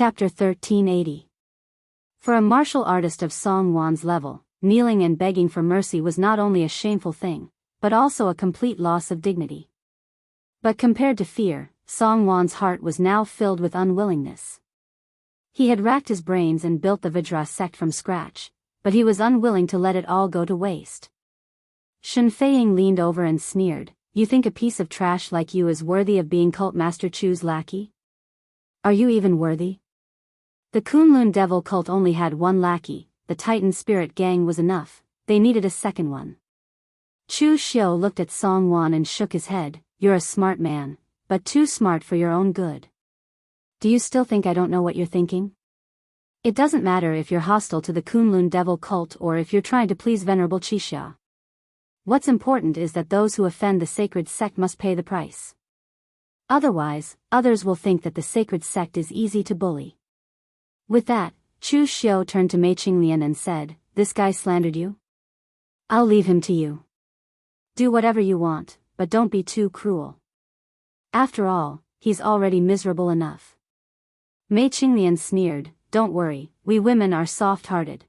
Chapter 1380. For a martial artist of Song Wan's level, kneeling and begging for mercy was not only a shameful thing, but also a complete loss of dignity. But compared to fear, Song Wan's heart was now filled with unwillingness. He had racked his brains and built the Vajra sect from scratch, but he was unwilling to let it all go to waste. Shen Feiying leaned over and sneered, "You think a piece of trash like you is worthy of being Cult Master Chu's lackey? Are you even worthy?" The Kunlun Devil cult only had one lackey, the Titan Spirit Gang was enough, they needed a second one. Chu Xiu looked at Song Wan and shook his head, "You're a smart man, but too smart for your own good. Do you still think I don't know what you're thinking? It doesn't matter if you're hostile to the Kunlun Devil cult or if you're trying to please Venerable Qixia. What's important is that those who offend the sacred sect must pay the price. Otherwise, others will think that the sacred sect is easy to bully." With that, Chu Xiu turned to Mei Qinglian and said, "This guy slandered you? I'll leave him to you. Do whatever you want, but don't be too cruel. After all, he's already miserable enough." Mei Qinglian sneered, "Don't worry, we women are soft-hearted.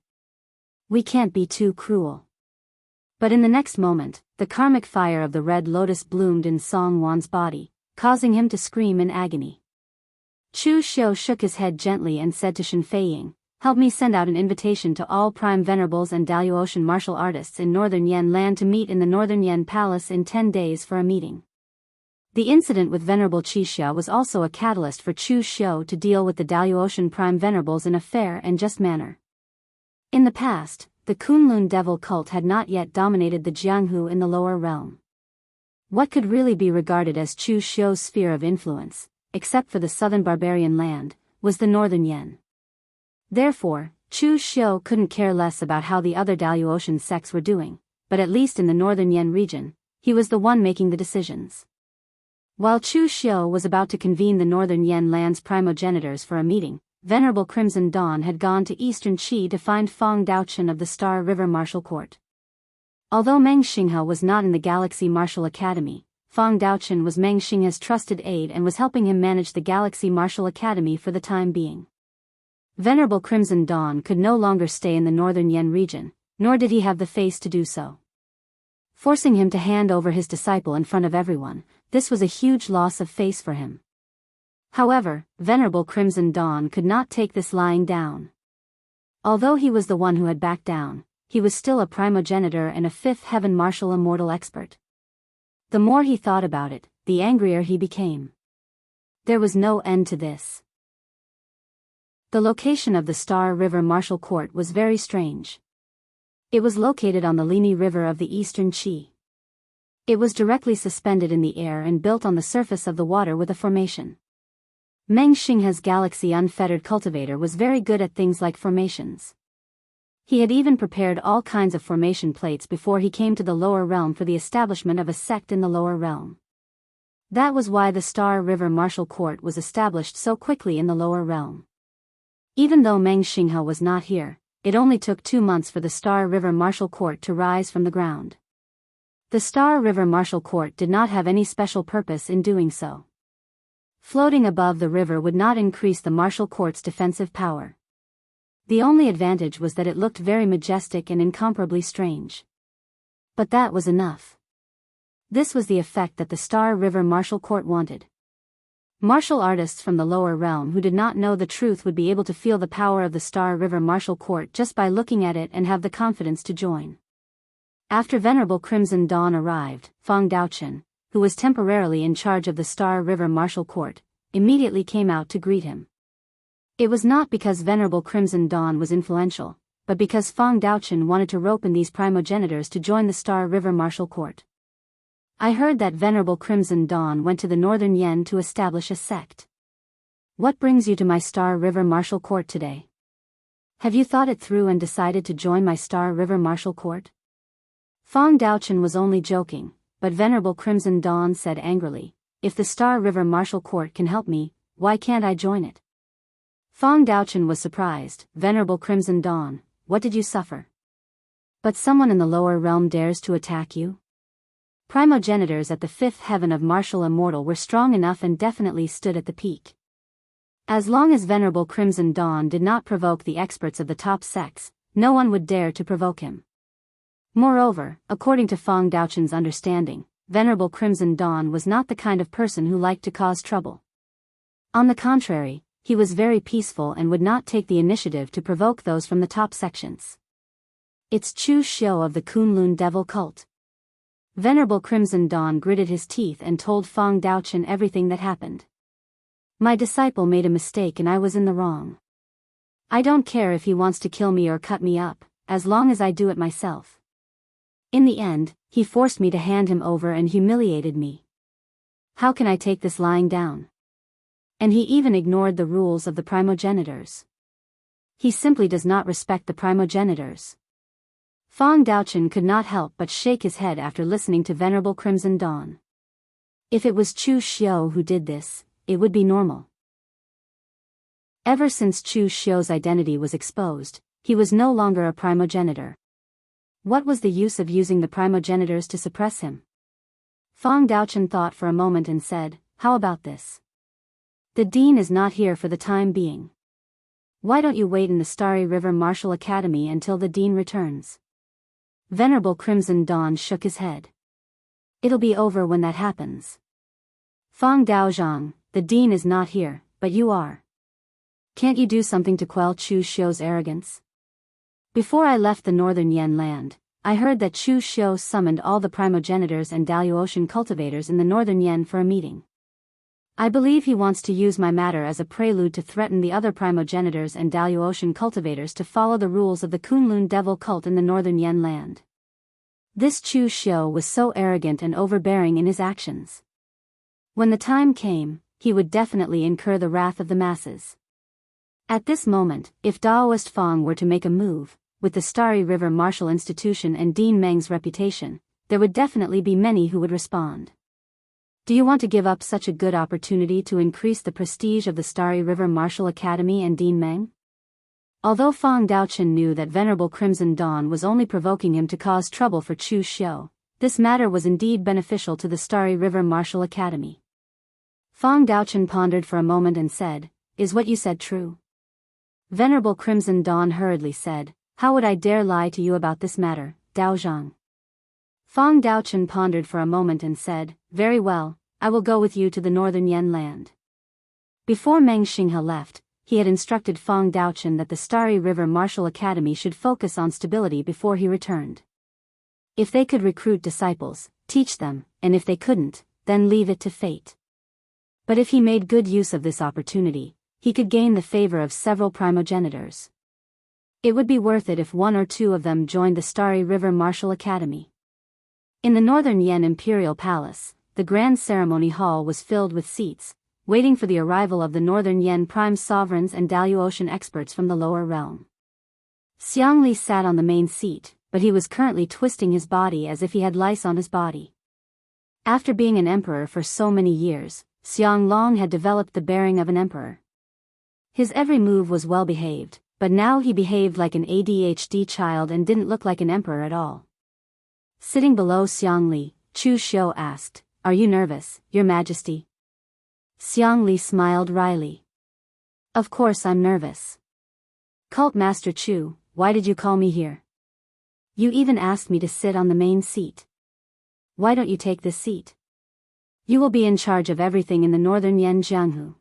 We can't be too cruel." But in the next moment, the karmic fire of the red lotus bloomed in Song Wan's body, causing him to scream in agony. Chu Xiu shook his head gently and said to Shen Feiying, "Help me send out an invitation to all Prime Venerables and Daoist martial artists in Northern Yen land to meet in the Northern Yen Palace in 10 days for a meeting." The incident with Venerable Qixia was also a catalyst for Chu Xiu to deal with the Daoist Prime Venerables in a fair and just manner. In the past, the Kunlun Devil cult had not yet dominated the Jianghu in the lower realm. What could really be regarded as Chu Xiu's sphere of influence, except for the southern barbarian land, was the Northern Yen. Therefore, Chu Xiu couldn't care less about how the other Daoist sects were doing, but at least in the Northern Yen region, he was the one making the decisions. While Chu Xiu was about to convene the Northern Yen land's primogenitors for a meeting, Venerable Crimson Dawn had gone to Eastern Qi to find Fang Daochen of the Star River Martial Court. Although Meng Xinghe was not in the Galaxy Martial Academy, Fang Daochen was Meng Xinghe's trusted aide and was helping him manage the Galaxy Martial Academy for the time being. Venerable Crimson Dawn could no longer stay in the Northern Yen region, nor did he have the face to do so. Forcing him to hand over his disciple in front of everyone, this was a huge loss of face for him. However, Venerable Crimson Dawn could not take this lying down. Although he was the one who had backed down, he was still a primogenitor and a fifth heaven martial immortal expert. The more he thought about it, the angrier he became. There was no end to this. The location of the Star River Martial Court was very strange. It was located on the Lini River of the Eastern Qi. It was directly suspended in the air and built on the surface of the water with a formation. Meng Xinghe's Galaxy Unfettered Cultivator was very good at things like formations. He had even prepared all kinds of formation plates before he came to the lower realm for the establishment of a sect in the lower realm. That was why the Star River Martial Court was established so quickly in the lower realm. Even though Meng Xinghe was not here, it only took 2 months for the Star River Martial Court to rise from the ground. The Star River Martial Court did not have any special purpose in doing so. Floating above the river would not increase the martial court's defensive power. The only advantage was that it looked very majestic and incomparably strange. But that was enough. This was the effect that the Star River Martial Court wanted. Martial artists from the lower realm who did not know the truth would be able to feel the power of the Star River Martial Court just by looking at it and have the confidence to join. After Venerable Crimson Dawn arrived, Fang Daochen, who was temporarily in charge of the Star River Martial Court, immediately came out to greet him. It was not because Venerable Crimson Dawn was influential, but because Fang Daochen wanted to rope in these primogenitors to join the Star River Martial Court. "I heard that Venerable Crimson Dawn went to the Northern Yen to establish a sect. What brings you to my Star River Martial Court today? Have you thought it through and decided to join my Star River Martial Court?" Fang Daochen was only joking, but Venerable Crimson Dawn said angrily, "If the Star River Martial Court can help me, why can't I join it?" Fang Daochen was surprised. "Venerable Crimson Dawn, what did you suffer? But someone in the lower realm dares to attack you?" Primogenitors at the fifth heaven of martial immortal were strong enough and definitely stood at the peak. As long as Venerable Crimson Dawn did not provoke the experts of the top sects, no one would dare to provoke him. Moreover, according to Fong Daochun's understanding, Venerable Crimson Dawn was not the kind of person who liked to cause trouble. On the contrary, he was very peaceful and would not take the initiative to provoke those from the top sections. It's Chu Xiu of the Kunlun Devil Cult. Venerable Crimson Dawn gritted his teeth and told Fong Daochun everything that happened. My disciple made a mistake and I was in the wrong. I don't care if he wants to kill me or cut me up, as long as I do it myself. In the end, he forced me to hand him over and humiliated me. How can I take this lying down? And he even ignored the rules of the primogenitors. He simply does not respect the primogenitors. Fong Daochun could not help but shake his head after listening to Venerable Crimson Dawn. If it was Chu Xiu who did this, it would be normal. Ever since Chu Xiu's identity was exposed, he was no longer a primogenitor. What was the use of using the primogenitors to suppress him? Fong Daochun thought for a moment and said, how about this? The dean is not here for the time being. Why don't you wait in the Starry River Martial Academy until the dean returns? Venerable Crimson Dawn shook his head. It'll be over when that happens. Fong Daozhang, the dean is not here, but you are. Can't you do something to quell Chu Xiu's arrogance? Before I left the northern Yen land, I heard that Chu Xiu summoned all the primogenitors and Daoist cultivators in the northern Yen for a meeting. I believe he wants to use my matter as a prelude to threaten the other primogenitors and Daoist cultivators to follow the rules of the Kunlun Devil cult in the northern Yen land. This Chu Xiu was so arrogant and overbearing in his actions. When the time came, he would definitely incur the wrath of the masses. At this moment, if Daoist Fong were to make a move, with the Starry River Martial Institution and Dean Meng's reputation, there would definitely be many who would respond. Do you want to give up such a good opportunity to increase the prestige of the Starry River Martial Academy and Dean Meng? Although Fong Daochun knew that Venerable Crimson Dawn was only provoking him to cause trouble for Chu Xiu, this matter was indeed beneficial to the Starry River Martial Academy. Fong Daochun pondered for a moment and said, is what you said true? Venerable Crimson Dawn hurriedly said, how would I dare lie to you about this matter, Daozhang? Fong Daochun pondered for a moment and said, very well, I will go with you to the northern Yen land. Before Meng Xinghe left, he had instructed Fong Daochun that the Starry River Martial Academy should focus on stability before he returned. If they could recruit disciples, teach them, and if they couldn't, then leave it to fate. But if he made good use of this opportunity, he could gain the favor of several primogenitors. It would be worth it if one or two of them joined the Starry River Martial Academy. In the northern Yen Imperial Palace, the grand ceremony hall was filled with seats, waiting for the arrival of the northern Yen prime sovereigns and Daoist experts from the lower realm. Xiangli sat on the main seat, but he was currently twisting his body as if he had lice on his body. After being an emperor for so many years, Xianglong had developed the bearing of an emperor. His every move was well behaved, but now he behaved like an ADHD child and didn't look like an emperor at all. Sitting below Xiangli, Chu Xiu asked, are you nervous, Your Majesty? Xiangli smiled wryly. Of course I'm nervous. Cult Master Chu, why did you call me here? You even asked me to sit on the main seat. Why don't you take this seat? You will be in charge of everything in the northern Yen Jianghu.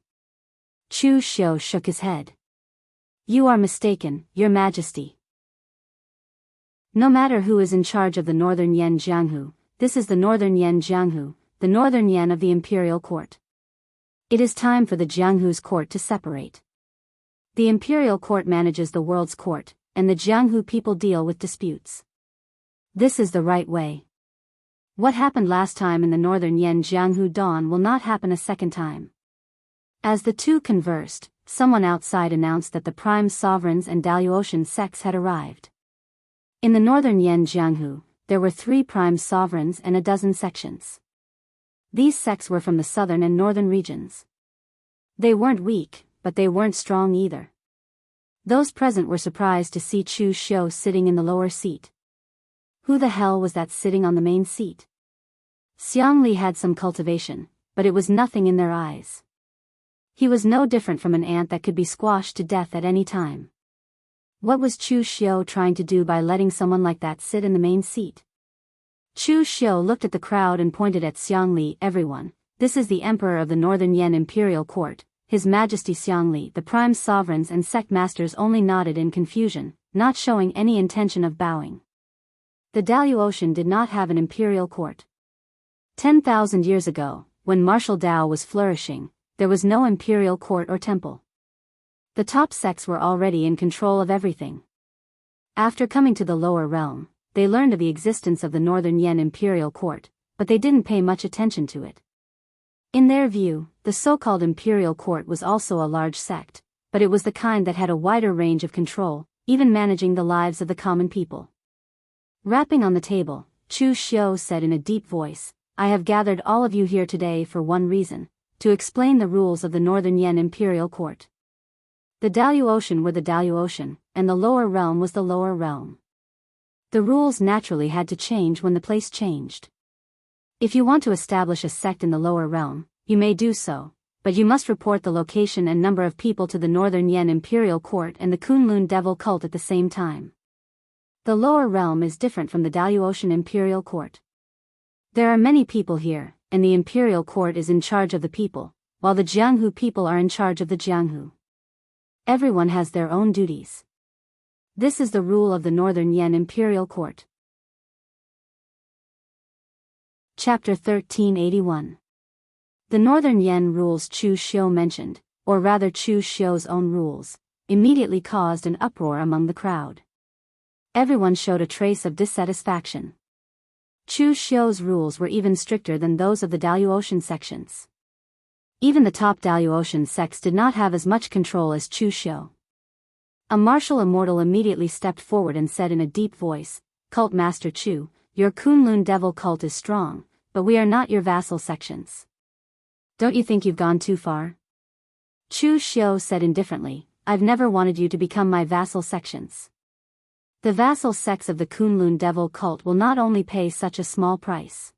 Chu Xiu shook his head. You are mistaken, Your Majesty. No matter who is in charge of the northern Yen Jianghu, this is the northern Yen Jianghu, the northern Yen of the imperial court. It is time for the Jianghu's court to separate. The imperial court manages the world's court, and the Jianghu people deal with disputes. This is the right way. What happened last time in the northern Yen Jianghu Dawn will not happen a second time. As the two conversed, someone outside announced that the prime sovereigns and Daoist sects had arrived. In the northern Yen Jianghu, there were 3 prime sovereigns and a dozen sections. These sects were from the southern and northern regions. They weren't weak, but they weren't strong either. Those present were surprised to see Chu Xiu sitting in the lower seat. Who the hell was that sitting on the main seat? Xiangli had some cultivation, but it was nothing in their eyes. He was no different from an ant that could be squashed to death at any time. What was Chu Xiu trying to do by letting someone like that sit in the main seat? Chu Xiu looked at the crowd and pointed at Xiangli. Everyone, this is the Emperor of the Northern Yan Imperial Court, His Majesty Xiangli. The prime sovereigns and sect masters only nodded in confusion, not showing any intention of bowing. The Daoist did not have an imperial court. 10,000 years ago, when martial Dao was flourishing, there was no imperial court or temple. The top sects were already in control of everything. After coming to the lower realm, they learned of the existence of the Northern Yan Imperial Court, but they didn't pay much attention to it. In their view, the so-called Imperial Court was also a large sect, but it was the kind that had a wider range of control, even managing the lives of the common people. Rapping on the table, Chu Xiu said in a deep voice, "I have gathered all of you here today for one reason, to explain the rules of the Northern Yan Imperial Court." The Daoist were the Daoist, and the lower realm was the lower realm. The rules naturally had to change when the place changed. If you want to establish a sect in the lower realm, you may do so, but you must report the location and number of people to the Northern Yan Imperial Court and the Kunlun Devil cult at the same time. The lower realm is different from the Daoist Imperial Court. There are many people here, and the Imperial Court is in charge of the people, while the Jianghu people are in charge of the Jianghu. Everyone has their own duties. This is the rule of the Northern Yan Imperial Court. Chapter 1381. The Northern Yan rules Chu Xiu mentioned, or rather Chu Xiu's own rules, immediately caused an uproar among the crowd. Everyone showed a trace of dissatisfaction. Chu Xiu's rules were even stricter than those of the Daoist sections. Even the top Daoist sects did not have as much control as Chu Xiu. A martial immortal immediately stepped forward and said in a deep voice, "Cult Master Chu, your Kunlun Devil cult is strong, but we are not your vassal sections. Don't you think you've gone too far?" Chu Xiu said indifferently, "I've never wanted you to become my vassal sections. The vassal sects of the Kunlun Devil cult will not only pay such a small price.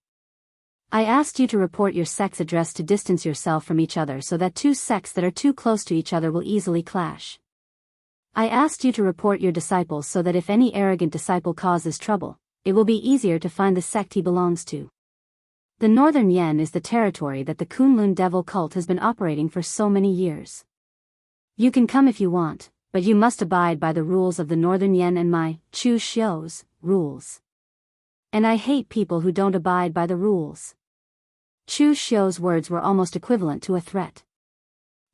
I asked you to report your sect's address to distance yourself from each other so that two sects that are too close to each other will easily clash. I asked you to report your disciples so that if any arrogant disciple causes trouble, it will be easier to find the sect he belongs to. The Northern Yan is the territory that the Kunlun Devil cult has been operating for so many years. You can come if you want, but you must abide by the rules of the Northern Yan and my, Chu Xiu's, rules. And I hate people who don't abide by the rules." Chu Xiu's words were almost equivalent to a threat.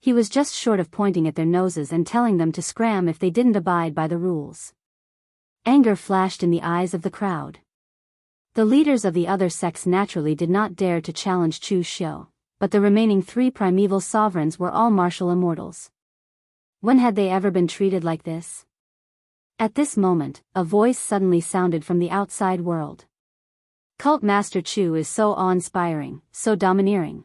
He was just short of pointing at their noses and telling them to scram if they didn't abide by the rules. Anger flashed in the eyes of the crowd. The leaders of the other sects naturally did not dare to challenge Chu Xiu, but the remaining three primeval sovereigns were all martial immortals. When had they ever been treated like this? At this moment, a voice suddenly sounded from the outside world. "Cult Master Chu is so awe-inspiring, so domineering."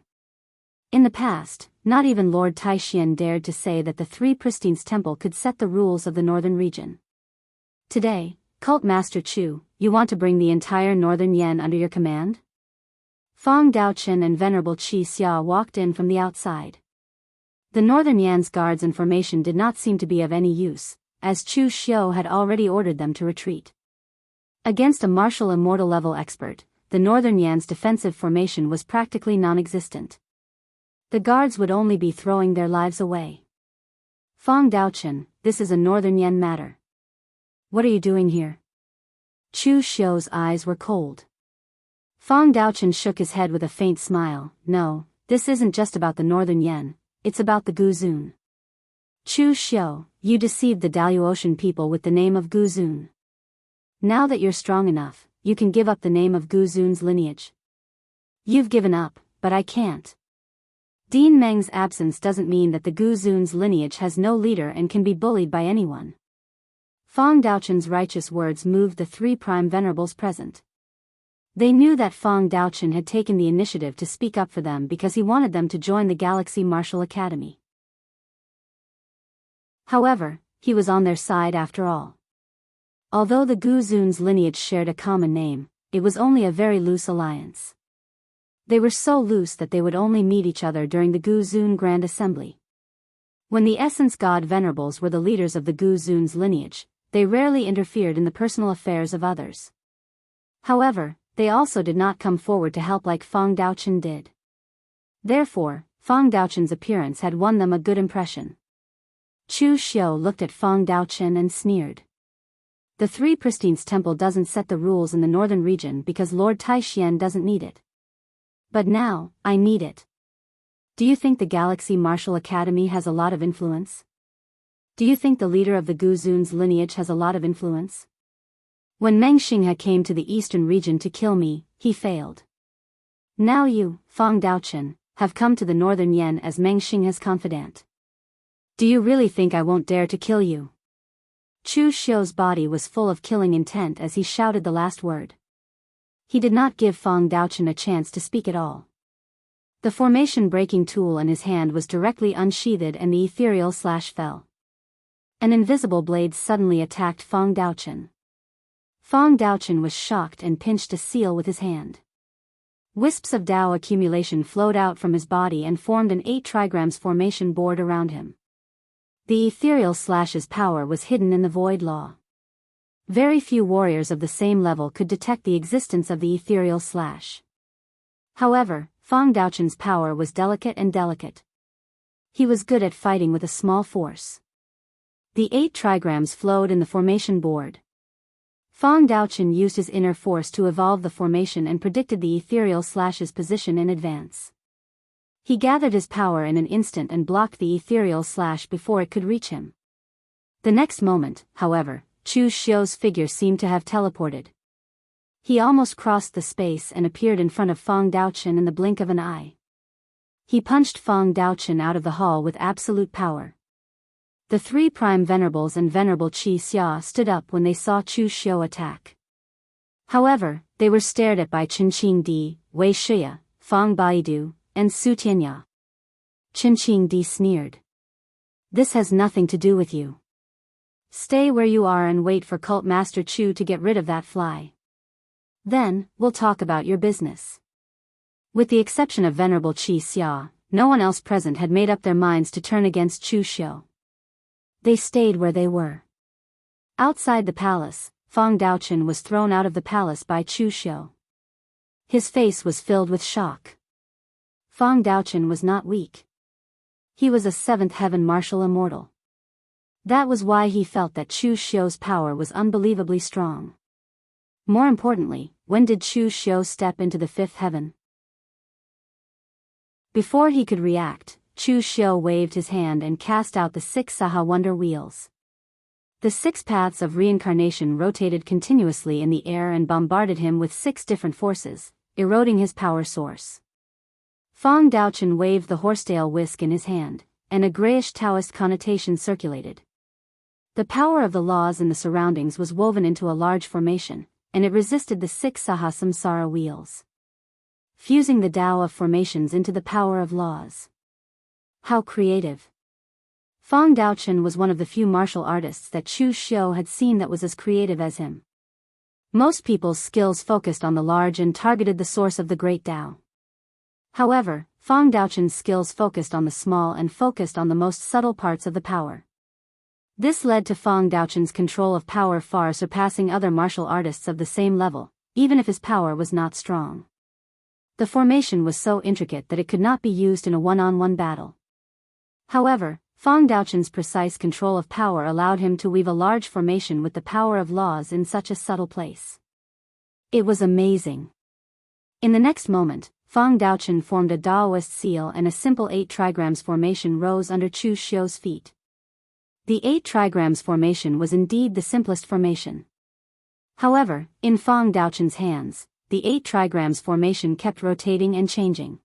In the past, not even Lord Taishian dared to say that the Three Pristines Temple could set the rules of the northern region. Today, Cult Master Chu, you want to bring the entire Northern Yan under your command? Fang Daochen and Venerable Qi Xia walked in from the outside. The Northern Yan's guards in formation did not seem to be of any use, as Chu Xiu had already ordered them to retreat. Against a martial immortal level expert, the Northern Yan's defensive formation was practically non-existent. The guards would only be throwing their lives away. "Fang Daochen, this is a Northern Yan matter. What are you doing here?" Chu Xiu's eyes were cold. Fang Daochen shook his head with a faint smile. "No, this isn't just about the Northern Yan, it's about the Guzun. Chu Xiu, you deceived the Daoist people with the name of Guzun. Now that you're strong enough, you can give up the name of Guzun's lineage. You've given up, but I can't. Dean Meng's absence doesn't mean that the Guzun's lineage has no leader and can be bullied by anyone." Fang Daochen's righteous words moved the three prime venerables present. They knew that Fang Daochen had taken the initiative to speak up for them because he wanted them to join the Galaxy Martial Academy. However, he was on their side after all. Although the Guzun's lineage shared a common name, it was only a very loose alliance. They were so loose that they would only meet each other during the Guzun Grand Assembly. When the Essence God Venerables were the leaders of the Gu Zun's lineage, they rarely interfered in the personal affairs of others. However, they also did not come forward to help like Fang Daochen did. Therefore, Fang Daochen's appearance had won them a good impression. Chu Xiu looked at Fang Daochen and sneered. The Three Pristines Temple doesn't set the rules in the northern region because Lord Taixien doesn't need it. But now, I need it. Do you think the Galaxy Martial Academy has a lot of influence? Do you think the leader of the Gu Zun's lineage has a lot of influence? When Meng Xinghe came to the eastern region to kill me, he failed. Now you, Fang Daochen, have come to the northern Yen as Meng Xinghe's confidant. Do you really think I won't dare to kill you? Chu Xiu's body was full of killing intent as he shouted the last word. He did not give Fang Daochen a chance to speak at all. The formation-breaking tool in his hand was directly unsheathed and the ethereal slash fell. An invisible blade suddenly attacked Fang Daochen. Fang Daochen was shocked and pinched a seal with his hand. Wisps of Dao accumulation flowed out from his body and formed an 8 trigrams formation board around him. The ethereal slash's power was hidden in the void law. Very few warriors of the same level could detect the existence of the ethereal slash. However, Fang Daochen's power was delicate. He was good at fighting with a small force. The 8 trigrams flowed in the formation board. Fang Daochen used his inner force to evolve the formation and predicted the ethereal slash's position in advance. He gathered his power in an instant and blocked the ethereal slash before it could reach him. The next moment, however, Chu Xiu's figure seemed to have teleported. He almost crossed the space and appeared in front of Fang Daochen in the blink of an eye. He punched Fang Daochen out of the hall with absolute power. The 3 Prime Venerables and Venerable Qi Xia stood up when they saw Chu Xiu attack. However, they were stared at by Qinqing Di, Wei Shiya, Fang Baidu, and Su Tianya. Qinqing Di sneered. This has nothing to do with you. Stay where you are and wait for Cult Master Chu to get rid of that fly. Then, we'll talk about your business. With the exception of Venerable Qi Xia, no one else present had made up their minds to turn against Chu Xiu. They stayed where they were. Outside the palace, Fang Daochen was thrown out of the palace by Chu Xiu. His face was filled with shock. Fang Daochen was not weak. He was a 7th heaven martial immortal. That was why he felt that Chu Xiu's power was unbelievably strong. More importantly, when did Chu Xiu step into the 5th heaven? Before he could react, Chu Xiu waved his hand and cast out the 6 Saha Wonder Wheels. The 6 paths of reincarnation rotated continuously in the air and bombarded him with 6 different forces, eroding his power source. Fang Daochen waved the horsetail whisk in his hand, and a grayish Taoist connotation circulated. The power of the laws in the surroundings was woven into a large formation, and it resisted the 6 Saha Samsara wheels. Fusing the Tao of formations into the power of laws. How creative. Fang Daochen was one of the few martial artists that Chu Xiu had seen that was as creative as him. Most people's skills focused on the large and targeted the source of the great Tao. However, Fang Daochen's skills focused on the small and focused on the most subtle parts of the power. This led to Fang Daochen's control of power far surpassing other martial artists of the same level, even if his power was not strong. The formation was so intricate that it could not be used in a one-on-one battle. However, Fang Daochen's precise control of power allowed him to weave a large formation with the power of laws in such a subtle place. It was amazing. In the next moment, Fang Daochen formed a Daoist seal and a simple 8 trigrams formation rose under Chu Xiu's feet. The 8 trigrams formation was indeed the simplest formation. However, in Fang Daochen's hands, the 8 trigrams formation kept rotating and changing.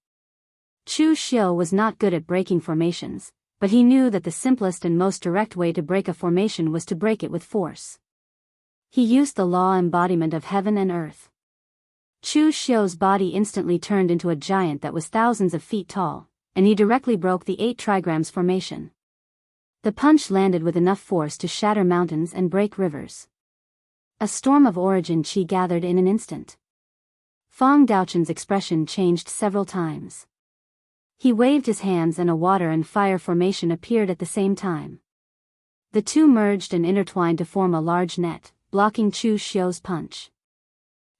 Chu Xiu was not good at breaking formations, but he knew that the simplest and most direct way to break a formation was to break it with force. He used the law embodiment of heaven and earth. Chu Xiu's body instantly turned into a giant that was thousands of feet tall, and he directly broke the 8 trigrams formation. The punch landed with enough force to shatter mountains and break rivers. A storm of origin chi gathered in an instant. Fang Daochen's expression changed several times. He waved his hands and a water and fire formation appeared at the same time. The two merged and intertwined to form a large net, blocking Chu Xiu's punch.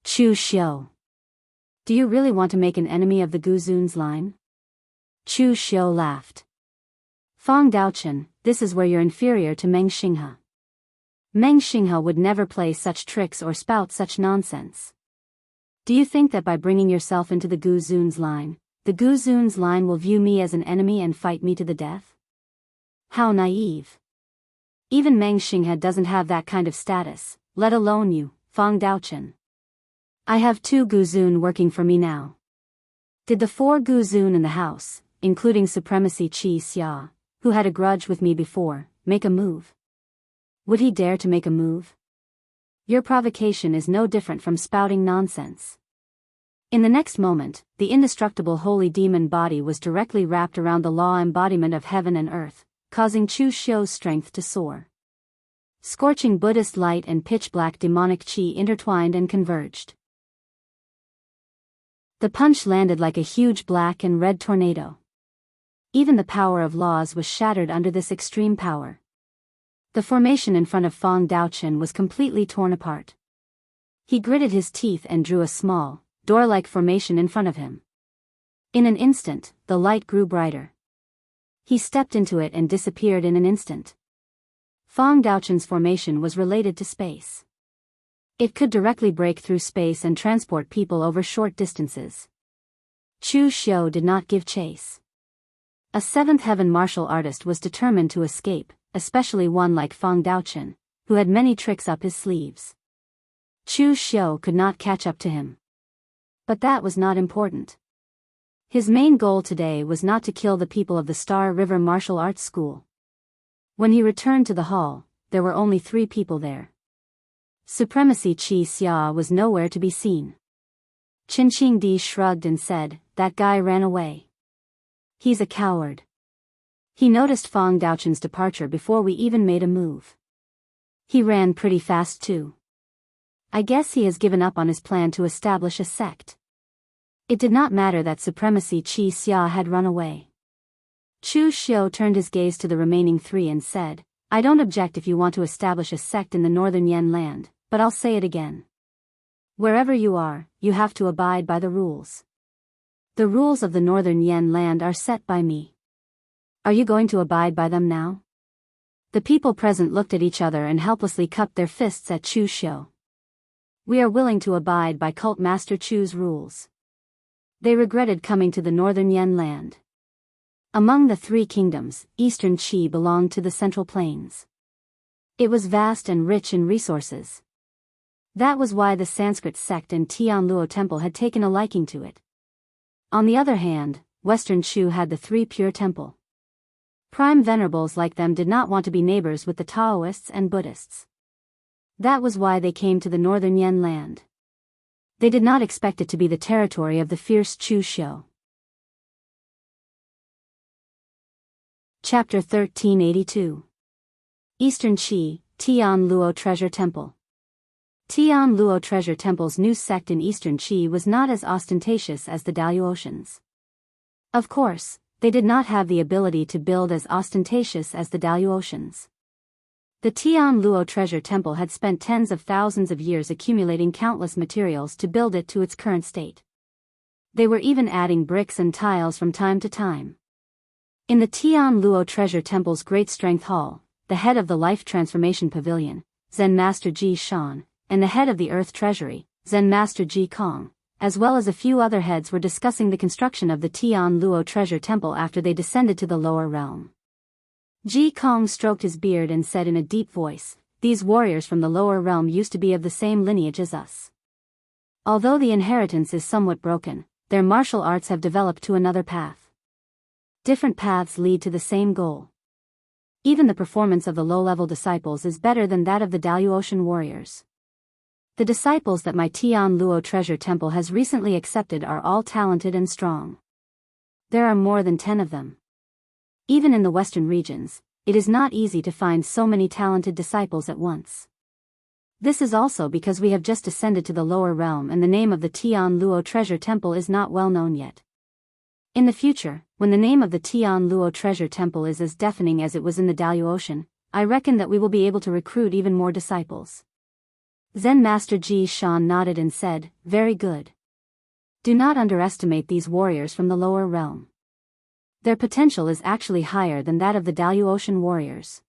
Chu Xiu. Do you really want to make an enemy of the Guzun's line? Chu Xiu laughed. Fang Daochen, this is where you're inferior to Meng Xinghe. Meng Xinghe would never play such tricks or spout such nonsense. Do you think that by bringing yourself into the Guzun's line, the Guzun's line will view me as an enemy and fight me to the death? How naive. Even Meng Xinghe doesn't have that kind of status, let alone you, Fang Daochen. I have 2 Guzun working for me now. Did the 4 Guzun in the house, including Supremacy Qi Xia, who had a grudge with me before, make a move? Would he dare to make a move? Your provocation is no different from spouting nonsense. In the next moment, the indestructible holy demon body was directly wrapped around the law embodiment of heaven and earth, causing Chu Xiu's strength to soar. Scorching Buddhist light and pitch-black demonic qi intertwined and converged. The punch landed like a huge black and red tornado. Even the power of laws was shattered under this extreme power. The formation in front of Fang Daochen was completely torn apart. He gritted his teeth and drew a small, door-like formation in front of him. In an instant, the light grew brighter. He stepped into it and disappeared in an instant. Fang Daochen's formation was related to space. It could directly break through space and transport people over short distances. Chu Xiu did not give chase. A 7th heaven martial artist was determined to escape, especially one like Fang Daochen, who had many tricks up his sleeves. Chu Xiu could not catch up to him. But that was not important. His main goal today was not to kill the people of the Star River Martial Arts School. When he returned to the hall, there were only 3 people there. Supremacy Qi Xia was nowhere to be seen. Qin Qingdi shrugged and said, "That guy ran away. He's a coward." He noticed Fang Daochen's departure before we even made a move. He ran pretty fast too. I guess he has given up on his plan to establish a sect. It did not matter that Supremacy Qi Xia had run away. Chu Xiu turned his gaze to the remaining 3 and said, "I don't object if you want to establish a sect in the northern Yen land, but I'll say it again. Wherever you are, you have to abide by the rules. The rules of the northern Yen land are set by me. Are you going to abide by them now?" The people present looked at each other and helplessly cupped their fists at Chu Xiu. "We are willing to abide by Cult Master Chu's rules." They regretted coming to the northern Yen land. Among the 3 kingdoms, Eastern Qi belonged to the Central Plains. It was vast and rich in resources. That was why the Sanskrit sect and Tianluo Temple had taken a liking to it. On the other hand, Western Chu had the 3 Pure Temple. Prime venerables like them did not want to be neighbors with the Taoists and Buddhists. That was why they came to the northern Yen land. They did not expect it to be the territory of the fierce Chu Xiu. Chapter 1382. Eastern Qi, Tianluo Treasure Temple. Tianluo Treasure Temple's new sect in Eastern Qi was not as ostentatious as the Daoists. Of course, they did not have the ability to build as ostentatious as the Daoists. The Tianluo Treasure Temple had spent tens of thousands of years accumulating countless materials to build it to its current state. They were even adding bricks and tiles from time to time. In the Tianluo Treasure Temple's Great Strength Hall, the head of the Life Transformation Pavilion, Zen Master Ji Shan, and the head of the Earth Treasury, Zen Master Ji Kong, as well as a few other heads were discussing the construction of the Tianluo Treasure Temple after they descended to the lower realm. Ji Kong stroked his beard and said in a deep voice, "These warriors from the lower realm used to be of the same lineage as us. Although the inheritance is somewhat broken, their martial arts have developed to another path. Different paths lead to the same goal. Even the performance of the low-level disciples is better than that of the Daoistian warriors. The disciples that my Tianluo Treasure Temple has recently accepted are all talented and strong. There are more than 10 of them. Even in the western regions, it is not easy to find so many talented disciples at once. This is also because we have just ascended to the lower realm and the name of the Tianluo Treasure Temple is not well known yet. In the future, when the name of the Tian Luo treasure temple is as deafening as it was in the Daoist, I reckon that we will be able to recruit even more disciples. Zen Master Ji Shan nodded and said, "Very good. Do not underestimate these warriors from the lower realm. Their potential is actually higher than that of the Daoist warriors."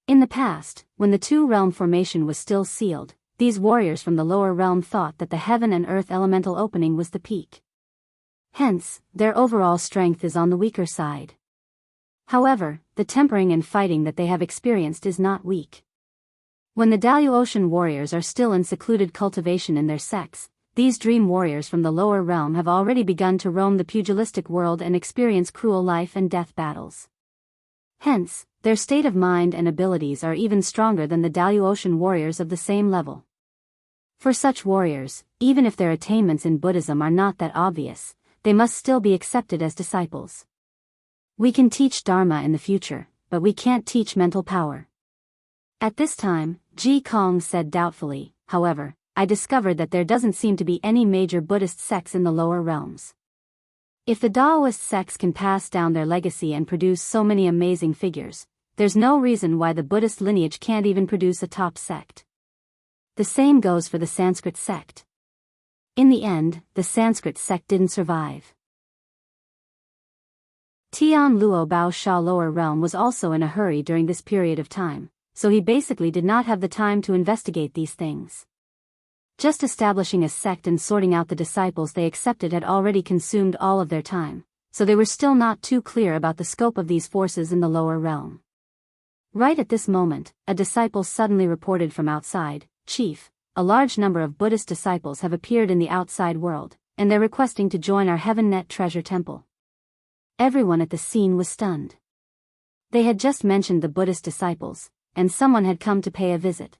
In the past, when the two-realm formation was still sealed, these warriors from the lower realm thought that the heaven and earth elemental opening was the peak. Hence, their overall strength is on the weaker side. However, the tempering and fighting that they have experienced is not weak. When the Daoist warriors are still in secluded cultivation in their sects, these dream warriors from the lower realm have already begun to roam the pugilistic world and experience cruel life and death battles. Hence, their state of mind and abilities are even stronger than the Daoist warriors of the same level. For such warriors, even if their attainments in Buddhism are not that obvious, they must still be accepted as disciples. We can teach Dharma in the future, but we can't teach mental power. At this time, Ji Kong said doubtfully, however, I discovered that there doesn't seem to be any major Buddhist sects in the lower realms. If the Daoist sects can pass down their legacy and produce so many amazing figures, there's no reason why the Buddhist lineage can't even produce a top sect. The same goes for the Sanskrit sect. In the end, the Sanskrit sect didn't survive. Tian Luo Bao Sha lower realm was also in a hurry during this period of time, so he basically did not have the time to investigate these things. Just establishing a sect and sorting out the disciples they accepted had already consumed all of their time, so they were still not too clear about the scope of these forces in the lower realm. Right at this moment, a disciple suddenly reported from outside, "Chief, a large number of Buddhist disciples have appeared in the outside world, and they're requesting to join our Heaven Net Treasure Temple." Everyone at the scene was stunned. They had just mentioned the Buddhist disciples, and someone had come to pay a visit.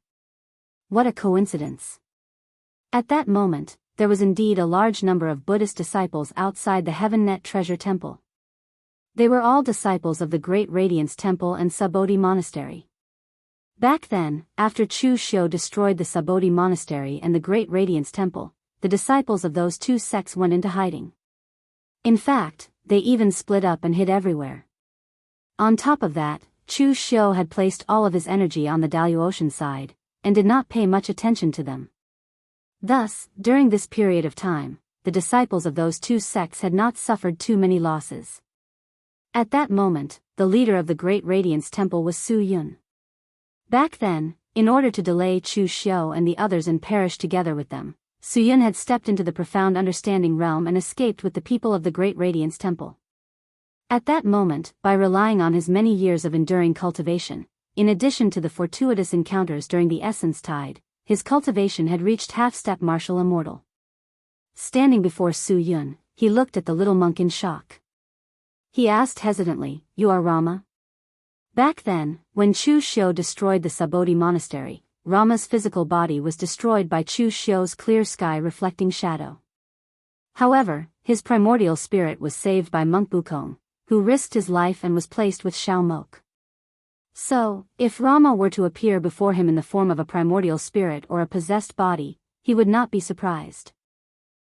What a coincidence. At that moment, there was indeed a large number of Buddhist disciples outside the Heaven Net Treasure Temple. They were all disciples of the Great Radiance Temple and Subodhi Monastery. Back then, after Chu Xiu destroyed the Subodhi Monastery and the Great Radiance Temple, the disciples of those two sects went into hiding. In fact, they even split up and hid everywhere. On top of that, Chu Xiu had placed all of his energy on the Daoist side, and did not pay much attention to them. Thus, during this period of time, the disciples of those two sects had not suffered too many losses. At that moment, the leader of the Great Radiance Temple was Su Yun. Back then, in order to delay Chu Xiu and the others and perish together with them, Su Yun had stepped into the profound understanding realm and escaped with the people of the Great Radiance Temple. At that moment, by relying on his many years of enduring cultivation, in addition to the fortuitous encounters during the Essence Tide, his cultivation had reached half-step martial immortal. Standing before Su Yun, he looked at the little monk in shock. He asked hesitantly, "You are Rama?" Back then, when Chu Xiu destroyed the Subodhi Monastery, Rama's physical body was destroyed by Chu Xiu's clear sky reflecting shadow. However, his primordial spirit was saved by Monk Bukong, who risked his life and was placed with Xiao Mok. So, if Rama were to appear before him in the form of a primordial spirit or a possessed body, he would not be surprised.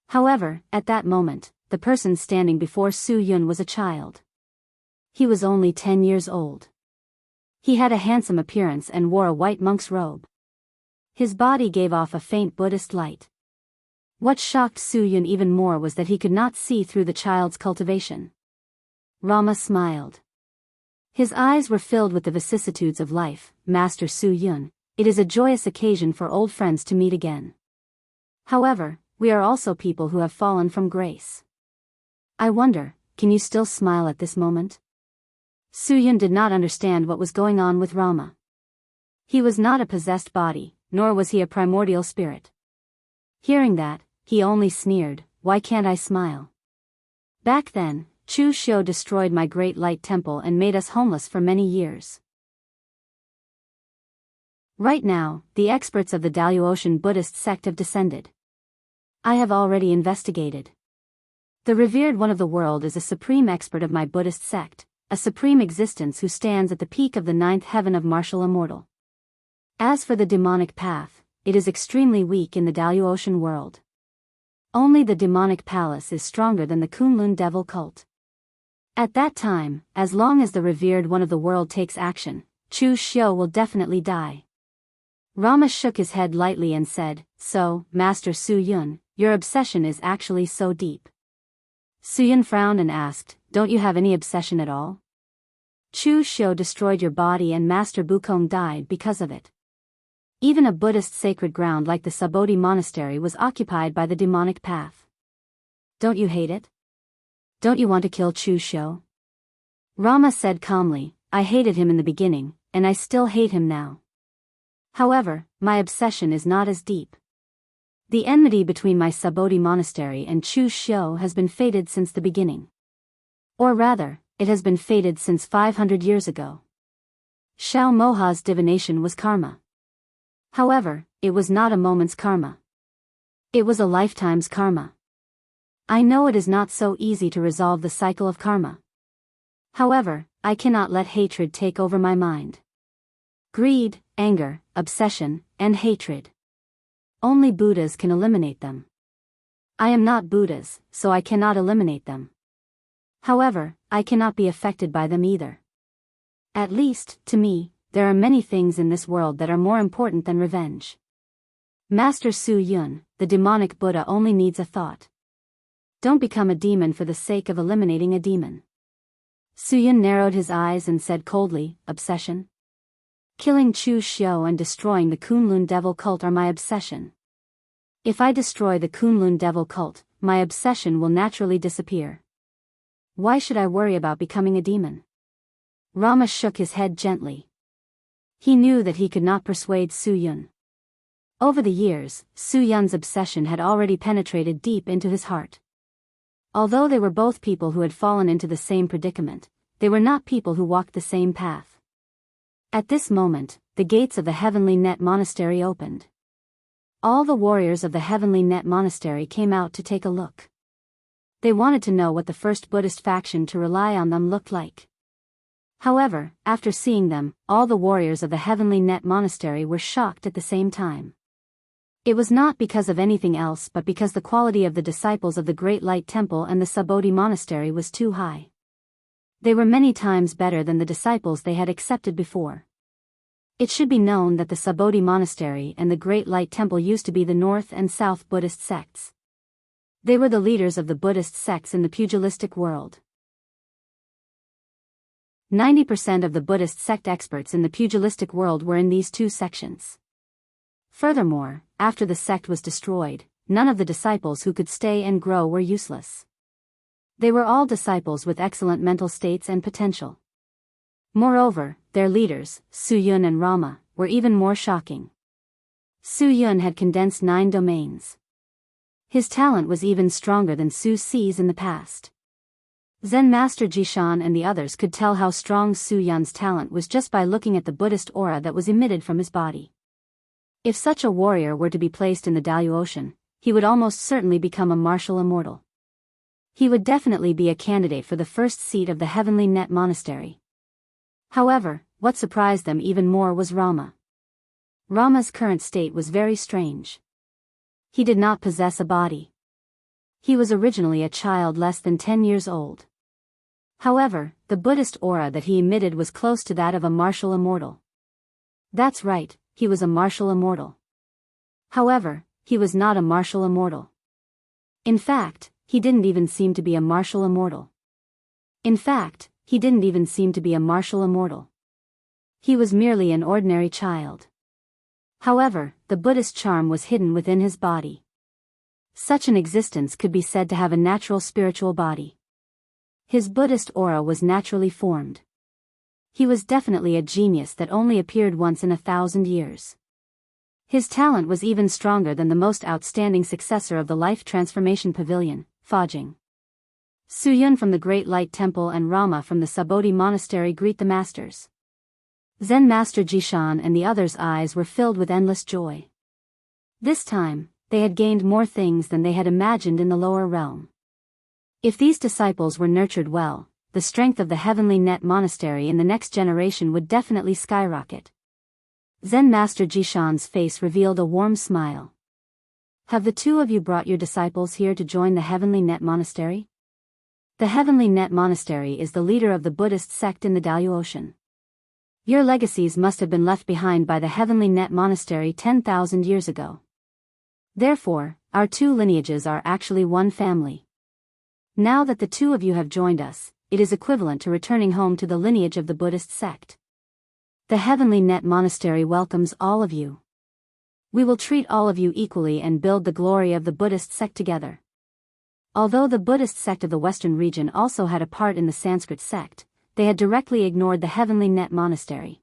However, at that moment, the person standing before Su Yun was a child. He was only 10 years old. He had a handsome appearance and wore a white monk's robe. His body gave off a faint Buddhist light. What shocked Su Yun even more was that he could not see through the child's cultivation. Rama smiled. His eyes were filled with the vicissitudes of life. "Master Su Yun, it is a joyous occasion for old friends to meet again. However, we are also people who have fallen from grace. I wonder, can you still smile at this moment?" Su Yun did not understand what was going on with Rama. He was not a possessed body, nor was he a primordial spirit. Hearing that, he only sneered, "Why can't I smile? Back then, Chu Xiu destroyed my great light temple and made us homeless for many years. Right now, the experts of the Daoist Buddhist sect have descended. I have already investigated. The revered one of the world is a supreme expert of my Buddhist sect, a supreme existence who stands at the peak of the 9th heaven of martial immortal. As for the demonic path, it is extremely weak in the Daoist world. Only the demonic palace is stronger than the Kunlun devil cult. At that time, as long as the revered one of the world takes action, Chu Xiu will definitely die. Rama shook his head lightly and said, "So, Master Su Yun, your obsession is actually so deep." Su Yun frowned and asked, "Don't you have any obsession at all? Chu Xiu destroyed your body and Master Bukong died because of it. Even a Buddhist sacred ground like the Sabodhi monastery was occupied by the demonic path. Don't you hate it? Don't you want to kill Chu Xiu?" Rama said calmly, "I hated him in the beginning, and I still hate him now. However, my obsession is not as deep. The enmity between my Sabodhi monastery and Chu Xiu has been fated since the beginning. Or rather, it has been fated since 500 years ago. Xiao Moha's divination was karma. However, it was not a moment's karma. It was a lifetime's karma. I know it is not so easy to resolve the cycle of karma. However, I cannot let hatred take over my mind. Greed, anger, obsession, and hatred. Only Buddhas can eliminate them. I am not Buddhas, so I cannot eliminate them. However, I cannot be affected by them either. At least, to me, there are many things in this world that are more important than revenge. Master Su Yun, the demonic Buddha only needs a thought. Don't become a demon for the sake of eliminating a demon." Su Yun narrowed his eyes and said coldly, "Obsession? Killing Chu Xiu and destroying the Kunlun devil cult are my obsession. If I destroy the Kunlun devil cult, my obsession will naturally disappear. Why should I worry about becoming a demon?" Rama shook his head gently. He knew that he could not persuade Su Yun. Over the years, Su Yun's obsession had already penetrated deep into his heart. Although they were both people who had fallen into the same predicament, they were not people who walked the same path. At this moment, the gates of the Heavenly Net Monastery opened. All the warriors of the Heavenly Net Monastery came out to take a look. They wanted to know what the first Buddhist faction to rely on them looked like. However, after seeing them, all the warriors of the Heavenly Net Monastery were shocked at the same time. It was not because of anything else but because the quality of the disciples of the Great Light Temple and the Sabodhi Monastery was too high. They were many times better than the disciples they had accepted before. It should be known that the Sabodhi Monastery and the Great Light Temple used to be the North and South Buddhist sects. They were the leaders of the Buddhist sects in the pugilistic world. 90% of the Buddhist sect experts in the pugilistic world were in these two sections. Furthermore, after the sect was destroyed, none of the disciples who could stay and grow were useless. They were all disciples with excellent mental states and potential. Moreover, their leaders, Su Yun and Rama, were even more shocking. Su Yun had condensed 9 domains. His talent was even stronger than Su Ci's in the past. Zen Master Jishan and the others could tell how strong Su Yun's talent was just by looking at the Buddhist aura that was emitted from his body. If such a warrior were to be placed in the Daoist Ocean, he would almost certainly become a martial immortal. He would definitely be a candidate for the first seat of the Heavenly Net Monastery. However, what surprised them even more was Rama. Rama's current state was very strange. He did not possess a body. He was originally a child less than 10 years old. However, the Buddhist aura that he emitted was close to that of a martial immortal. That's right, he was a martial immortal. However, he was not a martial immortal. In fact, he didn't even seem to be a martial immortal. In fact, he didn't even seem to be a martial immortal. He was merely an ordinary child. However, the Buddhist charm was hidden within his body. Such an existence could be said to have a natural spiritual body. His Buddhist aura was naturally formed. He was definitely a genius that only appeared once in 1,000 years. His talent was even stronger than the most outstanding successor of the Life Transformation Pavilion, Fajing. Su Yun from the Great Light Temple and Rama from the Sabodhi Monastery greet the masters. Zen Master Jishan and the others' eyes were filled with endless joy. This time, they had gained more things than they had imagined in the lower realm. If these disciples were nurtured well, the strength of the Heavenly Net Monastery in the next generation would definitely skyrocket. Zen Master Jishan's face revealed a warm smile. Have the two of you brought your disciples here to join the Heavenly Net Monastery? The Heavenly Net Monastery is the leader of the Buddhist sect in the Daoist. Your legacies must have been left behind by the Heavenly Net Monastery 10,000 years ago. Therefore, our two lineages are actually one family. Now that the two of you have joined us, it is equivalent to returning home to the lineage of the Buddhist sect. The Heavenly Net Monastery welcomes all of you. We will treat all of you equally and build the glory of the Buddhist sect together. Although the Buddhist sect of the Western region also had a part in the Sanskrit sect, they had directly ignored the Heavenly Net Monastery.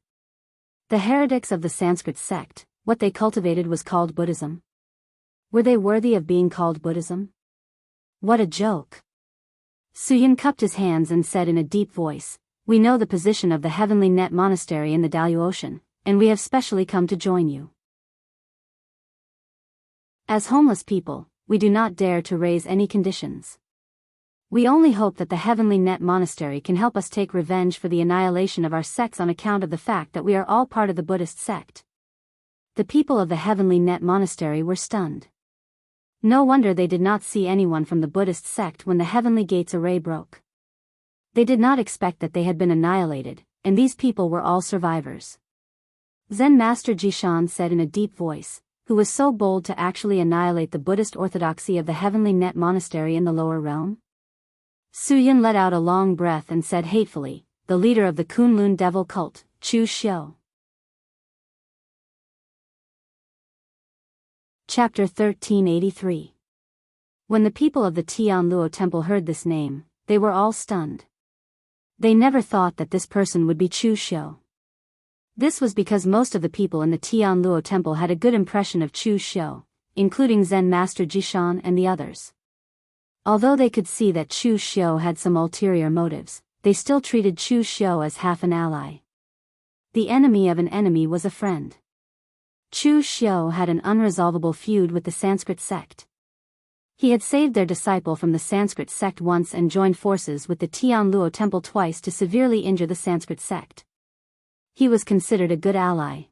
The heretics of the Sanskrit sect, what they cultivated was called Buddhism. Were they worthy of being called Buddhism? What a joke! Suyun cupped his hands and said in a deep voice, "We know the position of the Heavenly Net Monastery in the Daoist, and we have specially come to join you. As homeless people, we do not dare to raise any conditions. We only hope that the Heavenly Net Monastery can help us take revenge for the annihilation of our sects on account of the fact that we are all part of the Buddhist sect." The people of the Heavenly Net Monastery were stunned. No wonder they did not see anyone from the Buddhist sect when the Heavenly Gates array broke. They did not expect that they had been annihilated, and these people were all survivors. Zen Master Jishan said in a deep voice, "Who was so bold to actually annihilate the Buddhist orthodoxy of the Heavenly Net Monastery in the lower realm?" Suyun let out a long breath and said hatefully, "The leader of the Kunlun devil cult, Chu Xiu." Chapter 1383. When the people of the Tianluo temple heard this name, they were all stunned. They never thought that this person would be Chu Xiu. This was because most of the people in the Tianluo temple had a good impression of Chu Xiu, including Zen Master Jishan and the others. Although they could see that Chu Xiu had some ulterior motives, they still treated Chu Xiu as half an ally. The enemy of an enemy was a friend. Chu Xiu had an unresolvable feud with the Sanskrit sect. He had saved their disciple from the Sanskrit sect once and joined forces with the Tianluo temple twice to severely injure the Sanskrit sect. He was considered a good ally.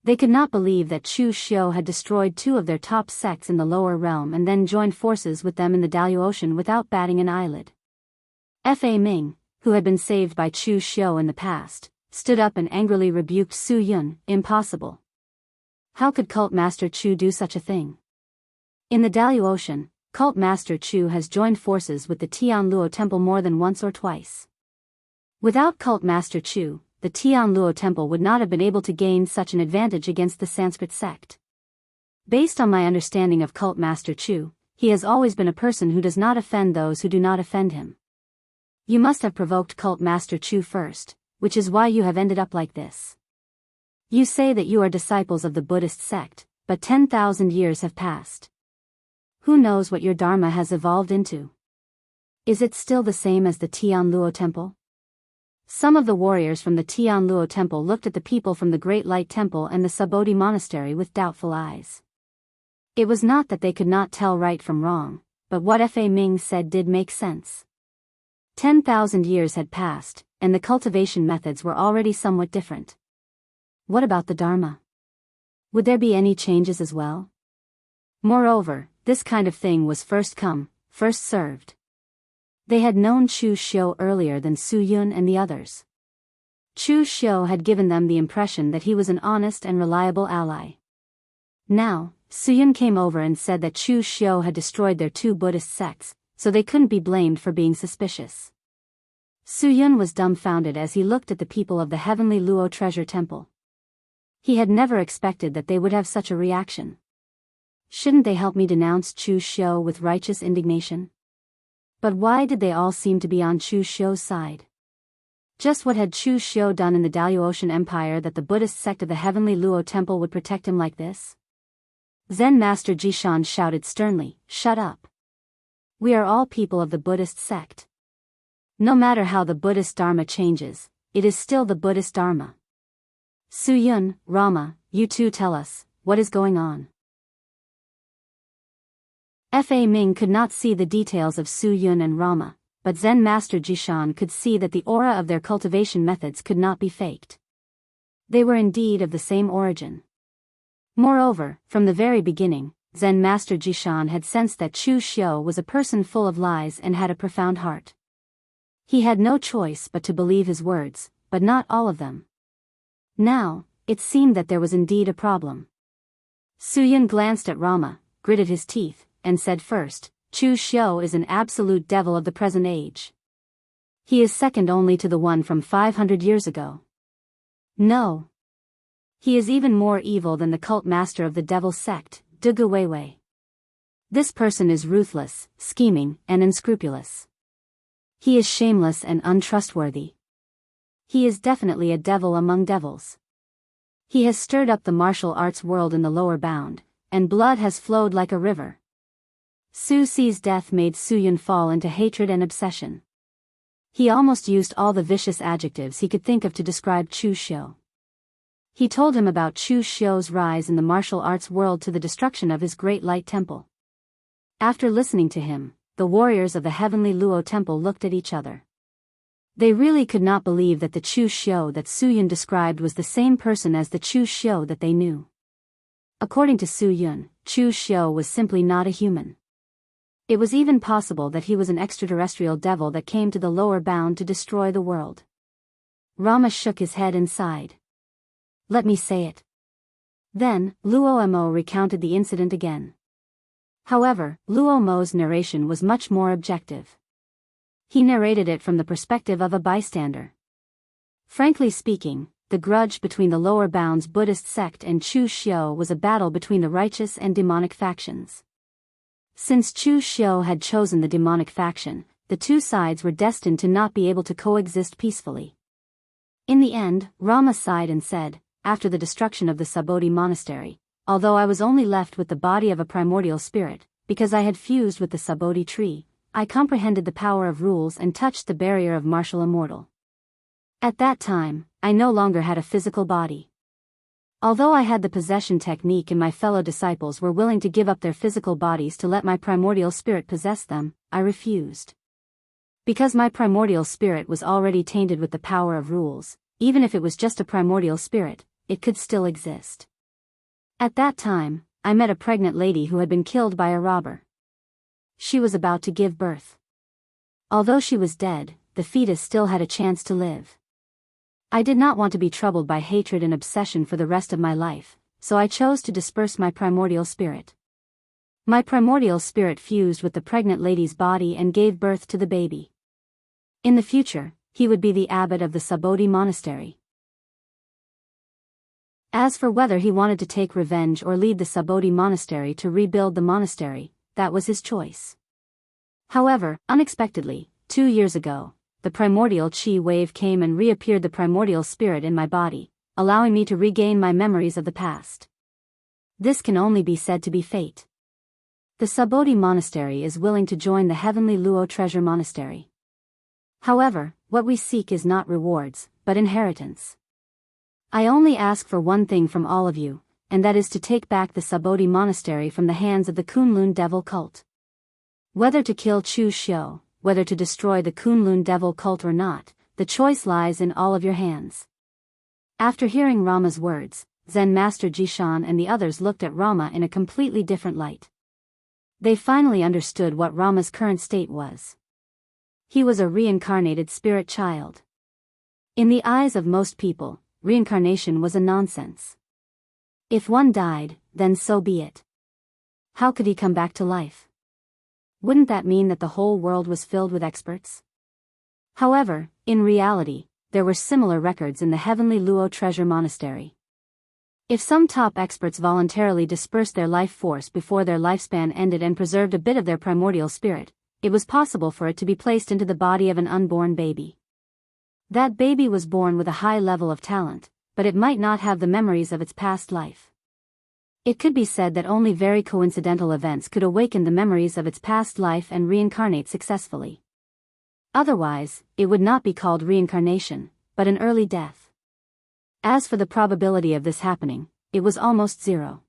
They could not believe that Chu Xiu had destroyed two of their top sects in the lower realm and then joined forces with them in the Daoist without batting an eyelid. Fa Ming, who had been saved by Chu Xiu in the past, stood up and angrily rebuked Su Yun. "Impossible. How could Cult Master Chu do such a thing? In the Daoist, Cult Master Chu has joined forces with the Tianluo temple more than once or twice. Without Cult Master Chu, the Tianluo temple would not have been able to gain such an advantage against the Sanskrit sect. Based on my understanding of Cult Master Chu, he has always been a person who does not offend those who do not offend him. You must have provoked Cult Master Chu first, which is why you have ended up like this. You say that you are disciples of the Buddhist sect, but 10,000 years have passed. Who knows what your Dharma has evolved into? Is it still the same as the Tianluo temple?" Some of the warriors from the Tianluo temple looked at the people from the Great Light Temple and the Subodhi Monastery with doubtful eyes. It was not that they could not tell right from wrong, but what Fa Ming said did make sense. 10,000 years had passed, and the cultivation methods were already somewhat different. What about the Dharma? Would there be any changes as well? Moreover, this kind of thing was first come, first served. They had known Chu Xiu earlier than Su Yun and the others. Chu Xiu had given them the impression that he was an honest and reliable ally. Now, Su Yun came over and said that Chu Xiu had destroyed their two Buddhist sects, so they couldn't be blamed for being suspicious. Su Yun was dumbfounded as he looked at the people of the Heavenly Luo Treasure Temple. He had never expected that they would have such a reaction. Shouldn't they help me denounce Chu Xiu with righteous indignation? But why did they all seem to be on Chu Xiu's side? Just what had Chu Xiu done in the Daoist Empire that the Buddhist sect of the Heavenly Luo Temple would protect him like this? Zen Master Jishan shouted sternly, "Shut up. We are all people of the Buddhist sect. No matter how the Buddhist Dharma changes, it is still the Buddhist Dharma. Su Yun, Rama, you two tell us, what is going on?" Fa Ming could not see the details of Su Yun and Rama, but Zen Master Jishan could see that the aura of their cultivation methods could not be faked. They were indeed of the same origin. Moreover, from the very beginning, Zen Master Jishan had sensed that Chu Xiu was a person full of lies and had a profound heart. He had no choice but to believe his words, but not all of them. Now, it seemed that there was indeed a problem. Suyun glanced at Rama, gritted his teeth, and said first, Chu Xiu is an absolute devil of the present age. He is second only to the one from 500 years ago. No. He is even more evil than the cult master of the devil sect, Dugu Weiwei. This person is ruthless, scheming, and unscrupulous. He is shameless and untrustworthy. He is definitely a devil among devils. He has stirred up the martial arts world in the lower bound, and blood has flowed like a river. Su Si's death made Suyun fall into hatred and obsession. He almost used all the vicious adjectives he could think of to describe Chu Xiu. He told him about Chu Xiu's rise in the martial arts world to the destruction of his great light temple. After listening to him, the warriors of the heavenly Luo temple looked at each other. They really could not believe that the Chu Xiu that Suyun described was the same person as the Chu Xiu that they knew. According to Suyun, Chu Xiu was simply not a human. It was even possible that he was an extraterrestrial devil that came to the lower bound to destroy the world. Rama shook his head and sighed. Let me say it. Then, Luo Mo recounted the incident again. However, Luo Mo's narration was much more objective. He narrated it from the perspective of a bystander. Frankly speaking, the grudge between the lower bounds Buddhist sect and Chu Xiu was a battle between the righteous and demonic factions. Since Chu Xiu had chosen the demonic faction, the two sides were destined to not be able to coexist peacefully. In the end, Rama sighed and said, after the destruction of the Sabodhi monastery, although I was only left with the body of a primordial spirit, because I had fused with the Sabodhi tree, I comprehended the power of rules and touched the barrier of martial immortal. At that time, I no longer had a physical body. Although I had the possession technique and my fellow disciples were willing to give up their physical bodies to let my primordial spirit possess them, I refused. Because my primordial spirit was already tainted with the power of rules, even if it was just a primordial spirit, it could still exist. At that time, I met a pregnant lady who had been killed by a robber. She was about to give birth. Although she was dead, the fetus still had a chance to live. I did not want to be troubled by hatred and obsession for the rest of my life, so I chose to disperse my primordial spirit. My primordial spirit fused with the pregnant lady's body and gave birth to the baby. In the future, he would be the abbot of the Sabodhi monastery. As for whether he wanted to take revenge or lead the Sabodhi monastery to rebuild the monastery, that was his choice. However, unexpectedly, 2 years ago, the primordial chi wave came and reappeared the primordial spirit in my body, allowing me to regain my memories of the past. This can only be said to be fate. The Sabodhi monastery is willing to join the heavenly Luo treasure monastery. However, what we seek is not rewards, but inheritance. I only ask for one thing from all of you, and that is to take back the Sabodhi monastery from the hands of the Kunlun devil cult. Whether to kill Chu Xiu, whether to destroy the Kunlun devil cult or not, the choice lies in all of your hands. After hearing Rama's words, Zen Master Jishan and the others looked at Rama in a completely different light. They finally understood what Rama's current state was. He was a reincarnated spirit child. In the eyes of most people, reincarnation was a nonsense. If one died, then so be it. How could he come back to life? Wouldn't that mean that the whole world was filled with experts? However, in reality, there were similar records in the heavenly Luo treasure monastery. If some top experts voluntarily dispersed their life force before their lifespan ended and preserved a bit of their primordial spirit, it was possible for it to be placed into the body of an unborn baby. That baby was born with a high level of talent, but it might not have the memories of its past life. It could be said that only very coincidental events could awaken the memories of its past life and reincarnate successfully. Otherwise, it would not be called reincarnation, but an early death. As for the probability of this happening, it was almost zero.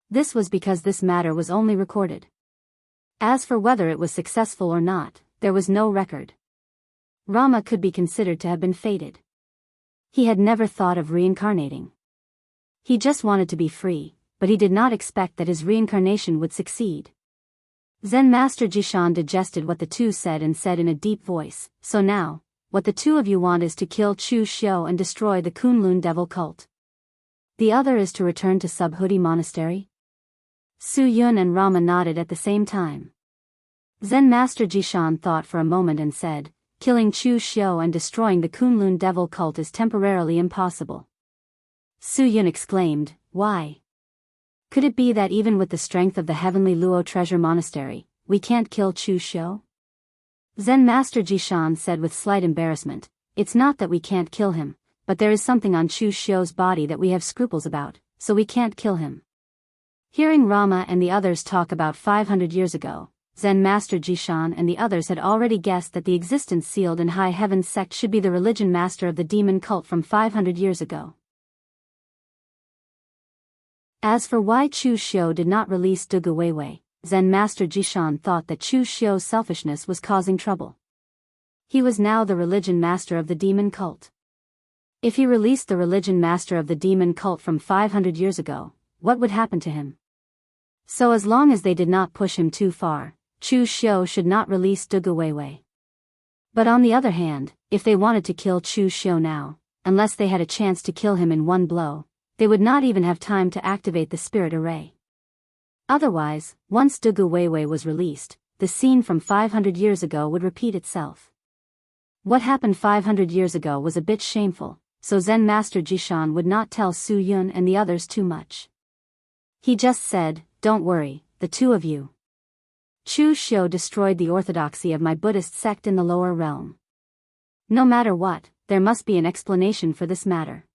This was because this matter was only recorded. As for whether it was successful or not, there was no record. Rama could be considered to have been fated. He had never thought of reincarnating. He just wanted to be free, but he did not expect that his reincarnation would succeed. Zen Master Jishan digested what the two said and said in a deep voice, "So now, what the two of you want is to kill Chu Xiu and destroy the Kunlun devil cult. The other is to return to Subhuti Monastery?" Su Yun and Rama nodded at the same time. Zen Master Jishan thought for a moment and said, "Killing Chu Xiu and destroying the Kunlun devil cult is temporarily impossible." Su Yun exclaimed, "Why? Could it be that even with the strength of the heavenly Luo treasure monastery, we can't kill Chu Xiu?" Zen Master Jishan said with slight embarrassment, "It's not that we can't kill him, but there is something on Chu Xiu's body that we have scruples about, so we can't kill him." Hearing Rama and the others talk about 500 years ago, Zen Master Jishan and the others had already guessed that the existence sealed in High Heaven sect should be the religion master of the demon cult from 500 years ago. As for why Chu Xiu did not release Dugu Weiwei, Zen Master Jishan thought that Chu Xiu's selfishness was causing trouble. He was now the religion master of the demon cult. If he released the religion master of the demon cult from 500 years ago, what would happen to him? So as long as they did not push him too far, Chu Xiu should not release Dugu Weiwei. But on the other hand, if they wanted to kill Chu Xiu now, unless they had a chance to kill him in one blow, they would not even have time to activate the spirit array. Otherwise, once Dugu Weiwei was released, the scene from 500 years ago would repeat itself. What happened 500 years ago was a bit shameful, so Zen Master Jishan would not tell Su Yun and the others too much. He just said, "Don't worry, the two of you. Chu Xiu destroyed the orthodoxy of my Buddhist sect in the lower realm. No matter what, there must be an explanation for this matter.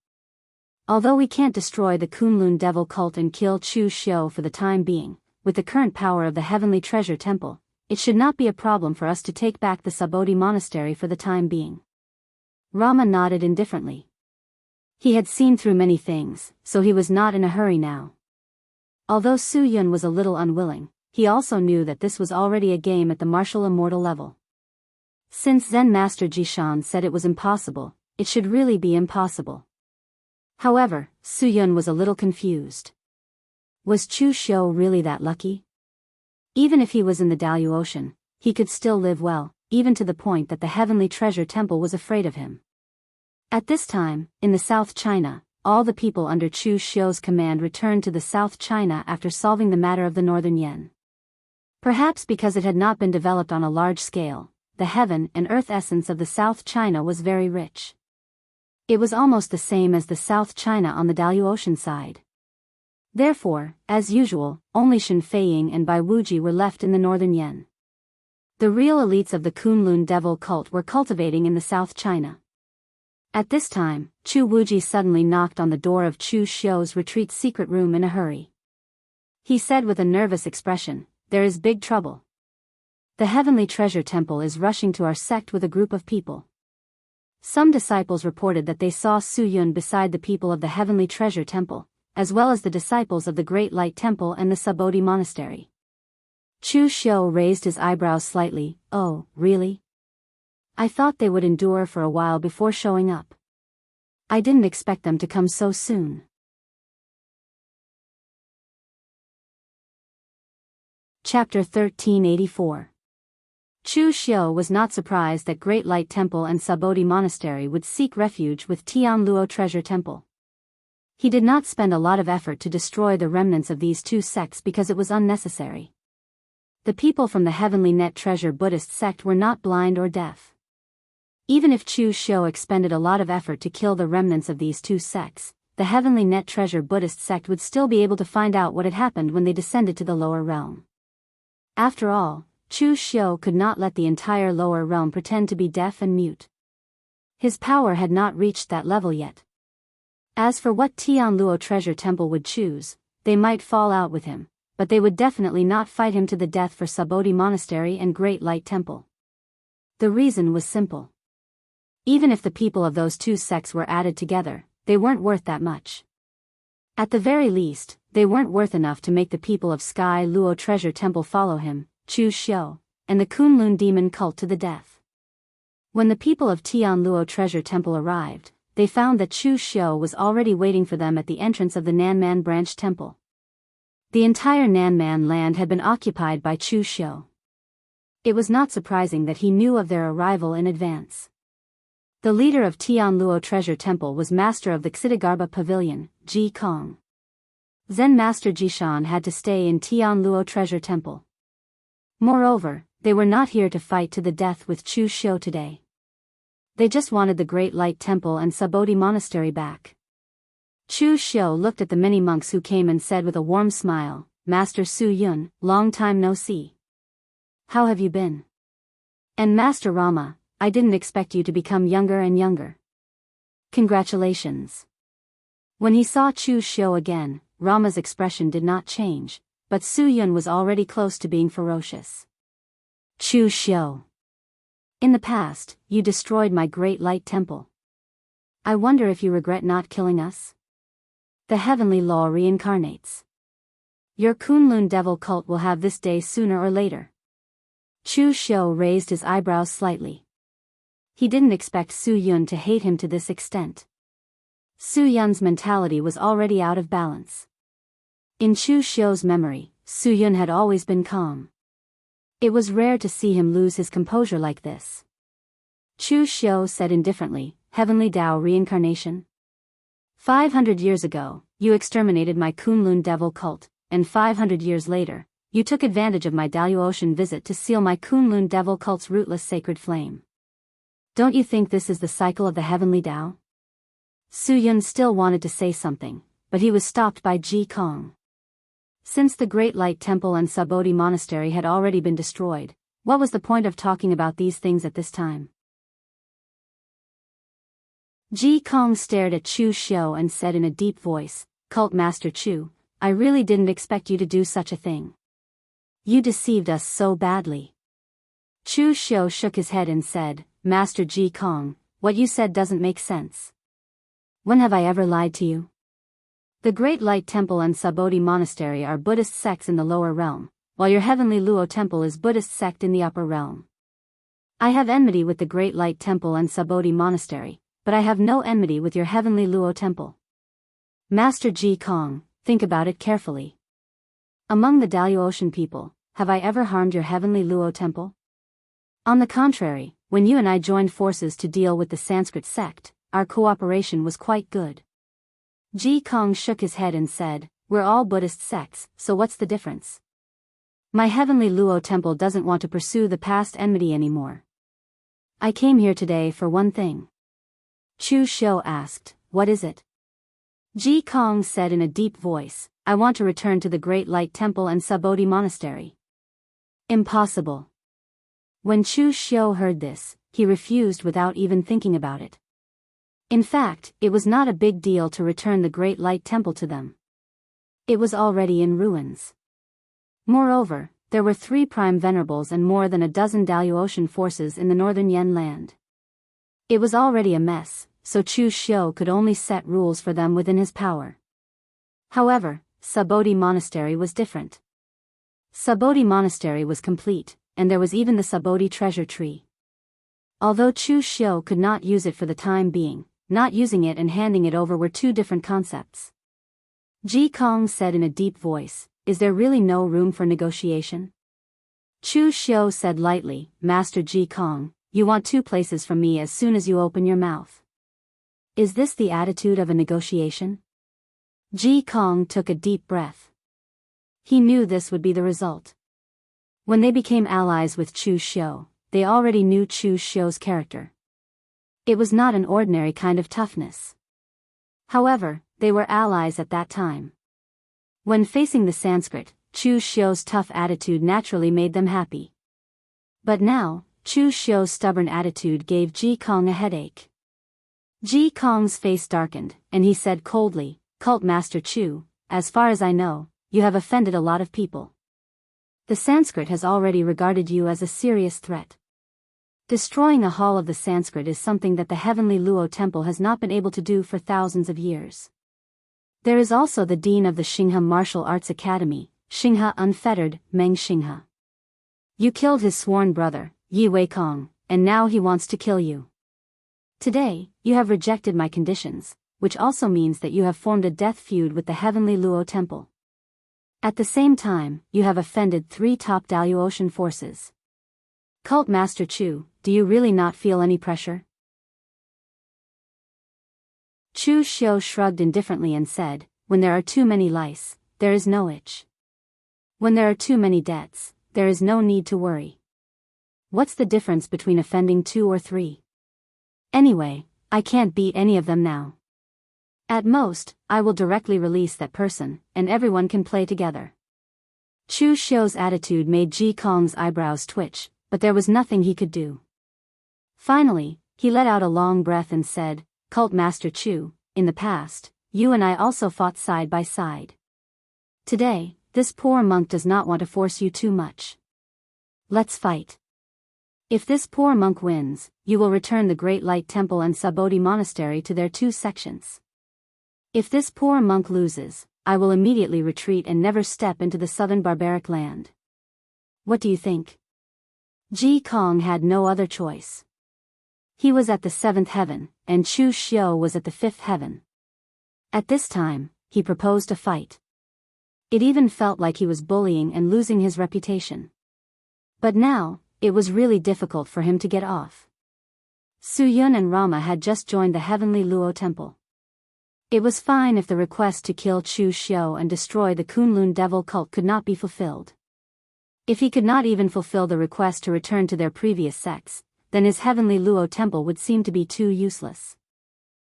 Although we can't destroy the Kunlun devil cult and kill Chu Xiu for the time being, with the current power of the Heavenly Treasure Temple, it should not be a problem for us to take back the Subhuti Monastery for the time being." Rama nodded indifferently. He had seen through many things, so he was not in a hurry now. Although Su Yun was a little unwilling, he also knew that this was already a game at the martial immortal level. Since Zen Master Jishan said it was impossible, it should really be impossible. However, Su Yun was a little confused. Was Chu Xiu really that lucky? Even if he was in the Daoist Ocean, he could still live well, even to the point that the Heavenly Treasure Temple was afraid of him. At this time, in the South China, all the people under Chu Xiu's command returned to the South China after solving the matter of the Northern Yen. Perhaps because it had not been developed on a large scale, the heaven and earth essence of the South China was very rich. It was almost the same as the South China on the Daoist Ocean side. Therefore, as usual, only Shen Feiying and Bai Wuji were left in the Northern Yen. The real elites of the Kunlun devil cult were cultivating in the South China. At this time, Chu Wuji suddenly knocked on the door of Chu Xiu's retreat secret room in a hurry. He said with a nervous expression, "There is big trouble. The Heavenly Treasure Temple is rushing to our sect with a group of people." Some disciples reported that they saw Su Yun beside the people of the Heavenly Treasure Temple, as well as the disciples of the Great Light Temple and the Subhuti Monastery. Chu Xiu raised his eyebrows slightly. "Oh, really? I thought they would endure for a while before showing up. I didn't expect them to come so soon." Chapter 1384. Chu Xiu was not surprised that Great Light Temple and Subhuti Monastery would seek refuge with Tian Luo Treasure Temple. He did not spend a lot of effort to destroy the remnants of these two sects because it was unnecessary. The people from the Heavenly Net Treasure Buddhist sect were not blind or deaf. Even if Chu Xiu expended a lot of effort to kill the remnants of these two sects, the Heavenly Net Treasure Buddhist sect would still be able to find out what had happened when they descended to the lower realm. After all, Chu Xiu could not let the entire lower realm pretend to be deaf and mute. His power had not reached that level yet. As for what Tian Luo Treasure Temple would choose, they might fall out with him, but they would definitely not fight him to the death for Subhuti Monastery and Great Light Temple. The reason was simple. Even if the people of those two sects were added together, they weren't worth that much. At the very least, they weren't worth enough to make the people of Sky Luo Treasure Temple follow him, Chu Xiu, and the Kunlun demon cult to the death. When the people of Tian Luo Treasure Temple arrived, they found that Chu Xiu was already waiting for them at the entrance of the Nanman Branch Temple. The entire Nanman land had been occupied by Chu Xiu. It was not surprising that he knew of their arrival in advance. The leader of Tianluo Treasure Temple was master of the Xitigarbha Pavilion, Ji Kong. Zen Master Jishan had to stay in Tianluo Treasure Temple. Moreover, they were not here to fight to the death with Chu Xiu today. They just wanted the Great Light Temple and Sabodhi Monastery back. Chu Xiu looked at the many monks who came and said with a warm smile, "Master Su Yun, long time no see. How have you been? And Master Rama, I didn't expect you to become younger and younger. Congratulations." When he saw Chu Xiu again, Rama's expression did not change, but Su Yun was already close to being ferocious. "Chu Xiu. In the past, you destroyed my Great Light Temple. I wonder if you regret not killing us? The heavenly law reincarnates. Your Kunlun devil cult will have this day sooner or later." Chu Xiu raised his eyebrows slightly. He didn't expect Su Yun to hate him to this extent. Su Yun's mentality was already out of balance. In Chu Xiu's memory, Su Yun had always been calm. It was rare to see him lose his composure like this. Chu Xiu said indifferently, "Heavenly Tao reincarnation? 500 years ago, you exterminated my Kunlun devil cult, and 500 years later, you took advantage of my Daoist visit to seal my Kunlun devil cult's rootless sacred flame. Don't you think this is the cycle of the heavenly Tao?" Su Yun still wanted to say something, but he was stopped by Ji Kong. Since the Great Light Temple and Sabodhi Monastery had already been destroyed, what was the point of talking about these things at this time? Ji Kong stared at Chu Xiu and said in a deep voice, "Cult Master Chu, I really didn't expect you to do such a thing. You deceived us so badly." Chu Xiu shook his head and said, "Master Ji Kong, what you said doesn't make sense. When have I ever lied to you? The Great Light Temple and Sabodhi Monastery are Buddhist sects in the lower realm, while your Heavenly Luo Temple is Buddhist sect in the upper realm. I have enmity with the Great Light Temple and Sabodhi Monastery, but I have no enmity with your Heavenly Luo Temple. Master Ji Kong, think about it carefully. Among the Daoist people, have I ever harmed your Heavenly Luo Temple? On the contrary, when you and I joined forces to deal with the Sanskrit sect, our cooperation was quite good." Ji Kong shook his head and said, "We're all Buddhist sects, so what's the difference? My Heavenly Luo Temple doesn't want to pursue the past enmity anymore. I came here today for one thing." Chu Xiu asked, "What is it?" Ji Kong said in a deep voice, "I want to return to the Great Light Temple and Sabodhi Monastery." "Impossible." When Chu Xiu heard this, he refused without even thinking about it. In fact, it was not a big deal to return the Great Light Temple to them. It was already in ruins. Moreover, there were 3 prime venerables and more than a dozen Daoist forces in the northern Yan land. It was already a mess, so Chu Xiu could only set rules for them within his power. However, Sabodhi Monastery was different. Sabodhi Monastery was complete, and there was even the Sabodhi treasure tree. Although Chu Xiu could not use it for the time being, not using it and handing it over were 2 different concepts. Ji Kong said in a deep voice, "Is there really no room for negotiation?" Chu Xiu said lightly, "Master Ji Kong, you want 2 places from me as soon as you open your mouth. Is this the attitude of a negotiation?" Ji Kong took a deep breath. He knew this would be the result. When they became allies with Chu Xiu, they already knew Chu Xiu's character. It was not an ordinary kind of toughness. However, they were allies at that time. When facing the Sanskrit, Chu Xiu's tough attitude naturally made them happy. But now, Chu Xiu's stubborn attitude gave Ji Kong a headache. Ji Kong's face darkened, and he said coldly, "Cult Master Chu, as far as I know, you have offended a lot of people. The Sanskrit has already regarded you as a serious threat. Destroying a hall of the Sanskrit is something that the Heavenly Luo Temple has not been able to do for thousands of years. There is also the Dean of the Xinghe Martial Arts Academy, Xinghe Unfettered, Meng Xinghe. You killed his sworn brother, Yi Weikong, and now he wants to kill you. Today, you have rejected my conditions, which also means that you have formed a death feud with the Heavenly Luo Temple. At the same time, you have offended 3 top Daoist forces. Cult Master Chu, do you really not feel any pressure? Chu Xiu shrugged indifferently and said, when there are too many lice, there is no itch. When there are too many debts, there is no need to worry. What's the difference between offending 2 or 3? Anyway, I can't beat any of them now. At most, I will directly release that person, and everyone can play together. Chu Xiu's attitude made Ji Kong's eyebrows twitch, but there was nothing he could do. Finally, he let out a long breath and said, Cult Master Chu, in the past, you and I also fought side by side. Today, this poor monk does not want to force you too much. Let's fight. If this poor monk wins, you will return the Great Light Temple and Sabodhi Monastery to their 2 sections. If this poor monk loses, I will immediately retreat and never step into the southern barbaric land. What do you think? Ji Kong had no other choice. He was at the 7th heaven, and Chu Xiu was at the 5th heaven. At this time, he proposed a fight. It even felt like he was bullying and losing his reputation. But now, it was really difficult for him to get off. Su Yun and Rama had just joined the Heavenly Luo Temple. It was fine if the request to kill Chu Xiu and destroy the Kunlun devil cult could not be fulfilled. If he could not even fulfill the request to return to their previous sects, then his Heavenly Luo Temple would seem to be too useless.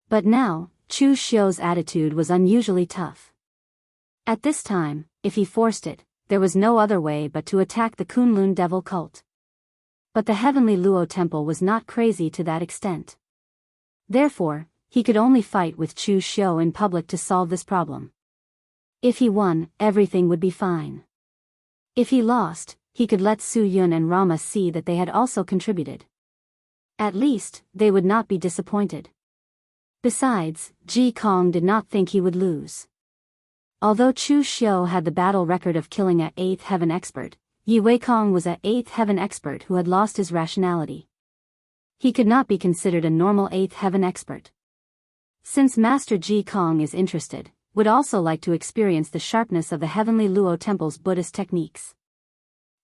But now, Chu Xiu's attitude was unusually tough. At this time, if he forced it, there was no other way but to attack the Kunlun devil cult. But the Heavenly Luo Temple was not crazy to that extent. Therefore, he could only fight with Chu Xiu in public to solve this problem. If he won, everything would be fine. If he lost, he could let Su Yun and Rama see that they had also contributed. At least, they would not be disappointed. Besides, Ji Kong did not think he would lose. Although Chu Xiu had the battle record of killing a 8th heaven expert, Yi Weikong was a 8th heaven expert who had lost his rationality. He could not be considered a normal 8th heaven expert. Since Master Ji Kong is interested, would also like to experience the sharpness of the Heavenly Luo Temple's Buddhist techniques.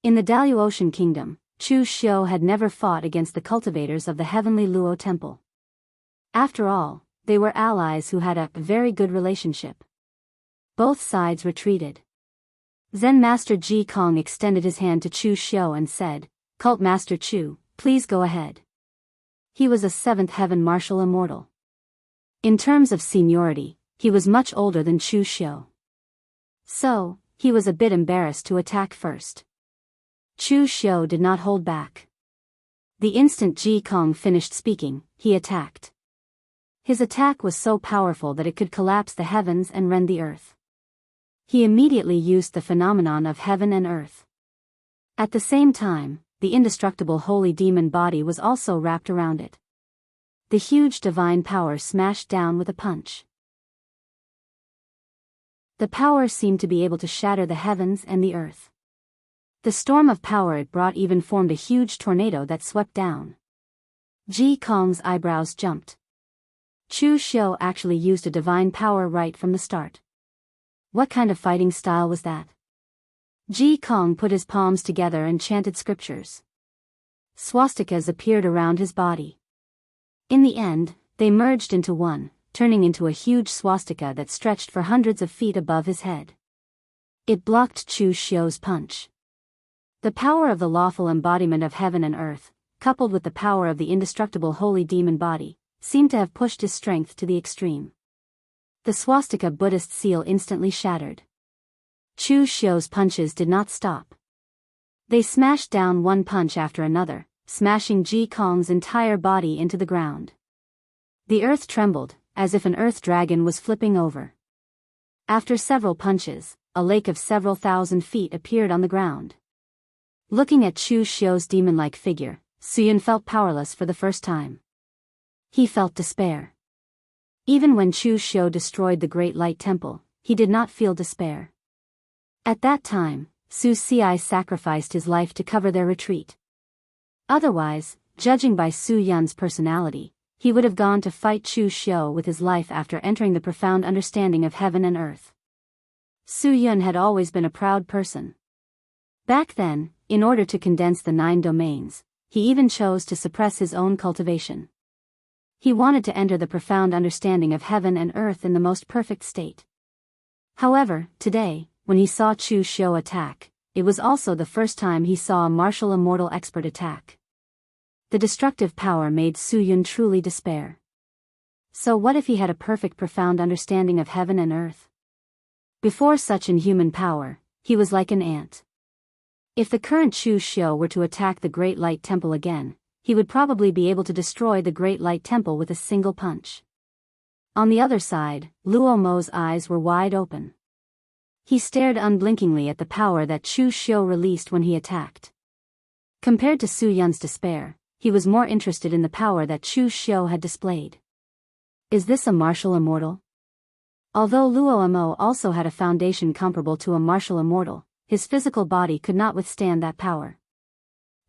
In the Daoist Kingdom, Chu Xiu had never fought against the cultivators of the Heavenly Luo Temple. After all, they were allies who had a very good relationship. Both sides retreated. Zen Master Ji Kong extended his hand to Chu Xiu and said, Cult Master Chu, please go ahead. He was a 7th heaven martial immortal. In terms of seniority, he was much older than Chu Xiu. So, he was a bit embarrassed to attack first. Chu Xiu did not hold back. The instant Ji Kong finished speaking, he attacked. His attack was so powerful that it could collapse the heavens and rend the earth. He immediately used the phenomenon of heaven and earth. At the same time, the indestructible holy demon body was also wrapped around it. The huge divine power smashed down with a punch. The power seemed to be able to shatter the heavens and the earth. The storm of power it brought even formed a huge tornado that swept down. Ji Kong's eyebrows jumped. Chu Xiu actually used a divine power right from the start. What kind of fighting style was that? Ji Kong put his palms together and chanted scriptures. Swastikas appeared around his body. In the end, they merged into one, turning into a huge swastika that stretched for hundreds of feet above his head. It blocked Chu Xiu's punch. The power of the lawful embodiment of heaven and earth, coupled with the power of the indestructible holy demon body, seemed to have pushed his strength to the extreme. The swastika Buddhist seal instantly shattered. Chu Xiu's punches did not stop. They smashed down one punch after another, smashing Ji Kong's entire body into the ground. The earth trembled, as if an earth dragon was flipping over. After several punches, a lake of several thousand feet appeared on the ground. Looking at Chu Xiu's demon-like figure, Suyun felt powerless for the first time. He felt despair. Even when Chu Xiu destroyed the Great Light Temple, he did not feel despair. At that time, Su Ci sacrificed his life to cover their retreat. Otherwise, judging by Su Yun's personality, he would have gone to fight Chu Xiu with his life after entering the profound understanding of heaven and earth. Su Yun had always been a proud person. Back then, in order to condense the 9 domains, he even chose to suppress his own cultivation. He wanted to enter the profound understanding of heaven and earth in the most perfect state. However, today, when he saw Chu Xiu attack, it was also the first time he saw a martial immortal expert attack. The destructive power made Su Yun truly despair. So what if he had a perfect profound understanding of heaven and earth? Before such inhuman power, he was like an ant. If the current Chu Xiu were to attack the Great Light Temple again, he would probably be able to destroy the Great Light Temple with a single punch. On the other side, Luo Mo's eyes were wide open. He stared unblinkingly at the power that Chu Xiu released when he attacked. Compared to Su Yun's despair, he was more interested in the power that Chu Xiu had displayed. Is this a martial immortal? Although Luo Mo also had a foundation comparable to a martial immortal, his physical body could not withstand that power.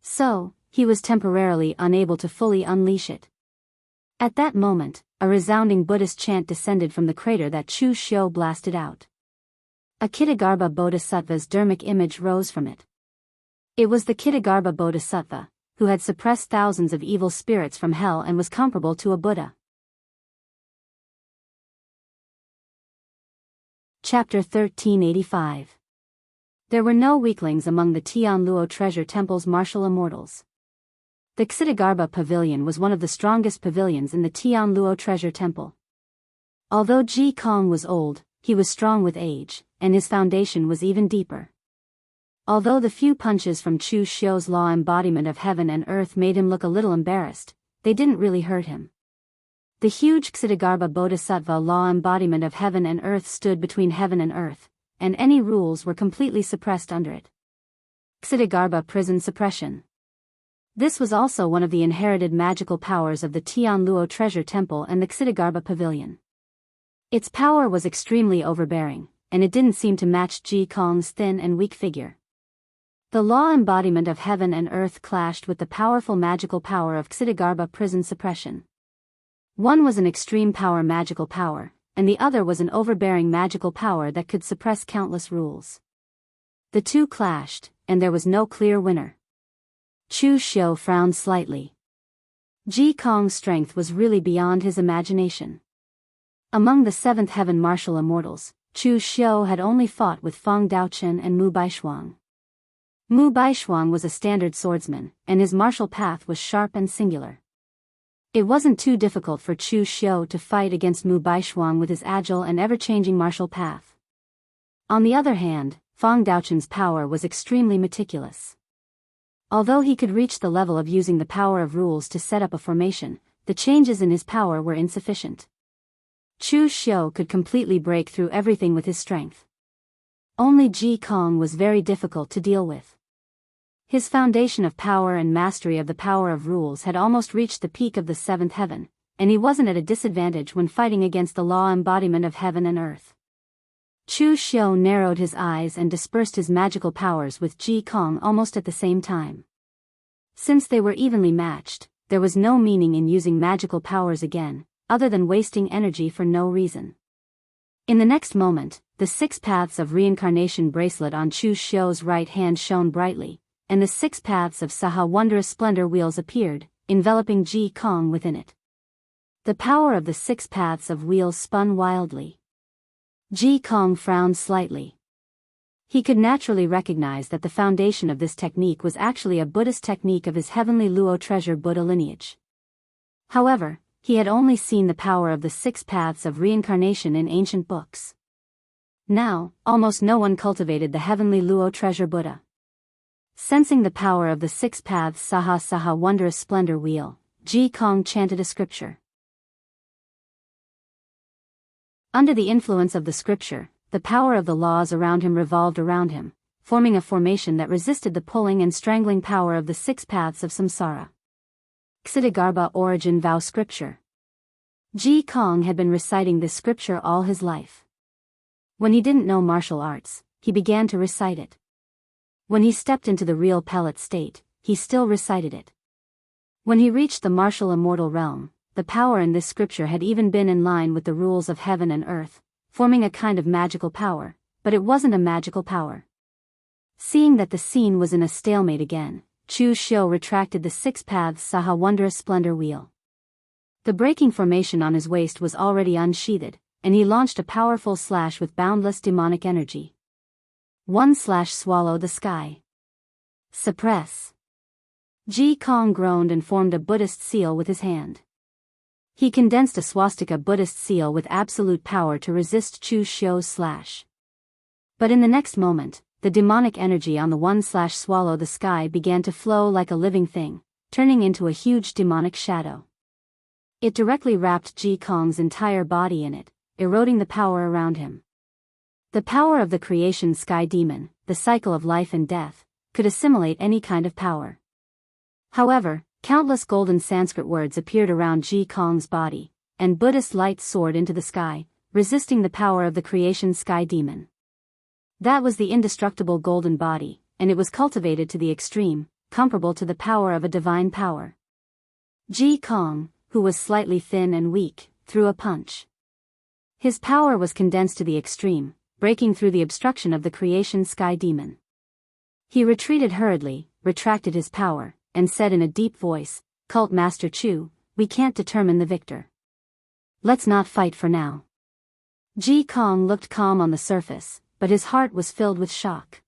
So, he was temporarily unable to fully unleash it. At that moment, a resounding Buddhist chant descended from the crater that Chu Xiu blasted out. A Kittagarbha Bodhisattva's dharmic image rose from it. It was the Kittagarbha Bodhisattva, who had suppressed thousands of evil spirits from hell and was comparable to a Buddha. Chapter 1385. There were no weaklings among the Tianluo Treasure Temple's martial immortals. The Xittagarbha Pavilion was one of the strongest pavilions in the Tianluo Treasure Temple. Although Ji Kong was old, he was strong with age, and his foundation was even deeper. Although the few punches from Chu Xiu's law embodiment of heaven and earth made him look a little embarrassed, they didn't really hurt him. The huge Xittagarbha Bodhisattva law embodiment of heaven and earth stood between heaven and earth, and any rules were completely suppressed under it. Xittagarbha Prison Suppression. This was also one of the inherited magical powers of the Tianluo Treasure Temple and the Xittagarbha Pavilion. Its power was extremely overbearing, and it didn't seem to match Ji Kong's thin and weak figure. The law embodiment of heaven and earth clashed with the powerful magical power of Xittagarbha Prison Suppression. One was an extreme power magical power, and the other was an overbearing magical power that could suppress countless rules. The two clashed, and there was no clear winner. Chu Xiu frowned slightly. Ji Kong's strength was really beyond his imagination. Among the seventh heaven martial immortals, Chu Xiu had only fought with Fang Daochen and Mu Baishuang. Mu Baishuang was a standard swordsman, and his martial path was sharp and singular. It wasn't too difficult for Chu Xiu to fight against Mu Baishuang with his agile and ever-changing martial path. On the other hand, Fang Daochen's power was extremely meticulous. Although he could reach the level of using the power of rules to set up a formation, the changes in his power were insufficient. Chu Xiu could completely break through everything with his strength. Only Ji Kong was very difficult to deal with. His foundation of power and mastery of the power of rules had almost reached the peak of the seventh heaven, and he wasn't at a disadvantage when fighting against the law embodiment of heaven and earth. Chu Xiu narrowed his eyes and dispersed his magical powers with Ji Kong almost at the same time. Since they were evenly matched, there was no meaning in using magical powers again, other than wasting energy for no reason. In the next moment, the 6 paths of reincarnation bracelet on Chu Xiu's right hand shone brightly, and the 6 paths of Saga wondrous splendor wheels appeared, enveloping Ji Kong within it. The power of the 6 paths of wheels spun wildly. Ji Kong frowned slightly. He could naturally recognize that the foundation of this technique was actually a Buddhist technique of his heavenly Luo treasure Buddha lineage. However, he had only seen the power of the 6 paths of reincarnation in ancient books. Now, almost no one cultivated the heavenly Luo treasure Buddha. Sensing the power of the 6 paths Saga wondrous splendor wheel, Ji Kong chanted a scripture. Under the influence of the scripture, the power of the laws around him revolved around him, forming a formation that resisted the pulling and strangling power of the 6 paths of samsara. Xittagarbha Origin Vow Scripture. Ji Kong had been reciting this scripture all his life. When he didn't know martial arts, he began to recite it. When he stepped into the real pellet state, he still recited it. When he reached the martial immortal realm, the power in this scripture had even been in line with the rules of heaven and earth, forming a kind of magical power, but it wasn't a magical power. Seeing that the scene was in a stalemate again, Chu Xiu retracted the 6 paths Saha wondrous splendor wheel. The breaking formation on his waist was already unsheathed, and he launched a powerful slash with boundless demonic energy. 1/swallow the sky. Suppress. Ji Kong groaned and formed a Buddhist seal with his hand. He condensed a swastika Buddhist seal with absolute power to resist Chu Xiu's slash. But in the next moment, the demonic energy on the 1/swallow the sky began to flow like a living thing, turning into a huge demonic shadow. It directly wrapped Ji Kong's entire body in it, eroding the power around him. The power of the creation sky demon, the cycle of life and death, could assimilate any kind of power. However, countless golden Sanskrit words appeared around Ji Kong's body, and Buddhist light soared into the sky, resisting the power of the creation sky demon. That was the indestructible golden body, and it was cultivated to the extreme, comparable to the power of a divine power. Ji Kong, who was slightly thin and weak, threw a punch. His power was condensed to the extreme, breaking through the obstruction of the creation sky demon. He retreated hurriedly, retracted his power, and said in a deep voice, "Cult Master Chu, we can't determine the victor. Let's not fight for now." Ji Kong looked calm on the surface, but his heart was filled with shock.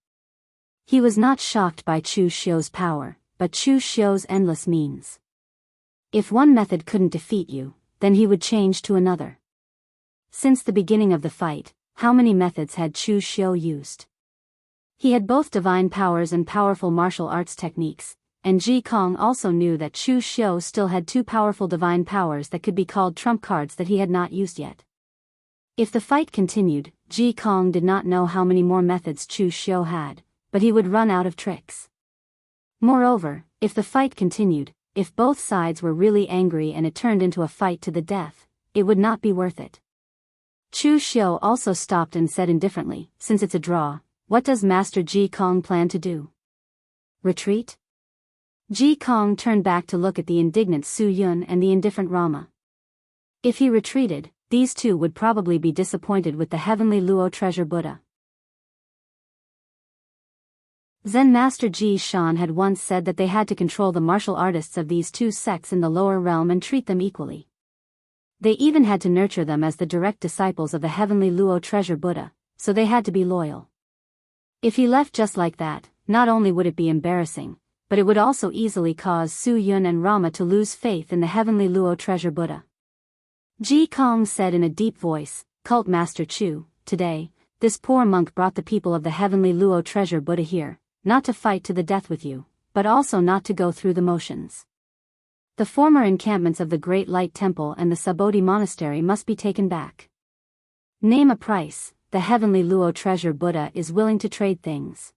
He was not shocked by Chu Xiu's power, but Chu Xiu's endless means. If one method couldn't defeat you, then he would change to another. Since the beginning of the fight, how many methods had Chu Xiu used? He had both divine powers and powerful martial arts techniques, and Ji Kong also knew that Chu Xiu still had 2 powerful divine powers that could be called trump cards that he had not used yet. If the fight continued, Ji Kong did not know how many more methods Chu Xiu had, but he would run out of tricks. Moreover, if the fight continued, if both sides were really angry and it turned into a fight to the death, it would not be worth it. Chu Xiu also stopped and said indifferently, "Since it's a draw, what does Master Ji Kong plan to do? Retreat?" Ji Kong turned back to look at the indignant Su Yun and the indifferent Rama. If he retreated, these two would probably be disappointed with the heavenly Luo treasure Buddha. Zen Master Ji Shan had once said that they had to control the martial artists of these 2 sects in the lower realm and treat them equally. They even had to nurture them as the direct disciples of the heavenly Luo treasure Buddha, so they had to be loyal. If he left just like that, not only would it be embarrassing, but it would also easily cause Su Yun and Rama to lose faith in the heavenly Luo treasure Buddha. Ji Kong said in a deep voice, "Cult Master Chu, today, this poor monk brought the people of the heavenly Luo treasure Buddha here, not to fight to the death with you, but also not to go through the motions. The former encampments of the Great Light Temple and the Sabodhi Monastery must be taken back. Name a price, the heavenly Luo treasure Buddha is willing to trade things.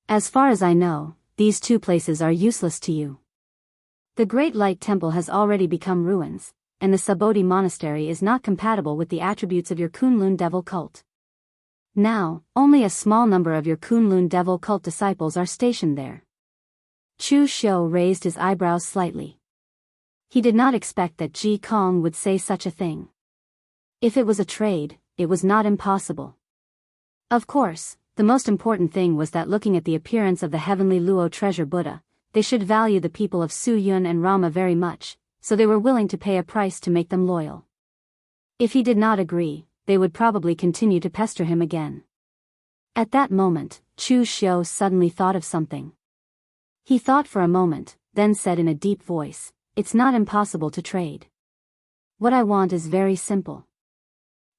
As far as I know, these 2 places are useless to you. The Great Light Temple has already become ruins, and the Sabodhi Monastery is not compatible with the attributes of your Kunlun devil cult. Now, only a small number of your Kunlun devil cult disciples are stationed there." Chu Xiu raised his eyebrows slightly. He did not expect that Ji Kong would say such a thing. If it was a trade, it was not impossible. Of course, the most important thing was that looking at the appearance of the heavenly Luo treasure Buddha, they should value the people of Su Yun and Rama very much, so they were willing to pay a price to make them loyal. If he did not agree, they would probably continue to pester him again. At that moment, Chu Xiu suddenly thought of something. He thought for a moment, then said in a deep voice, "It's not impossible to trade. What I want is very simple.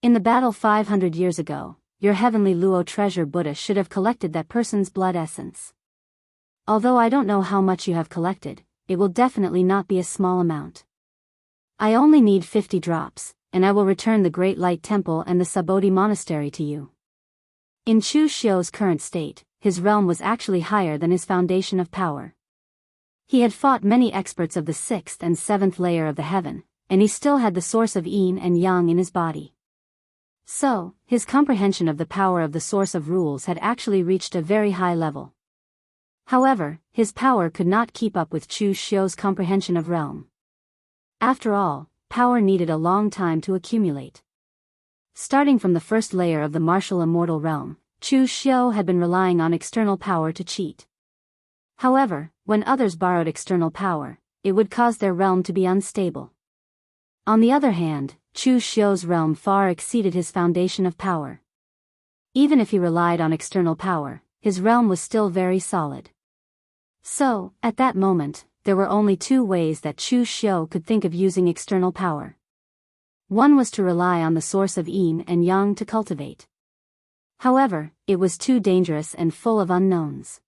In the battle 500 years ago, your heavenly Luo treasure Buddha should have collected that person's blood essence. Although I don't know how much you have collected, it will definitely not be a small amount. I only need 50 drops, and I will return the Great Light Temple and the Sabodhi Monastery to you." In Chu Xiu's current state, his realm was actually higher than his foundation of power. He had fought many experts of the 6th and 7th layer of the heaven, and he still had the source of yin and yang in his body. So, his comprehension of the power of the source of rules had actually reached a very high level. However, his power could not keep up with Chu Xiu's comprehension of realm. After all, power needed a long time to accumulate. Starting from the first layer of the martial immortal realm, Chu Xiu had been relying on external power to cheat. However, when others borrowed external power, it would cause their realm to be unstable. On the other hand, Chu Xiu's realm far exceeded his foundation of power. Even if he relied on external power, his realm was still very solid. So, at that moment, there were only two ways that Chu Xiu could think of using external power. One was to rely on the source of yin and yang to cultivate. However, it was too dangerous and full of unknowns.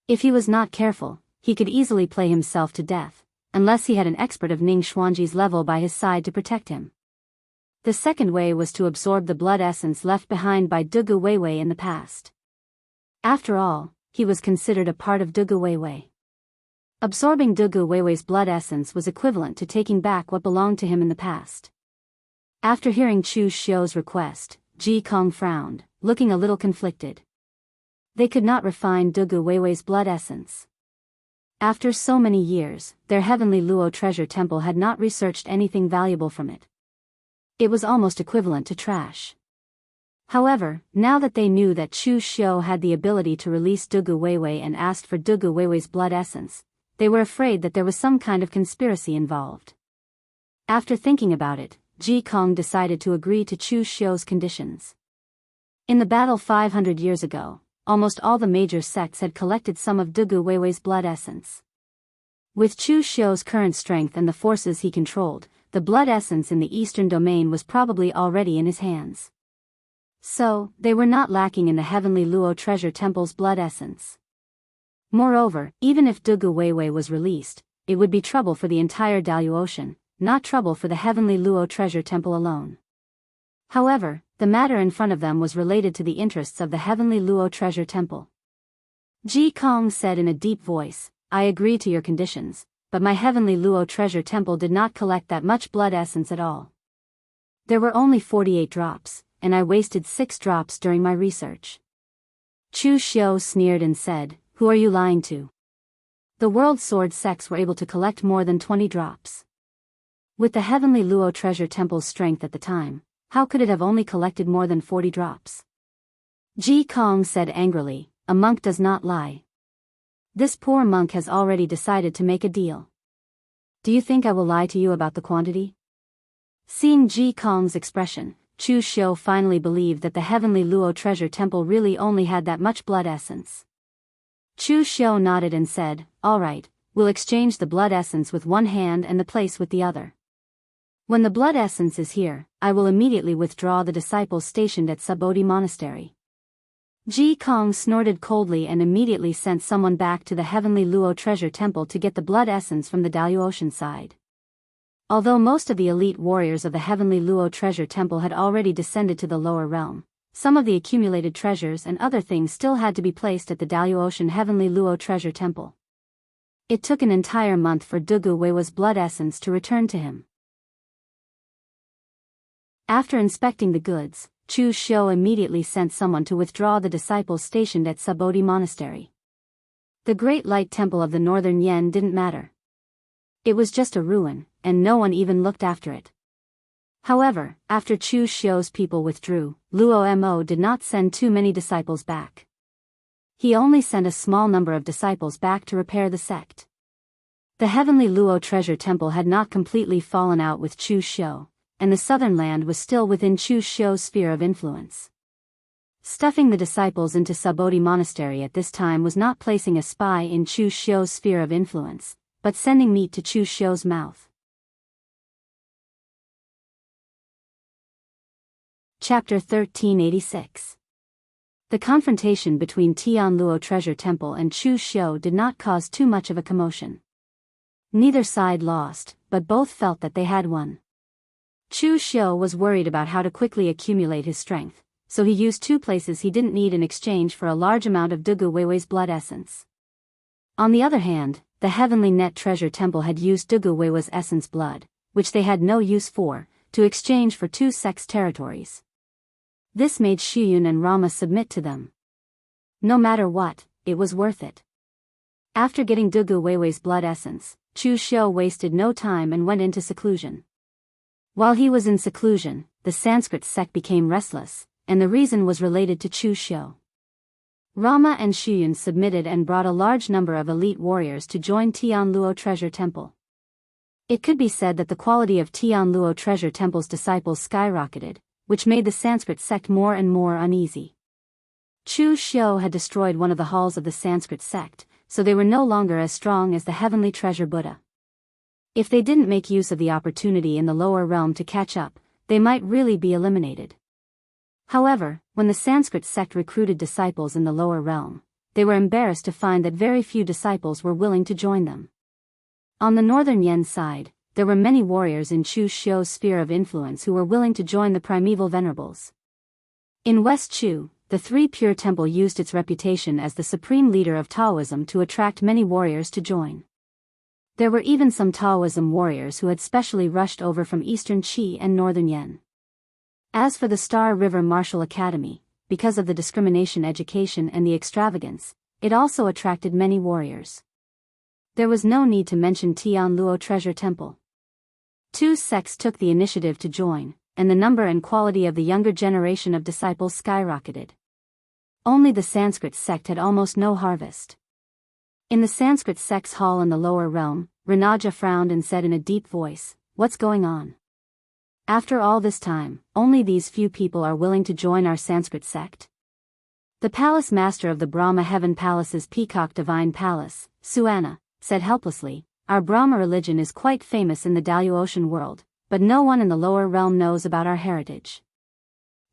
If he was not careful, he could easily play himself to death, unless he had an expert of Ning Xuanji's level by his side to protect him. The second way was to absorb the blood essence left behind by Dugu Weiwei in the past. After all, he was considered a part of Dugu Weiwei. Absorbing Dugu Weiwei's blood essence was equivalent to taking back what belonged to him in the past. After hearing Chu Xiu's request, Ji Kong frowned, looking a little conflicted. They could not refine Dugu Weiwei's blood essence. After so many years, their heavenly Luo treasure temple had not researched anything valuable from it. It was almost equivalent to trash. However, now that they knew that Chu Xiu had the ability to release Dugu Weiwei and asked for Dugu Weiwei's blood essence, they were afraid that there was some kind of conspiracy involved. After thinking about it, Ji Kong decided to agree to Chu Xiu's conditions. In the battle 500 years ago, almost all the major sects had collected some of Dugu Weiwei's blood essence. With Chu Xiu's current strength and the forces he controlled, the blood essence in the eastern domain was probably already in his hands. So, they were not lacking in the heavenly Luo treasure temple's blood essence. Moreover, even if Dugu Weiwei was released, it would be trouble for the entire Daoist, not trouble for the heavenly Luo treasure temple alone. However, the matter in front of them was related to the interests of the heavenly Luo treasure temple. Ji Kong said in a deep voice, "I agree to your conditions, but my heavenly Luo treasure temple did not collect that much blood essence at all. There were only 48 drops, and I wasted 6 drops during my research." Chu Xiu sneered and said, "Who are you lying to? The world sword sects were able to collect more than 20 drops. With the heavenly Luo treasure temple's strength at the time, how could it have only collected more than 40 drops?" Ji Kong said angrily, "A monk does not lie. This poor monk has already decided to make a deal. Do you think I will lie to you about the quantity?" Seeing Ji Kong's expression, Chu Xiu finally believed that the heavenly Luo treasure temple really only had that much blood essence. Chu Xiu nodded and said, "All right, we'll exchange the blood essence with one hand and the place with the other. When the blood essence is here, I will immediately withdraw the disciples stationed at Sabodhi Monastery." Ji Kong snorted coldly and immediately sent someone back to the heavenly Luo treasure temple to get the blood essence from the Daoist side. Although most of the elite warriors of the heavenly Luo treasure temple had already descended to the lower realm, some of the accumulated treasures and other things still had to be placed at the Daoist heavenly Luo treasure temple. It took an entire month for Dugu Weiwei's blood essence to return to him. After inspecting the goods, Chu Xiu immediately sent someone to withdraw the disciples stationed at Sabodhi Monastery. The Great Light Temple of the Northern Yen didn't matter. It was just a ruin, and no one even looked after it. However, after Chu Xiu's people withdrew, Luo Mo did not send too many disciples back. He only sent a small number of disciples back to repair the sect. The heavenly Luo treasure temple had not completely fallen out with Chu Xiu, and the southern land was still within Chu Xiu's sphere of influence. Stuffing the disciples into Sabodhi Monastery at this time was not placing a spy in Chu Xiu's sphere of influence, but sending meat to Chu Xiu's mouth. Chapter 1386. The confrontation between Tian Luo Treasure Temple and Chu Xiu did not cause too much of a commotion. Neither side lost, but both felt that they had won. Chu Xiu was worried about how to quickly accumulate his strength, so he used 2 places he didn't need in exchange for a large amount of Dugu Weiwei's blood essence. On the other hand, the Heavenly Net Treasure Temple had used Dugu Weiwei's essence blood, which they had no use for, to exchange for 2 sects' territories. This made Shiyun and Rama submit to them. No matter what, it was worth it. After getting Dugu Weiwei's blood essence, Chu Xiu wasted no time and went into seclusion. While he was in seclusion, the Sanskrit sect became restless, and the reason was related to Chu Xiu. Rama and Shuyun submitted and brought a large number of elite warriors to join Tianluo Treasure Temple. It could be said that the quality of Tianluo Treasure Temple's disciples skyrocketed, which made the Sanskrit sect more and more uneasy. Chu Xiu had destroyed one of the halls of the Sanskrit sect, so they were no longer as strong as the heavenly treasure Buddha. If they didn't make use of the opportunity in the lower realm to catch up, they might really be eliminated. However, when the Sanskrit sect recruited disciples in the lower realm, they were embarrassed to find that very few disciples were willing to join them. On the northern Yan side, there were many warriors in Chu Xiu's sphere of influence who were willing to join the primeval venerables. In West Chu, the Three Pure Temple used its reputation as the supreme leader of Taoism to attract many warriors to join. There were even some Taoism warriors who had specially rushed over from eastern Qi and northern Yan. As for the Star River Martial Academy, because of the discrimination education and the extravagance, it also attracted many warriors. There was no need to mention Tianluo Treasure Temple. Two sects took the initiative to join, and the number and quality of the younger generation of disciples skyrocketed. Only the Sanskrit sect had almost no harvest. In the Sanskrit sect's hall in the lower realm, Ranaja frowned and said in a deep voice, "What's going on? After all this time, only these few people are willing to join our Sanskrit sect?" The palace master of the Brahma Heaven Palace's Peacock Divine Palace, Suana, said helplessly, "Our Brahma religion is quite famous in the Daoist world, but no one in the lower realm knows about our heritage.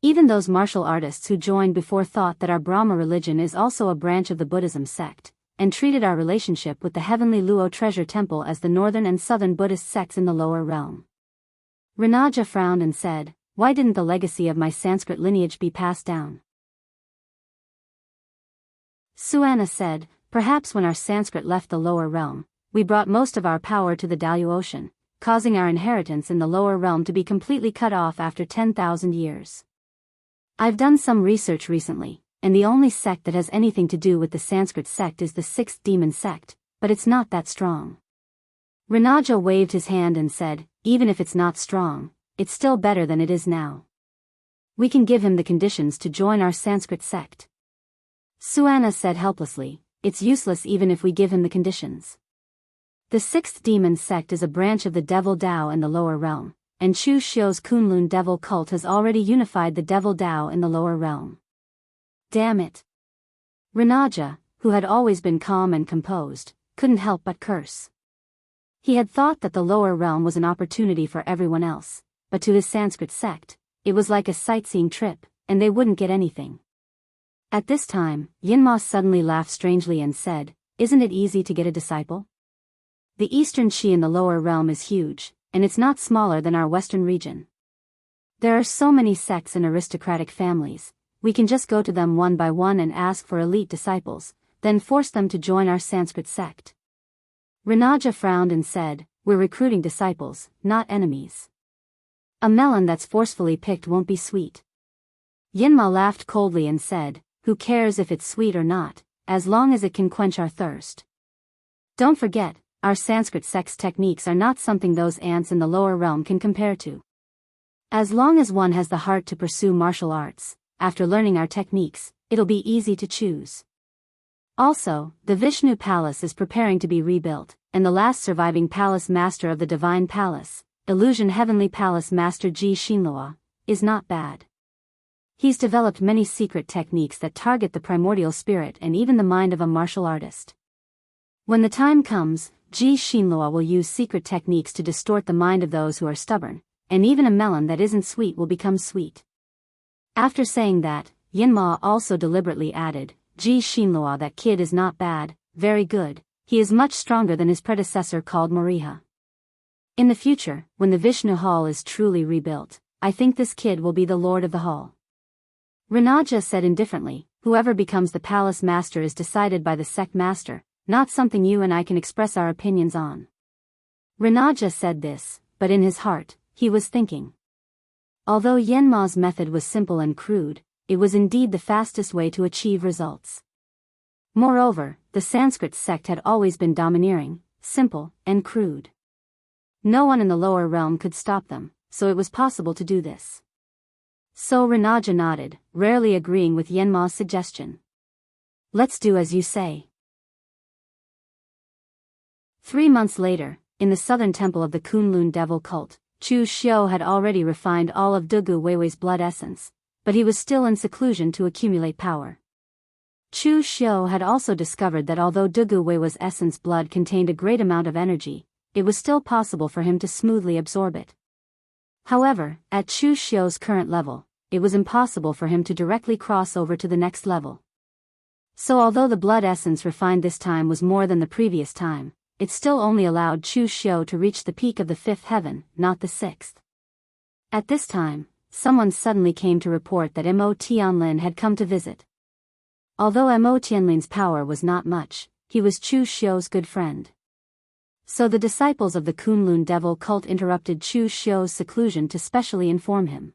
Even those martial artists who joined before thought that our Brahma religion is also a branch of the Buddhism sect, and treated our relationship with the heavenly Luo Treasure Temple as the northern and southern Buddhist sects in the lower realm." Ranaja frowned and said, "Why didn't the legacy of my Sanskrit lineage be passed down?" Suana said, "Perhaps when our Sanskrit left the lower realm, we brought most of our power to the Daoist, causing our inheritance in the lower realm to be completely cut off after 10,000 years. I've done some research recently, and the only sect that has anything to do with the Sanskrit sect is the sixth demon sect, but it's not that strong." Ranaja waved his hand and said, "Even if it's not strong, it's still better than it is now. We can give him the conditions to join our Sanskrit sect." Suana said helplessly, "It's useless even if we give him the conditions. The sixth demon sect is a branch of the devil Dao in the lower realm, and Chu Xiu's Kunlun devil cult has already unified the devil Dao in the lower realm." Damn it. Ranaja, who had always been calm and composed, couldn't help but curse. He had thought that the lower realm was an opportunity for everyone else, but to his Sanskrit sect, it was like a sightseeing trip, and they wouldn't get anything. At this time, Yinma suddenly laughed strangely and said, "Isn't it easy to get a disciple? The eastern Qi in the lower realm is huge, and it's not smaller than our western region. There are so many sects and aristocratic families, we can just go to them one by one and ask for elite disciples, then force them to join our Sanskrit sect." Ranaja frowned and said, "We're recruiting disciples, not enemies. A melon that's forcefully picked won't be sweet." Yinma laughed coldly and said, "Who cares if it's sweet or not, as long as it can quench our thirst? Don't forget, our Sanskrit sect's techniques are not something those ants in the lower realm can compare to. As long as one has the heart to pursue martial arts, after learning our techniques, it'll be easy to choose. Also, the Vishnu Palace is preparing to be rebuilt, and the last surviving palace master of the Divine Palace, Illusion Heavenly Palace Master Ji Xinlua, is not bad. He's developed many secret techniques that target the primordial spirit and even the mind of a martial artist. When the time comes, Ji Xinlua will use secret techniques to distort the mind of those who are stubborn, and even a melon that isn't sweet will become sweet." After saying that, Yinma also deliberately added, "Ji Xinlua, that kid is not bad, very good, he is much stronger than his predecessor called Moriha. In the future, when the Vishnu Hall is truly rebuilt, I think this kid will be the lord of the hall." Ranaja said indifferently, "Whoever becomes the palace master is decided by the sect master, not something you and I can express our opinions on." Ranaja said this, but in his heart, he was thinking. Although Yenma's method was simple and crude, it was indeed the fastest way to achieve results. Moreover, the Sanskrit sect had always been domineering, simple, and crude. No one in the lower realm could stop them, so it was possible to do this. So Renaja nodded, rarely agreeing with Yanma's suggestion. Let's do as you say. 3 months later, in the southern temple of the Kunlun devil cult, Chu Xiu had already refined all of Dugu Weiwei's blood essence, but he was still in seclusion to accumulate power. Chu Xiu had also discovered that although Dugu Weiwei's essence blood contained a great amount of energy, it was still possible for him to smoothly absorb it. However, at Chu Xiu's current level, it was impossible for him to directly cross over to the next level. So although the blood essence refined this time was more than the previous time, it still only allowed Chu Xiu to reach the peak of the 5th heaven, not the 6th. At this time, someone suddenly came to report that Mo Tianlin had come to visit. Although Mo Tianlin's power was not much, he was Chu Xiu's good friend. So the disciples of the Kunlun devil cult interrupted Chu Xiu's seclusion to specially inform him.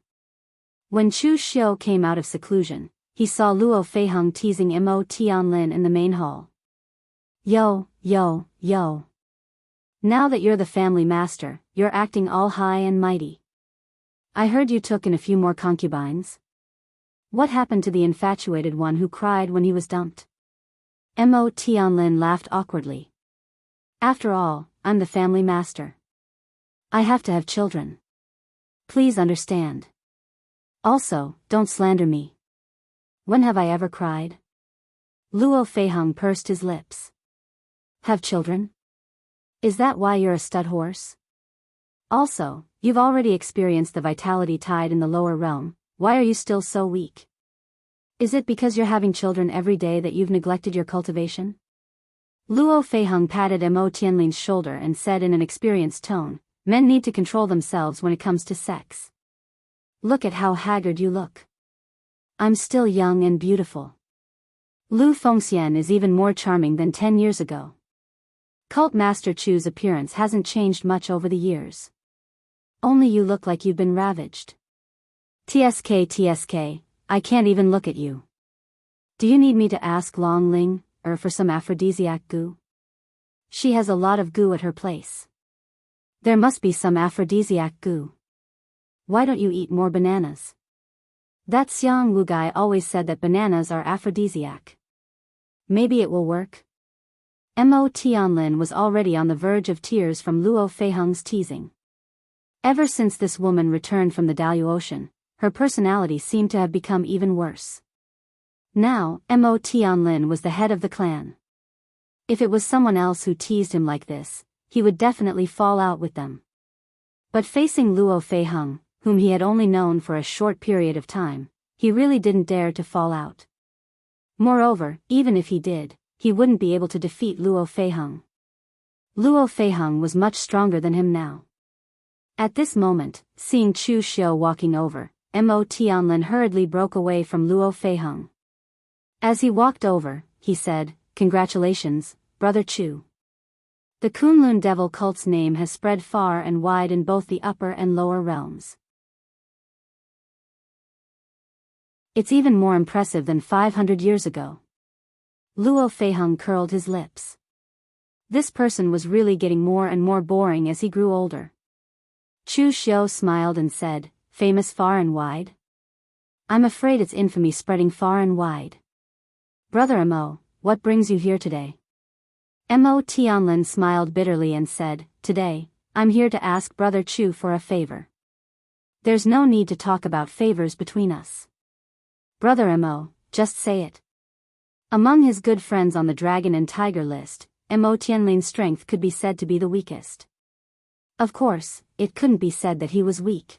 When Chu Xiu came out of seclusion, he saw Luo Feiheng teasing Mo Tianlin in the main hall. Yo. Now that you're the family master, you're acting all high and mighty. I heard you took in a few more concubines. What happened to the infatuated one who cried when he was dumped? Mo Tianlin laughed awkwardly. After all, I'm the family master. I have to have children. Please understand. Also, don't slander me. When have I ever cried? Luo Feiheng pursed his lips. Have children? Is that why you're a stud horse? Also, you've already experienced the vitality tide in the lower realm, why are you still so weak? Is it because you're having children every day that you've neglected your cultivation? Luo Feiheng patted Mo Tianlin's shoulder and said in an experienced tone, men need to control themselves when it comes to sex. Look at how haggard you look. I'm still young and beautiful. Lu Fengxian is even more charming than 10 years ago. Cult Master Chu's appearance hasn't changed much over the years. Only you look like you've been ravaged. TSK, I can't even look at you. Do you need me to ask Long Ling, for some aphrodisiac goo? She has a lot of goo at her place. There must be some aphrodisiac goo. Why don't you eat more bananas? That Xiangwu guy always said that bananas are aphrodisiac. Maybe it will work. Mo Tianlin was already on the verge of tears from Luo Feiheng's teasing. Ever since this woman returned from the Daoist Ocean, her personality seemed to have become even worse. Now, Mo Tianlin was the head of the clan. If it was someone else who teased him like this, he would definitely fall out with them. But facing Luo Feiheng, whom he had only known for a short period of time, he really didn't dare to fall out. Moreover, even if he did, he wouldn't be able to defeat Luo Feiheng. Luo Feiheng was much stronger than him now. At this moment, seeing Chu Xiu walking over, Mo Tianlin hurriedly broke away from Luo Feiheng. As he walked over, he said, "Congratulations, Brother Chu. The Kunlun devil cult's name has spread far and wide in both the upper and lower realms. It's even more impressive than 500 years ago." Luo Feiheng curled his lips. This person was really getting more and more boring as he grew older. Chu Xiu smiled and said, "Famous far and wide? I'm afraid it's infamy spreading far and wide. Brother Mo, what brings you here today?" Mo Tianlin smiled bitterly and said, "Today, I'm here to ask Brother Chu for a favor. There's no need to talk about favors between us. Brother Mo, just say it." Among his good friends on the Dragon and Tiger list, Mo Tianlin's strength could be said to be the weakest. Of course, it couldn't be said that he was weak.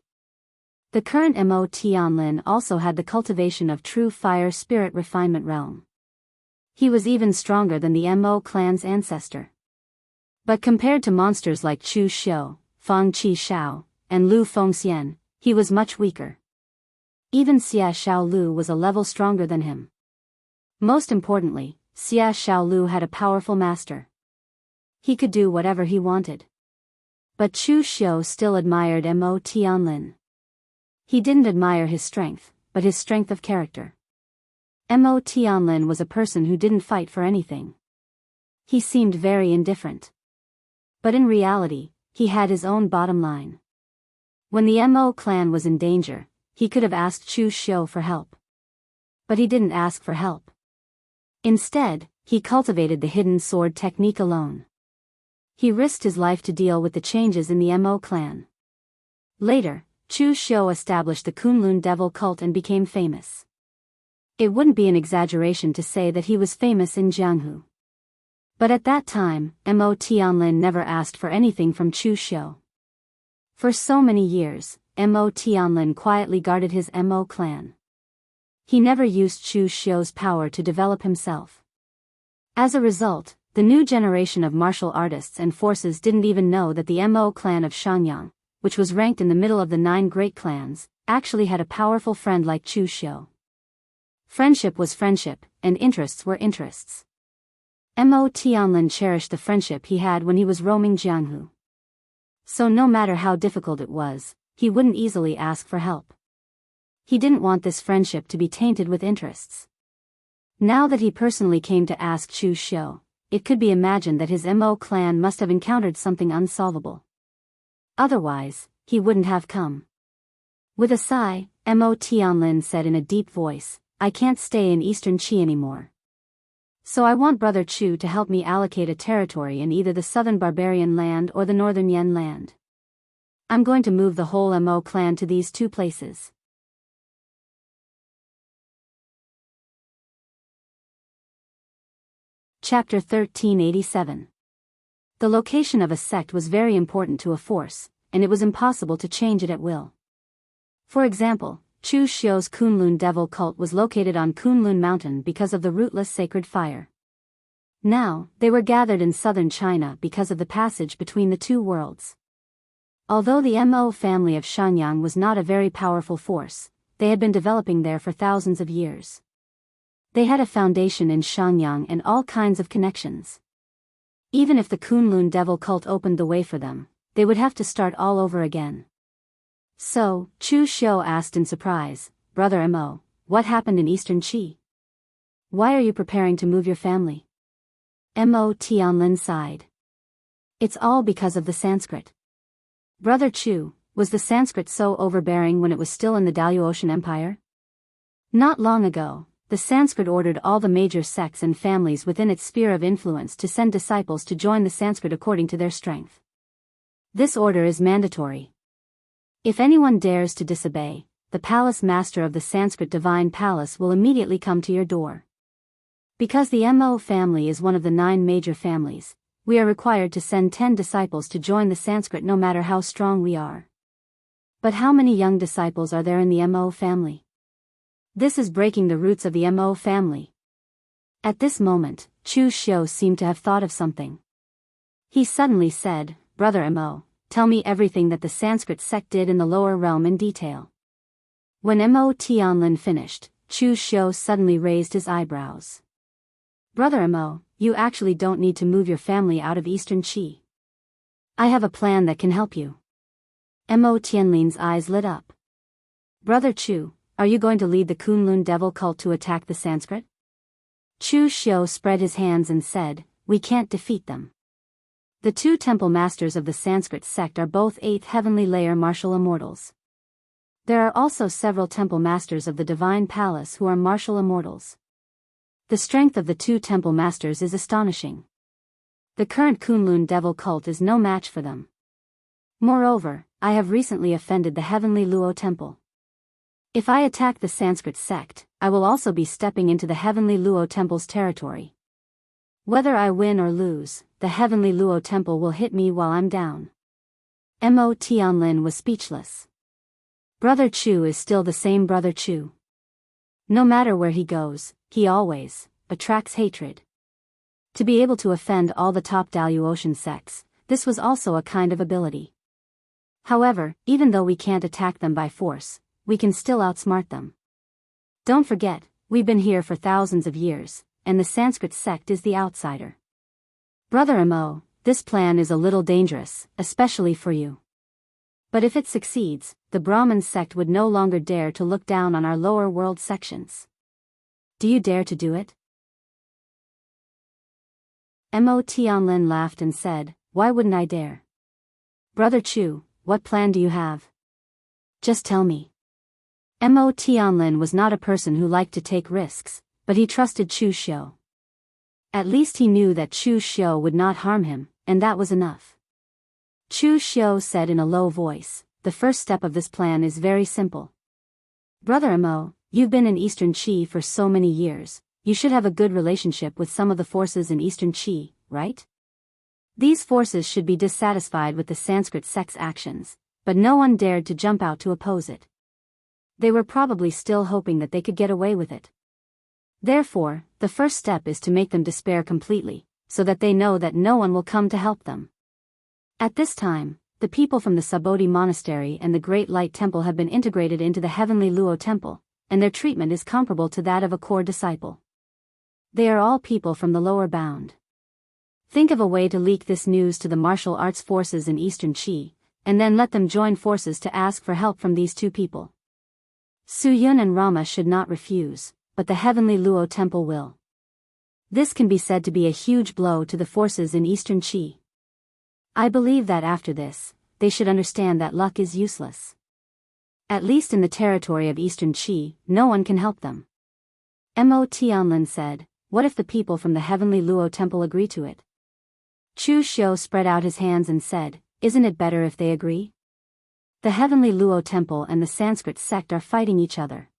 The current Mo Tianlin also had the cultivation of true fire spirit refinement realm. He was even stronger than the Mo clan's ancestor. But compared to monsters like Chu Xiu, Fang Qi Shao, and Lu Fengxian, he was much weaker. Even Xia Xiaolu was a level stronger than him. Most importantly, Xia Xiaolu had a powerful master. He could do whatever he wanted. But Chu Xiu still admired Mo Tianlin. He didn't admire his strength, but his strength of character. Mo Tianlin was a person who didn't fight for anything. He seemed very indifferent. But in reality, he had his own bottom line. When the Mo clan was in danger, he could have asked Chu Xiu for help. But he didn't ask for help. Instead, he cultivated the hidden sword technique alone. He risked his life to deal with the changes in the Mo clan. Later, Chu Xiu established the Kunlun devil cult and became famous. It wouldn't be an exaggeration to say that he was famous in Jianghu. But at that time, Mo Tianlin never asked for anything from Chu Xiu. For so many years, Mo Tianlin quietly guarded his Mo clan. He never used Chu Xiu's power to develop himself. As a result, the new generation of martial artists and forces didn't even know that the Mo clan of Xiangyang, which was ranked in the middle of the 9 great clans, actually had a powerful friend like Chu Xiu. Friendship was friendship, and interests were interests. Mo Tianlin cherished the friendship he had when he was roaming Jianghu. So no matter how difficult it was, he wouldn't easily ask for help. He didn't want this friendship to be tainted with interests. Now that he personally came to ask Chu Xiu, it could be imagined that his Mo clan must have encountered something unsolvable. Otherwise, he wouldn't have come. With a sigh, Mo Tianlin said in a deep voice, "I can't stay in Eastern Qi anymore. So I want Brother Chu to help me allocate a territory in either the southern barbarian land or the northern Yan land. I'm going to move the whole Mo clan to these 2 places." Chapter 1387. The location of a sect was very important to a force, and it was impossible to change it at will. For example, Chu Xiu's Kunlun devil cult was located on Kunlun Mountain because of the rootless sacred fire. Now, they were gathered in southern China because of the passage between the 2 worlds. Although the Mo family of Xiangyang was not a very powerful force, they had been developing there for thousands of years. They had a foundation in Xiangyang and all kinds of connections. Even if the Kunlun devil cult opened the way for them, they would have to start all over again. So, Chu Xiu asked in surprise, "Brother Mo, what happened in Eastern Qi? Why are you preparing to move your family?" Mo Tianlin sighed. "It's all because of the Sanskrit. Brother Chu, was the Sanskrit so overbearing when it was still in the Daoist Empire? Not long ago, the Sanskrit ordered all the major sects and families within its sphere of influence to send disciples to join the Sanskrit according to their strength. This order is mandatory. If anyone dares to disobey, the palace master of the Sanskrit divine palace will immediately come to your door. Because the Mo family is one of the 9 major families, we are required to send 10 disciples to join the Sanskrit no matter how strong we are. But how many young disciples are there in the Mo family? This is breaking the roots of the Mo family." At this moment, Chu Xiu seemed to have thought of something. He suddenly said, "Brother Mo, tell me everything that the Sanskrit sect did in the lower realm in detail." When Mo Tianlin finished, Chu Xiu suddenly raised his eyebrows. "Brother Mo, you actually don't need to move your family out of Eastern Qi. I have a plan that can help you." Mo Tianlin's eyes lit up. "Brother Chu, are you going to lead the Kunlun devil cult to attack the Sanskrit?" Chu Xiu spread his hands and said, "We can't defeat them. The 2 temple masters of the Sanskrit sect are both 8th heavenly layer martial immortals. There are also several temple masters of the divine palace who are martial immortals. The strength of the 2 temple masters is astonishing. The current Kunlun devil cult is no match for them. Moreover, I have recently offended the heavenly Luo temple. If I attack the Sanskrit sect, I will also be stepping into the heavenly Luo temple's territory. Whether I win or lose, the heavenly Luo temple will hit me while I'm down." Mo Tianlin was speechless. Brother Chu is still the same Brother Chu. No matter where he goes, he always attracts hatred. To be able to offend all the top Daoist sects, this was also a kind of ability. However, even though we can't attack them by force, we can still outsmart them. Don't forget, we've been here for thousands of years, and the Sanskrit sect is the outsider. Brother Mo, this plan is a little dangerous, especially for you. But if it succeeds, the Brahmin sect would no longer dare to look down on our lower world sections. Do you dare to do it?" Mo Tianlin laughed and said, "Why wouldn't I dare? Brother Chu, what plan do you have?" Just tell me. Mo Tianlin was not a person who liked to take risks, but he trusted Chu Xiu. At least he knew that Chu Xiu would not harm him, and that was enough. Chu Xiu said in a low voice, "The first step of this plan is very simple. Brother Mo, you've been in Eastern Qi for so many years, you should have a good relationship with some of the forces in Eastern Qi, right? These forces should be dissatisfied with the Sanskrit sect's actions, but no one dared to jump out to oppose it. They were probably still hoping that they could get away with it. Therefore, the first step is to make them despair completely, so that they know that no one will come to help them. At this time, the people from the Subodhi Monastery and the Great Light Temple have been integrated into the Heavenly Luo Temple, and their treatment is comparable to that of a core disciple. They are all people from the lower bound. Think of a way to leak this news to the martial arts forces in Eastern Qi, and then let them join forces to ask for help from these two people. Su Yun and Rama should not refuse, but the Heavenly Luo Temple will. This can be said to be a huge blow to the forces in Eastern Qi. I believe that after this, they should understand that luck is useless. At least in the territory of Eastern Qi, no one can help them." Mo Tianlin said, "What if the people from the Heavenly Luo Temple agree to it?" Chu Xiu spread out his hands and said, "Isn't it better if they agree? The Heavenly Luo Temple and the Sanskrit sect are fighting each other.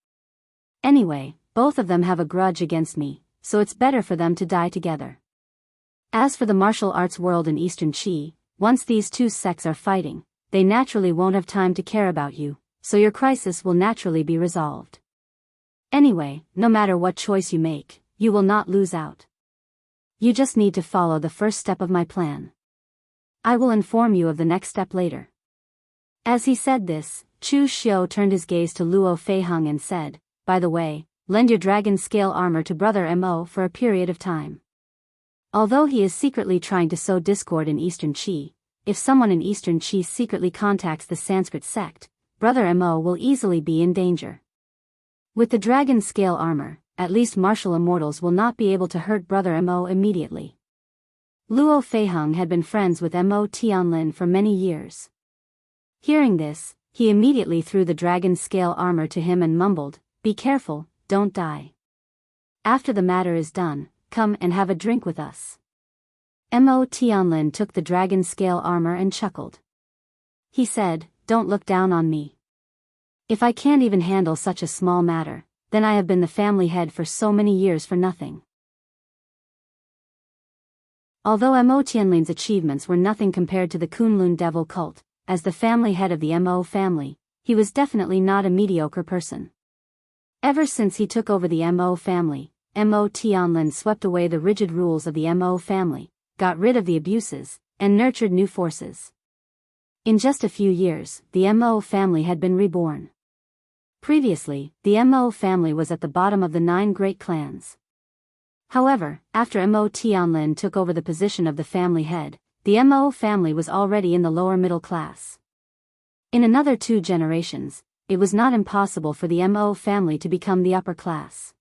Anyway, both of them have a grudge against me, so it's better for them to die together. As for the martial arts world in Eastern Qi, once these two sects are fighting, they naturally won't have time to care about you, so your crisis will naturally be resolved. Anyway, no matter what choice you make, you will not lose out. You just need to follow the first step of my plan. I will inform you of the next step later." As he said this, Chu Xiu turned his gaze to Luo Feiheng and said, "By the way, lend your dragon scale armor to Brother Mo for a period of time. Although he is secretly trying to sow discord in Eastern Qi, if someone in Eastern Qi secretly contacts the Sanskrit sect, Brother Mo will easily be in danger. With the dragon scale armor, at least martial immortals will not be able to hurt Brother Mo immediately." Luo Feiheng had been friends with Mo Tianlin for many years. Hearing this, he immediately threw the dragon scale armor to him and mumbled, "Be careful, don't die. After the matter is done, come and have a drink with us." Mo Tianlin took the dragon scale armor and chuckled. He said, "Don't look down on me. If I can't even handle such a small matter, then I have been the family head for so many years for nothing." Although Mo Tianlin's achievements were nothing compared to the Kunlun devil cult, as the family head of the Mo family, he was definitely not a mediocre person. Ever since he took over the Mo family, Mo Tianlin swept away the rigid rules of the Mo family, got rid of the abuses, and nurtured new forces. In just a few years, the Mo family had been reborn. Previously, the Mo family was at the bottom of the 9 great clans. However, after Mo Tianlin took over the position of the family head, the Mo family was already in the lower middle class. In another 2 generations, it was not impossible for the Mo family to become the upper class.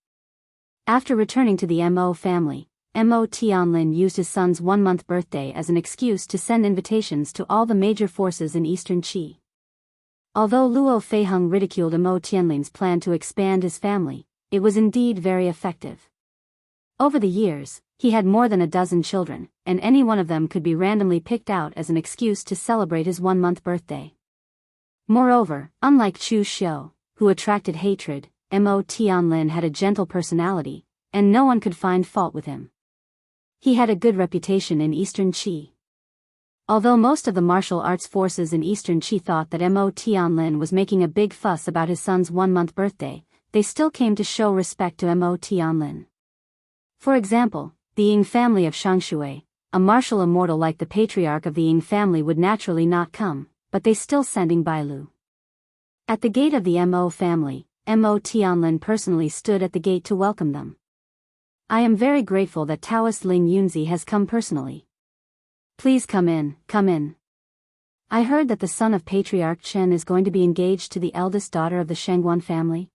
After returning to the Mo family, Mo Tianlin used his son's 1-month birthday as an excuse to send invitations to all the major forces in Eastern Qi. Although Luo Feiheng ridiculed Mo Tianlin's plan to expand his family, it was indeed very effective. Over the years, he had more than a dozen children, and any one of them could be randomly picked out as an excuse to celebrate his 1-month birthday. Moreover, unlike Chu Xiu, who attracted hatred, Mo Tianlin had a gentle personality, and no one could find fault with him. He had a good reputation in Eastern Qi. Although most of the martial arts forces in Eastern Qi thought that Mo Tianlin was making a big fuss about his son's 1-month birthday, they still came to show respect to Mo Tianlin. For example, the Ying family of Xiangshui, a martial immortal like the patriarch of the Ying family would naturally not come, but they still sending Bailu. At the gate of the Mo family, Mo Tianlin personally stood at the gate to welcome them. "I am very grateful that Taoist Ling Yunzi has come personally. Please come in, come in. I heard that the son of Patriarch Chen is going to be engaged to the eldest daughter of the Shengguan family.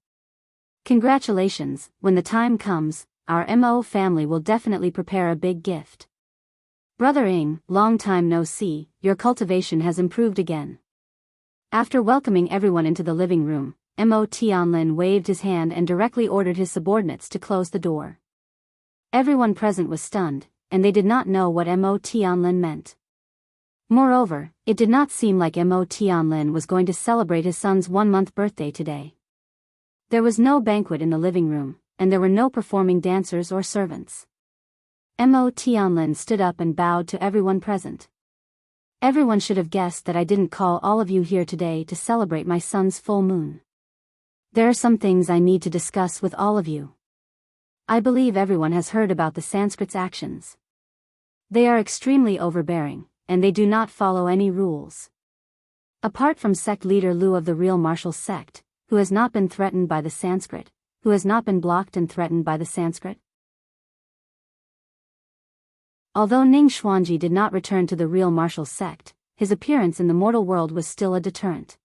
Congratulations, when the time comes, our Mo family will definitely prepare a big gift. Brother Ying, long time no see, your cultivation has improved again. After welcoming everyone into the living room, Mo Tianlin waved his hand and directly ordered his subordinates to close the door. Everyone present was stunned, and they did not know what Mo Tianlin meant. Moreover, it did not seem like Mo Tianlin was going to celebrate his son's 1-month birthday today. There was no banquet in the living room, and there were no performing dancers or servants. Mo Tianlin stood up and bowed to everyone present. Everyone should have guessed that I didn't call all of you here today to celebrate my son's full moon. There are some things I need to discuss with all of you. I believe everyone has heard about the Sanskrit's actions. They are extremely overbearing, and they do not follow any rules. Apart from sect leader Lu of the real martial sect, who has not been threatened by the Sanskrit, who has not been blocked and threatened by the Sanskrit. Although Ning Xuanji did not return to the real martial sect, his appearance in the mortal world was still a deterrent.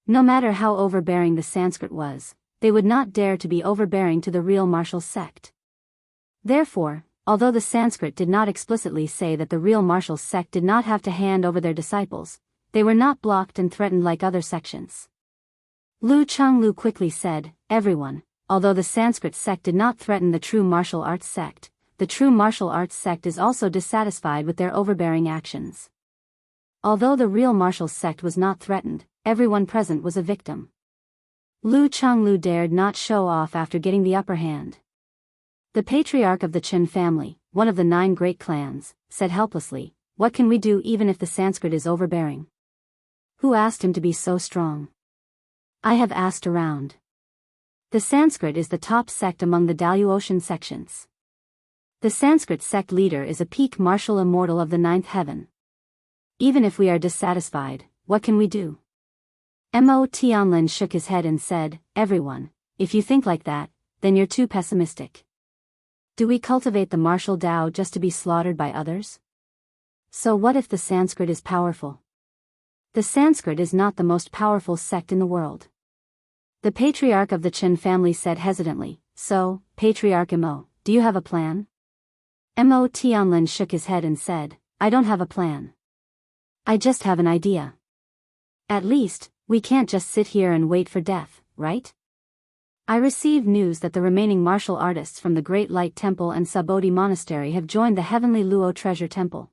No matter how overbearing the Sanskrit was, they would not dare to be overbearing to the real martial sect. Therefore, although the Sanskrit did not explicitly say that the real martial sect did not have to hand over their disciples, they were not blocked and threatened like other sections. Lu Chenglu quickly said, "Everyone, although the Sanskrit sect did not threaten the true martial arts sect, the true martial arts sect is also dissatisfied with their overbearing actions. Although the real martial sect was not threatened, everyone present was a victim." Lu Chenglu dared not show off after getting the upper hand. The patriarch of the Chen family, one of the 9 great clans, said helplessly, "What can we do even if the Sanskrit is overbearing? Who asked him to be so strong? I have asked around. The Sanskrit is the top sect among the Daoist sections. The Sanskrit sect leader is a peak martial immortal of the 9th heaven. Even if we are dissatisfied, what can we do?" Mo Tianlin shook his head and said, "Everyone, if you think like that, then you're too pessimistic. Do we cultivate the martial Tao just to be slaughtered by others? So what if the Sanskrit is powerful? The Sanskrit is not the most powerful sect in the world." The patriarch of the Chen family said hesitantly, "So, Patriarch Mo, do you have a plan?" Mo Tianlin shook his head and said, "I don't have a plan. I just have an idea. At least, we can't just sit here and wait for death, right? I received news that the remaining martial artists from the Great Light Temple and Sabodhi Monastery have joined the Heavenly Luo Treasure Temple.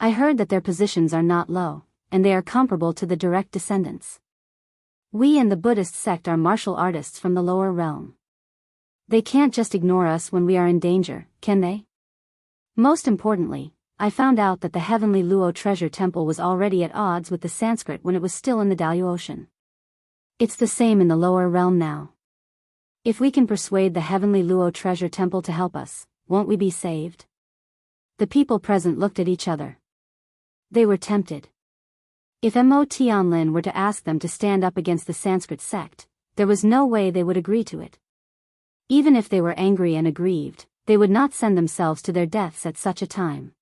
I heard that their positions are not low, and they are comparable to the direct descendants. We and the Buddhist sect are martial artists from the lower realm. They can't just ignore us when we are in danger, can they? Most importantly, I found out that the Heavenly Luo Treasure Temple was already at odds with the Sanskrit when it was still in the Daoist. It's the same in the lower realm now. If we can persuade the Heavenly Luo Treasure Temple to help us, won't we be saved?" The people present looked at each other. They were tempted. If Mo Tianlin were to ask them to stand up against the Sanskrit sect, there was no way they would agree to it. Even if they were angry and aggrieved, they would not send themselves to their deaths at such a time.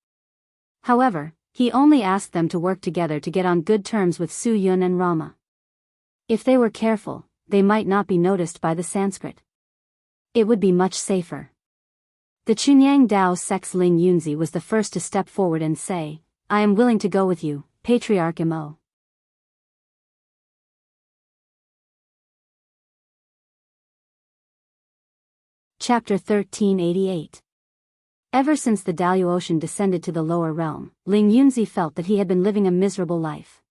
However, he only asked them to work together to get on good terms with Su Yun and Rama. If they were careful, they might not be noticed by the Sanskrit. It would be much safer. The Chunyang Dao sect's Ling Yunzi was the first to step forward and say, "I am willing to go with you, Patriarch Mo." Chapter 1388. Ever since the Daoist descended to the lower realm, Ling Yunzi felt that he had been living a miserable life.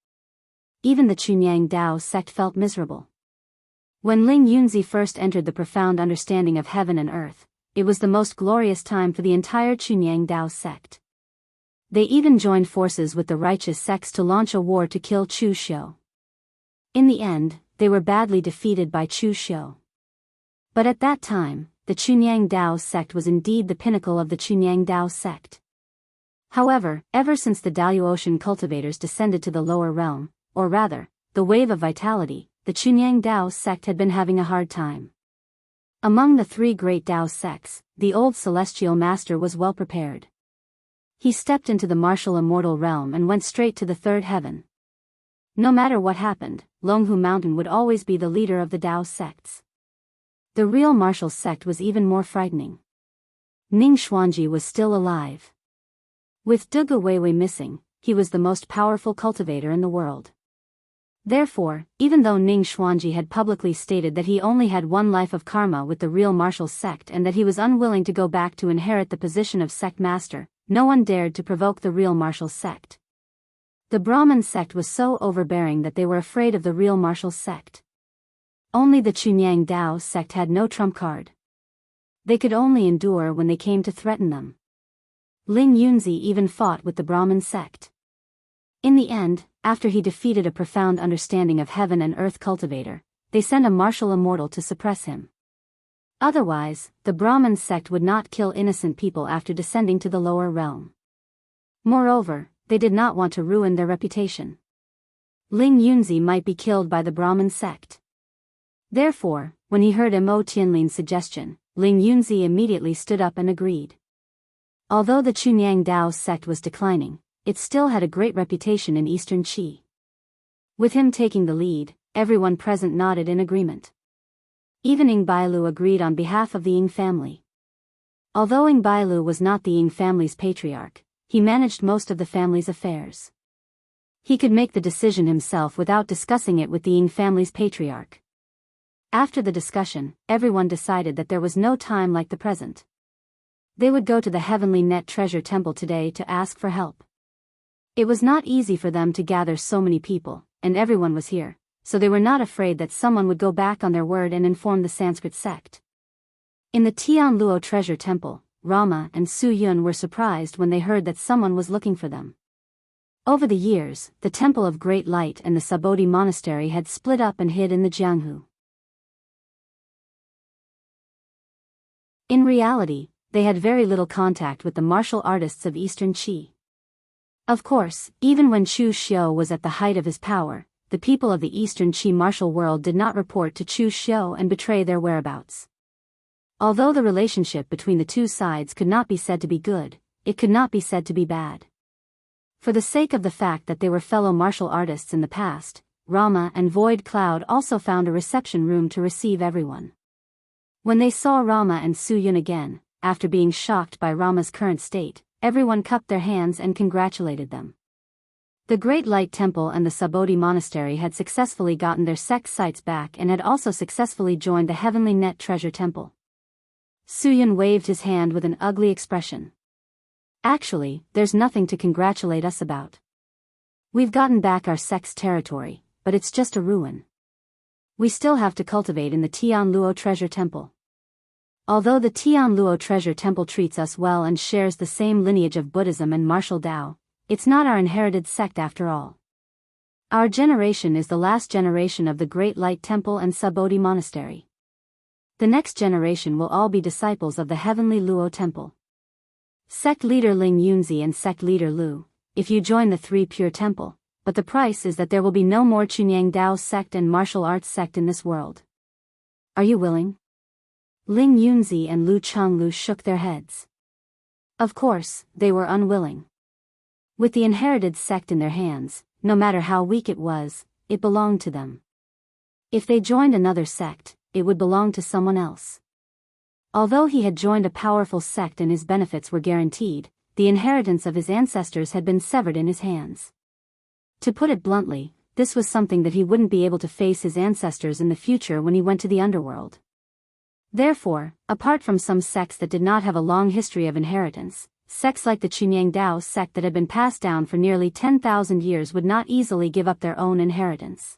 Even the Chunyang Dao sect felt miserable. When Ling Yunzi first entered the profound understanding of heaven and earth, it was the most glorious time for the entire Chunyang Dao sect. They even joined forces with the righteous sects to launch a war to kill Chu Xiu. In the end, they were badly defeated by Chu Xiu. But at that time, the Chunyang Dao sect was indeed the pinnacle of the Chunyang Dao sect. However, ever since the Daoist cultivators descended to the lower realm, or rather, the wave of vitality, the Chunyang Dao sect had been having a hard time. Among the 3 great Dao sects, the old celestial master was well prepared. He stepped into the martial immortal realm and went straight to the 3rd heaven. No matter what happened, Longhu Mountain would always be the leader of the Dao sects. The real martial sect was even more frightening. Ning Xuanji was still alive. With Duge Weiwei missing, he was the most powerful cultivator in the world. Therefore, even though Ning Xuanji had publicly stated that he only had one life of karma with the real martial sect and that he was unwilling to go back to inherit the position of sect master, no one dared to provoke the real martial sect. The Brahmin sect was so overbearing that they were afraid of the real martial sect. Only the Chunyang Dao sect had no trump card. They could only endure when they came to threaten them. Ling Yunzi even fought with the Brahmin sect. In the end, after he defeated a profound understanding of heaven and earth cultivator, they sent a martial immortal to suppress him. Otherwise, the Brahmin sect would not kill innocent people after descending to the lower realm. Moreover, they did not want to ruin their reputation. Ling Yunzi might be killed by the Brahmin sect. Therefore, when he heard Mo Tianlin's suggestion, Ling Yunzi immediately stood up and agreed. Although the Chunyang Dao sect was declining, it still had a great reputation in Eastern Qi. With him taking the lead, everyone present nodded in agreement. Even Ying Bailu agreed on behalf of the Ying family. Although Ying Bailu was not the Ying family's patriarch, he managed most of the family's affairs. He could make the decision himself without discussing it with the Ying family's patriarch. After the discussion, everyone decided that there was no time like the present. They would go to the Heavenly Net Treasure Temple today to ask for help. It was not easy for them to gather so many people, and everyone was here, so they were not afraid that someone would go back on their word and inform the Sanskrit sect. In the Tianluo Treasure Temple, Rama and Su Yun were surprised when they heard that someone was looking for them. Over the years, the Temple of Great Light and the Sabodhi Monastery had split up and hid in the Jianghu. In reality, they had very little contact with the martial artists of Eastern Qi. Of course, even when Chu Xiu was at the height of his power, the people of the Eastern Qi martial world did not report to Chu Xiu and betray their whereabouts. Although the relationship between the two sides could not be said to be good, it could not be said to be bad. For the sake of the fact that they were fellow martial artists in the past, Rama and Void Cloud also found a reception room to receive everyone. When they saw Rama and Su Yun again, after being shocked by Rama's current state, everyone cupped their hands and congratulated them. The Great Light Temple and the Sabodhi Monastery had successfully gotten their sect sites back and had also successfully joined the Heavenly Net Treasure Temple. Su Yun waved his hand with an ugly expression. Actually, there's nothing to congratulate us about. We've gotten back our sect's territory, but it's just a ruin. We still have to cultivate in the Tianluo Treasure Temple. Although the Tianluo Treasure Temple treats us well and shares the same lineage of Buddhism and martial Tao, it's not our inherited sect after all. Our generation is the last generation of the Great Light Temple and Sabodhi Monastery. The next generation will all be disciples of the Heavenly Luo Temple. Sect leader Ling Yunzi and sect leader Lu, if you join the Three Pure Temple, but the price is that there will be no more Chunyang Dao sect and martial arts sect in this world. Are you willing? Ling Yunzi and Lu Changlu shook their heads. Of course, they were unwilling. With the inherited sect in their hands, no matter how weak it was, it belonged to them. If they joined another sect, it would belong to someone else. Although he had joined a powerful sect and his benefits were guaranteed, the inheritance of his ancestors had been severed in his hands. To put it bluntly, this was something that he wouldn't be able to face his ancestors in the future when he went to the underworld. Therefore, apart from some sects that did not have a long history of inheritance, sects like the Chunyang Dao sect that had been passed down for nearly 10,000 years would not easily give up their own inheritance.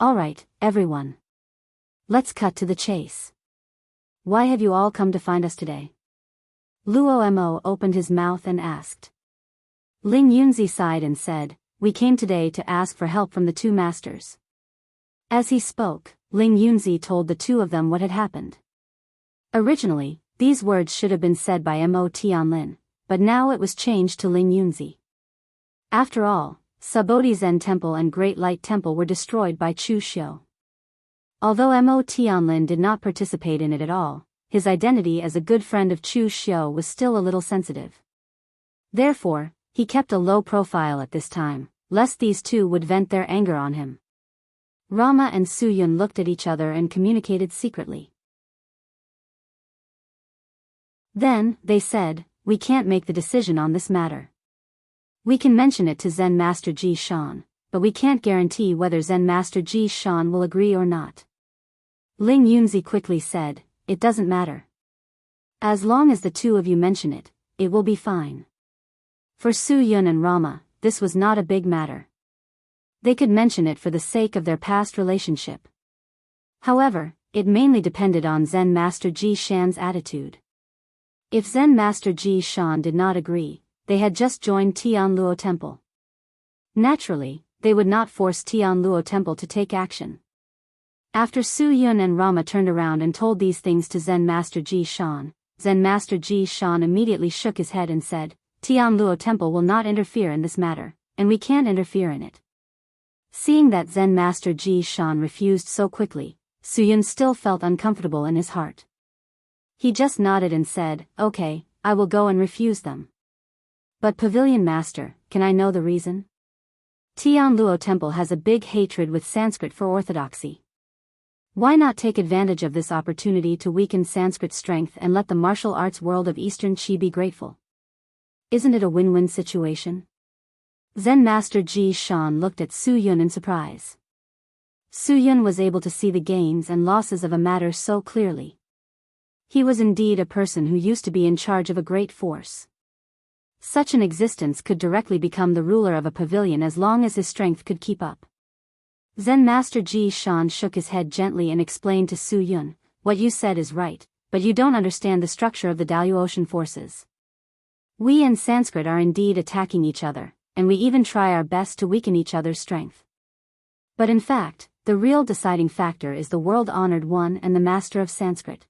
Alright, everyone. Let's cut to the chase. Why have you all come to find us today? Luo Mo opened his mouth and asked. Ling Yunzi sighed and said, we came today to ask for help from the two masters. As he spoke, Ling Yunzi told the two of them what had happened. Originally, these words should have been said by Mo Tianlin, but now it was changed to Ling Yunzi. After all, Sabodhi Zen Temple and Great Light Temple were destroyed by Chu Xiu. Although Mo Tianlin did not participate in it at all, his identity as a good friend of Chu Xiu was still a little sensitive. Therefore, he kept a low profile at this time, lest these two would vent their anger on him. Rama and Su Yun looked at each other and communicated secretly. Then, they said, we can't make the decision on this matter. We can mention it to Zen Master Ji Shan, but we can't guarantee whether Zen Master Ji Shan will agree or not. Ling Yunzi quickly said, "It doesn't matter. As long as the two of you mention it, it will be fine." For Su Yun and Rama, this was not a big matter. They could mention it for the sake of their past relationship. However, it mainly depended on Zen Master Ji Shan's attitude. If Zen Master Ji Shan did not agree, they had just joined Tianluo Temple. Naturally, they would not force Tianluo Temple to take action. After Su Yun and Rama turned around and told these things to Zen Master Ji Shan, Zen Master Ji Shan immediately shook his head and said, "Tianluo Temple will not interfere in this matter, and we can't interfere in it." Seeing that Zen Master Ji Shan refused so quickly, Su Yun still felt uncomfortable in his heart. He just nodded and said, "Okay, I will go and refuse them. But Pavilion Master, can I know the reason? Tianluo Temple has a big hatred with Sanskrit for orthodoxy. Why not take advantage of this opportunity to weaken Sanskrit's strength and let the martial arts world of Eastern Qi be grateful? Isn't it a win-win situation?" Zen Master Ji Shan looked at Su Yun in surprise. Su Yun was able to see the gains and losses of a matter so clearly. He was indeed a person who used to be in charge of a great force. Such an existence could directly become the ruler of a pavilion as long as his strength could keep up. Zen Master Ji Shan shook his head gently and explained to Su Yun, "What you said is right, but you don't understand the structure of the Daoist forces. We and Sanskrit are indeed attacking each other, and we even try our best to weaken each other's strength. But in fact, the real deciding factor is the world-honored one and the master of Sanskrit.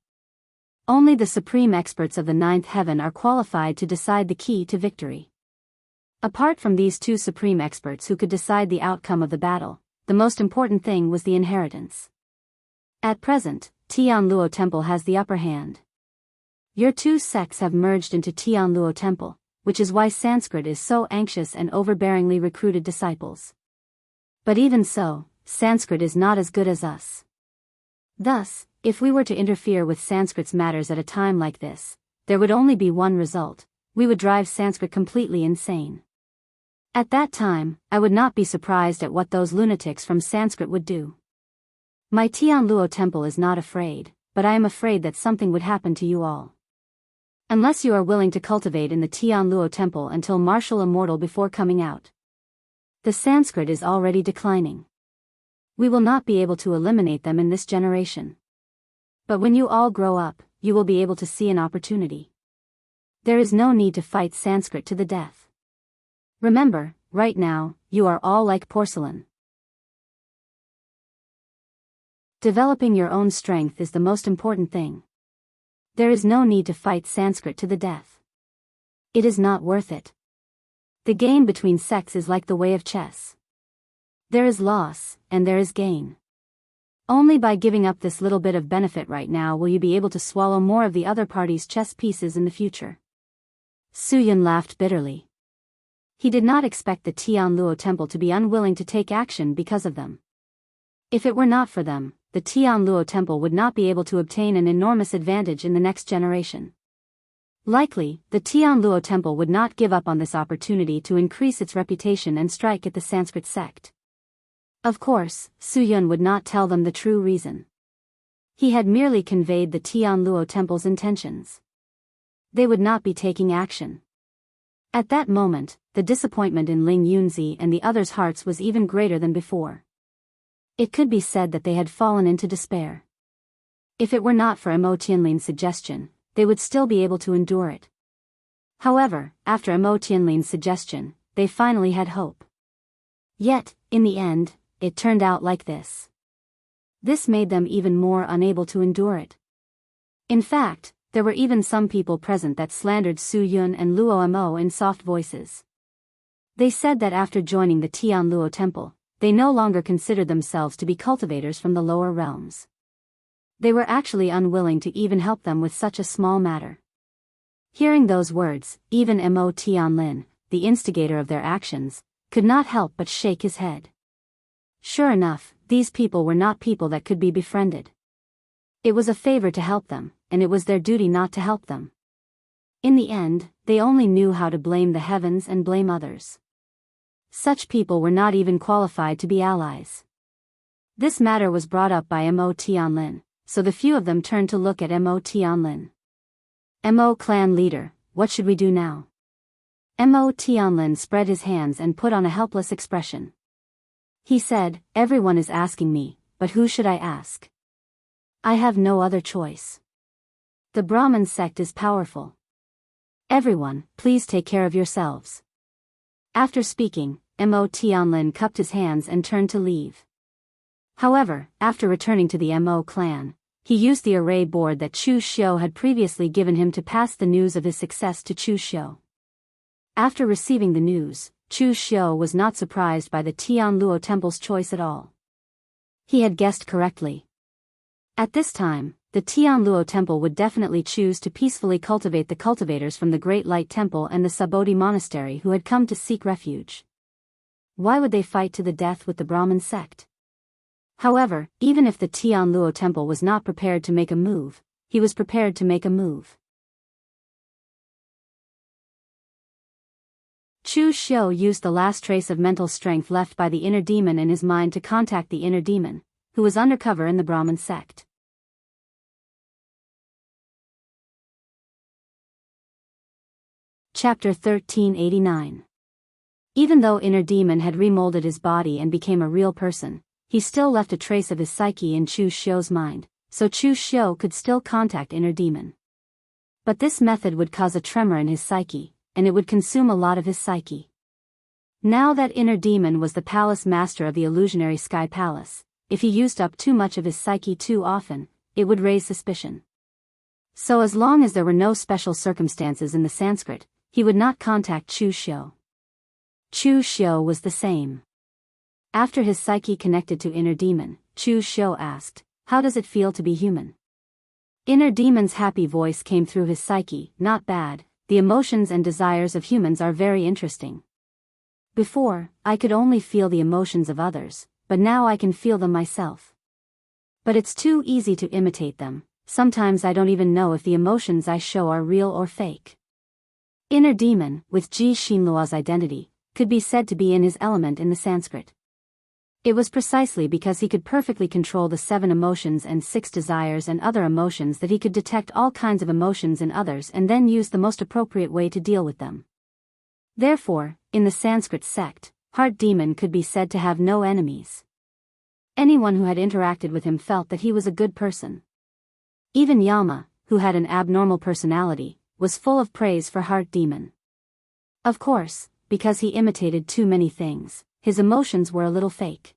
Only the supreme experts of the ninth heaven are qualified to decide the key to victory. Apart from these two supreme experts who could decide the outcome of the battle, the most important thing was the inheritance. At present, Tianluo Temple has the upper hand. Your two sects have merged into Tianluo Temple, which is why Sanskrit is so anxious and overbearingly recruited disciples. But even so, Sanskrit is not as good as us. Thus, if we were to interfere with Sanskrit's matters at a time like this, there would only be one result: we would drive Sanskrit completely insane. At that time, I would not be surprised at what those lunatics from Sanskrit would do. My Tianluo Temple is not afraid, but I am afraid that something would happen to you all. Unless you are willing to cultivate in the Tianluo Temple until martial immortal before coming out. The Sanskrit is already declining. We will not be able to eliminate them in this generation. But when you all grow up, you will be able to see an opportunity. There is no need to fight Sanskrit to the death. Remember, right now, you are all like porcelain. Developing your own strength is the most important thing. There is no need to fight Sanskrit to the death. It is not worth it. The game between sects is like the way of chess. There is loss, and there is gain. Only by giving up this little bit of benefit right now will you be able to swallow more of the other party's chess pieces in the future. Su Yun laughed bitterly. He did not expect the Tianluo Temple to be unwilling to take action because of them. If it were not for them, the Tianluo Temple would not be able to obtain an enormous advantage in the next generation. Likely, the Tianluo Temple would not give up on this opportunity to increase its reputation and strike at the Sanskrit sect. Of course, Su Yun would not tell them the true reason. He had merely conveyed the Tianluo Temple's intentions. They would not be taking action. At that moment, the disappointment in Ling Yunzi and the others' hearts was even greater than before. It could be said that they had fallen into despair. If it were not for Mo Tianlin's suggestion, they would still be able to endure it. However, after Mo Tianlin's suggestion, they finally had hope. Yet, in the end, it turned out like this. This made them even more unable to endure it. In fact, there were even some people present that slandered Su Yun and Luo Mo in soft voices. They said that after joining the Tianluo Temple, they no longer considered themselves to be cultivators from the lower realms. They were actually unwilling to even help them with such a small matter. Hearing those words, even Mo Tianlin, the instigator of their actions, could not help but shake his head. Sure enough, these people were not people that could be befriended. It was a favor to help them, and it was their duty not to help them. In the end, they only knew how to blame the heavens and blame others. Such people were not even qualified to be allies. This matter was brought up by Mo Tianlin, so the few of them turned to look at Mo Tianlin. Mo clan leader, what should we do now? Mo Tianlin spread his hands and put on a helpless expression. He said, everyone is asking me, but who should I ask? I have no other choice. The Brahmin sect is powerful. Everyone, please take care of yourselves. After speaking, Mo Tianlin cupped his hands and turned to leave. However, after returning to the Mo clan, he used the array board that Chu Xiu had previously given him to pass the news of his success to Chu Xiu. After receiving the news, Chu Xiu was not surprised by the Tianluo temple's choice at all. He had guessed correctly. At this time, the Tianluo temple would definitely choose to peacefully cultivate the cultivators from the Great Light Temple and the Sabodhi Monastery who had come to seek refuge. Why would they fight to the death with the Brahmin sect? However, even if the Tianluo temple was not prepared to make a move, he was prepared to make a move. Chu Xiu used the last trace of mental strength left by the inner demon in his mind to contact the inner demon, who was undercover in the Brahmin sect. Chapter 1389. Even though inner demon had remolded his body and became a real person, he still left a trace of his psyche in Chu Xiu's mind, so Chu Xiu could still contact inner demon. But this method would cause a tremor in his psyche, and it would consume a lot of his psyche. Now that inner demon was the palace master of the illusionary sky palace, if he used up too much of his psyche too often, it would raise suspicion. So as long as there were no special circumstances in the Sanskrit, he would not contact Chu Xiu. Chu Xiu was the same. After his psyche connected to inner demon, Chu Xiu asked, how does it feel to be human? Inner demon's happy voice came through his psyche, not bad. The emotions and desires of humans are very interesting. Before, I could only feel the emotions of others, but now I can feel them myself. But it's too easy to imitate them, sometimes I don't even know if the emotions I show are real or fake. Inner demon, with Ji Xinluo's identity, could be said to be in his element in the Sanskrit. It was precisely because he could perfectly control the 7 emotions and 6 desires and other emotions that he could detect all kinds of emotions in others and then use the most appropriate way to deal with them. Therefore, in the Sanskrit sect, Heart Demon could be said to have no enemies. Anyone who had interacted with him felt that he was a good person. Even Yama, who had an abnormal personality, was full of praise for Heart Demon. Of course, because he imitated too many things, his emotions were a little fake.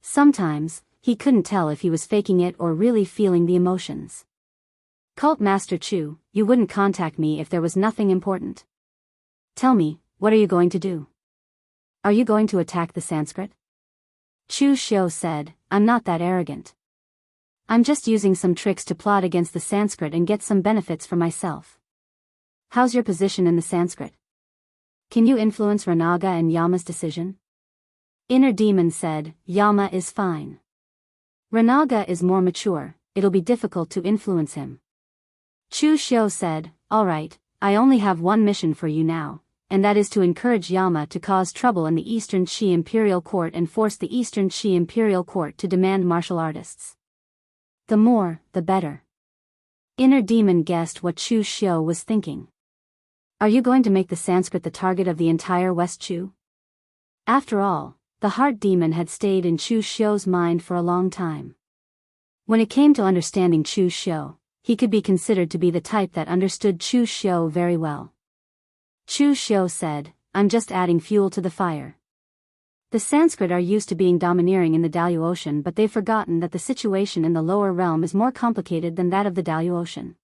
Sometimes, he couldn't tell if he was faking it or really feeling the emotions. Cult Master Chu, you wouldn't contact me if there was nothing important. Tell me, what are you going to do? Are you going to attack the Sanskrit? Chu Xiu said, I'm not that arrogant. I'm just using some tricks to plot against the Sanskrit and get some benefits for myself. How's your position in the Sanskrit? Can you influence Ranaga and Yama's decision? Inner demon said, Yama is fine. Ranaga is more mature, it'll be difficult to influence him. Chu Xiu said, alright, I only have one mission for you now, and that is to encourage Yama to cause trouble in the Eastern Qi Imperial Court and force the Eastern Qi Imperial Court to demand martial artists. The more, the better. Inner demon guessed what Chu Xiu was thinking. Are you going to make the Sanskrit the target of the entire West Chu? After all, the heart demon had stayed in Chu Xiu's mind for a long time. When it came to understanding Chu Xiu, he could be considered to be the type that understood Chu Xiu very well. Chu Xiu said, I'm just adding fuel to the fire. The Sanskrit are used to being domineering in the Daoist Ocean, but they've forgotten that the situation in the lower realm is more complicated than that of the Daoist Ocean.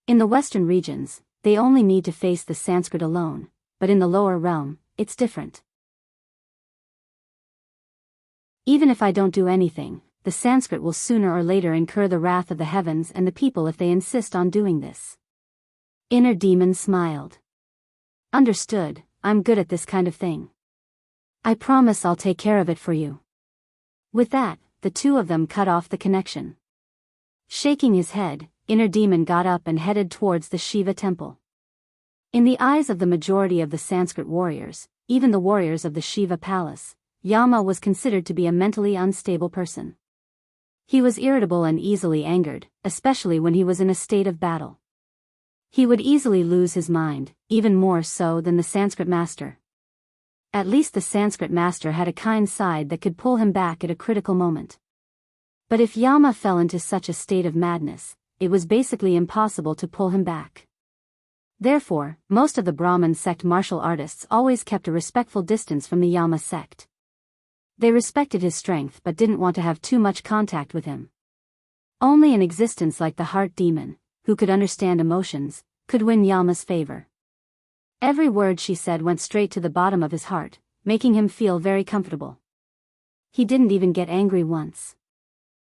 In the western regions, they only need to face the Sanskrit alone, but in the lower realm, it's different. Even if I don't do anything, the Sanskrit will sooner or later incur the wrath of the heavens and the people if they insist on doing this. Inner demon smiled. Understood, I'm good at this kind of thing. I promise I'll take care of it for you. With that, the two of them cut off the connection. Shaking his head, Inner demon got up and headed towards the Shiva temple. In the eyes of the majority of the Sanskrit warriors, even the warriors of the Shiva palace, Yama was considered to be a mentally unstable person. He was irritable and easily angered, especially when he was in a state of battle. He would easily lose his mind, even more so than the Sanskrit master. At least the Sanskrit master had a kind side that could pull him back at a critical moment. But if Yama fell into such a state of madness, it was basically impossible to pull him back. Therefore, most of the Brahmin sect martial artists always kept a respectful distance from the Yama sect. They respected his strength but didn't want to have too much contact with him. Only an existence like the heart demon, who could understand emotions, could win Yama's favor. Every word she said went straight to the bottom of his heart, making him feel very comfortable. He didn't even get angry once.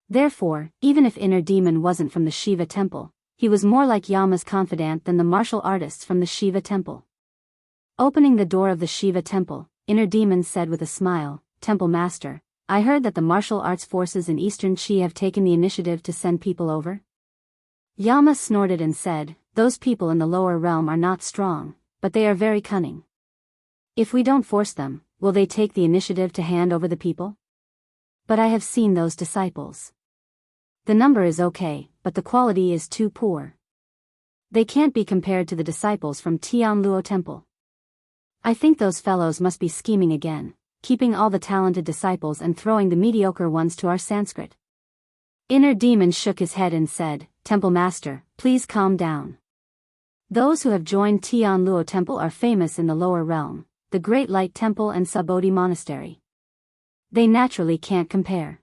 Therefore, even if Inner Demon wasn't from the Shiva temple, he was more like Yama's confidant than the martial artists from the Shiva temple. Opening the door of the Shiva temple, Inner Demon said with a smile, "Temple Master, I heard that the martial arts forces in Eastern Qi have taken the initiative to send people over?" Yama snorted and said, "Those people in the lower realm are not strong, but they are very cunning. If we don't force them, will they take the initiative to hand over the people? But I have seen those disciples. The number is okay, but the quality is too poor. They can't be compared to the disciples from Tianluo Temple. I think those fellows must be scheming again, keeping all the talented disciples and throwing the mediocre ones to our Sanskrit." Inner Demon shook his head and said, "Temple Master, please calm down. Those who have joined Tianluo Temple are famous in the lower realm, the Great Light Temple and Sabodhi Monastery. They naturally can't compare.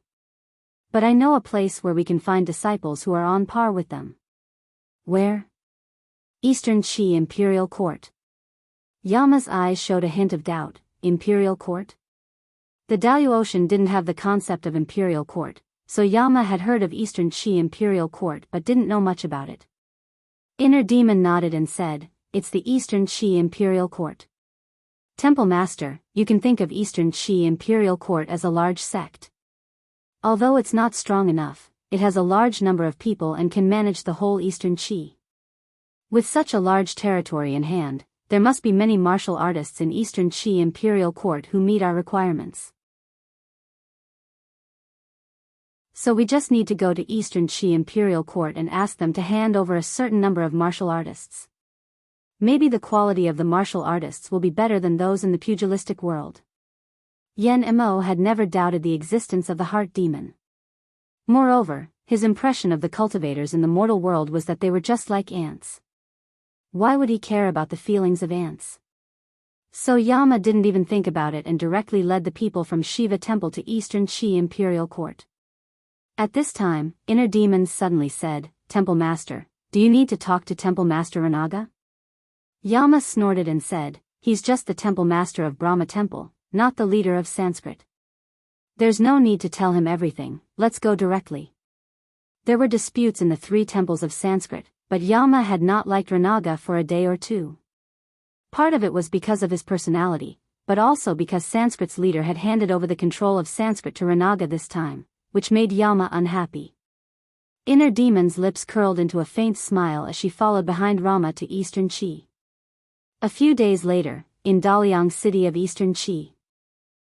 But I know a place where we can find disciples who are on par with them." "Where?" "Eastern Qi Imperial Court." Yama's eyes showed a hint of doubt. Imperial Court? The Daoist didn't have the concept of Imperial Court, so Yama had heard of Eastern Qi Imperial Court but didn't know much about it. Inner Demon nodded and said, "It's the Eastern Qi Imperial Court. Temple Master, you can think of Eastern Qi Imperial Court as a large sect. Although it's not strong enough, it has a large number of people and can manage the whole Eastern Qi. With such a large territory in hand, there must be many martial artists in Eastern Qi Imperial Court who meet our requirements. So we just need to go to Eastern Qi Imperial Court and ask them to hand over a certain number of martial artists. Maybe the quality of the martial artists will be better than those in the pugilistic world." Yen Mo had never doubted the existence of the heart demon. Moreover, his impression of the cultivators in the mortal world was that they were just like ants. Why would he care about the feelings of ants? So Yama didn't even think about it and directly led the people from Shiva Temple to Eastern Qi Imperial Court. At this time, Inner Demon suddenly said, "Temple Master, do you need to talk to Temple Master Ranaga?" Yama snorted and said, "He's just the Temple Master of Brahma Temple, not the leader of Sanskrit. There's no need to tell him everything, let's go directly." There were disputes in the three temples of Sanskrit, but Yama had not liked Ranaga for a day or two. Part of it was because of his personality, but also because Sanskrit's leader had handed over the control of Sanskrit to Ranaga this time, which made Yama unhappy. Inner Demon's lips curled into a faint smile as she followed behind Rama to Eastern Qi. A few days later, in Daliang city of Eastern Qi.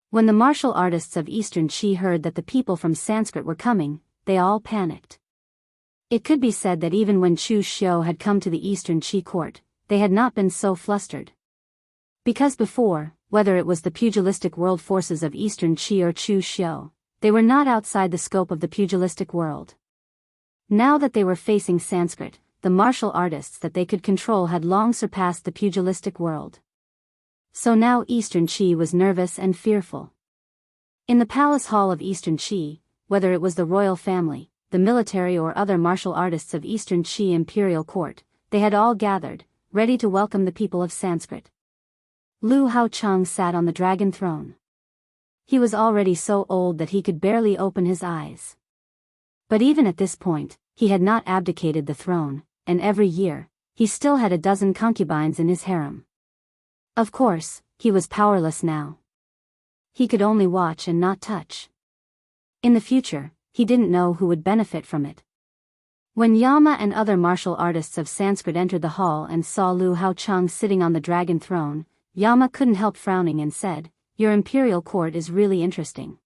When the martial artists of Eastern Qi heard that the people from Sanskrit were coming, they all panicked. It could be said that even when Chu Xiu had come to the Eastern Qi court, they had not been so flustered. Because before, whether it was the pugilistic world forces of Eastern Qi or Chu Xiu, they were not outside the scope of the pugilistic world. Now that they were facing Sanskrit, the martial artists that they could control had long surpassed the pugilistic world. So now Eastern Qi was nervous and fearful. In the palace hall of Eastern Qi, whether it was the royal family, the military or other martial artists of Eastern Qi Imperial Court, they had all gathered, ready to welcome the people of Sanskrit. Lu Haocheng sat on the dragon throne. He was already so old that he could barely open his eyes. But even at this point, he had not abdicated the throne, and every year, he still had a dozen concubines in his harem. Of course, he was powerless now. He could only watch and not touch. In the future, he didn't know who would benefit from it. When Yama and other martial artists of Sanskrit entered the hall and saw Lu Haocheng sitting on the dragon throne, Yama couldn't help frowning and said, "Your imperial court is really interesting.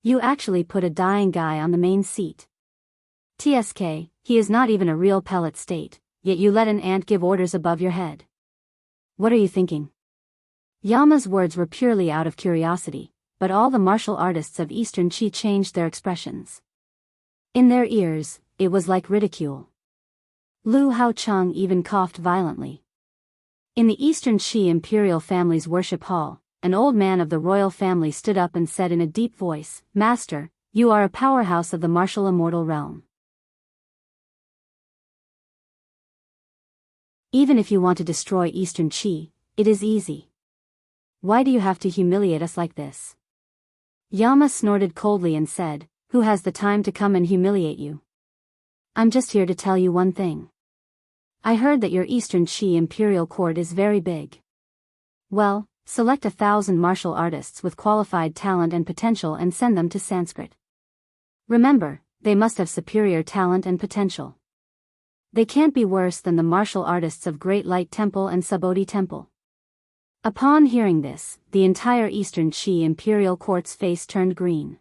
You actually put a dying guy on the main seat. TSK, he is not even a real pellet state, yet you let an ant give orders above your head. What are you thinking?" Yama's words were purely out of curiosity, but all the martial artists of Eastern Qi changed their expressions. In their ears, it was like ridicule. Lu Haocheng even coughed violently. In the Eastern Qi imperial family's worship hall, an old man of the royal family stood up and said in a deep voice, "Master, you are a powerhouse of the martial immortal realm. Even if you want to destroy Eastern Qi, it is easy. Why do you have to humiliate us like this?" Yama snorted coldly and said, "Who has the time to come and humiliate you? I'm just here to tell you one thing. I heard that your Eastern Qi imperial court is very big. Well, select 1,000 martial artists with qualified talent and potential and send them to Sanskrit. Remember, they must have superior talent and potential. They can't be worse than the martial artists of Great Light Temple and Subodhi Temple." Upon hearing this, the entire Eastern Qi imperial court's face turned green.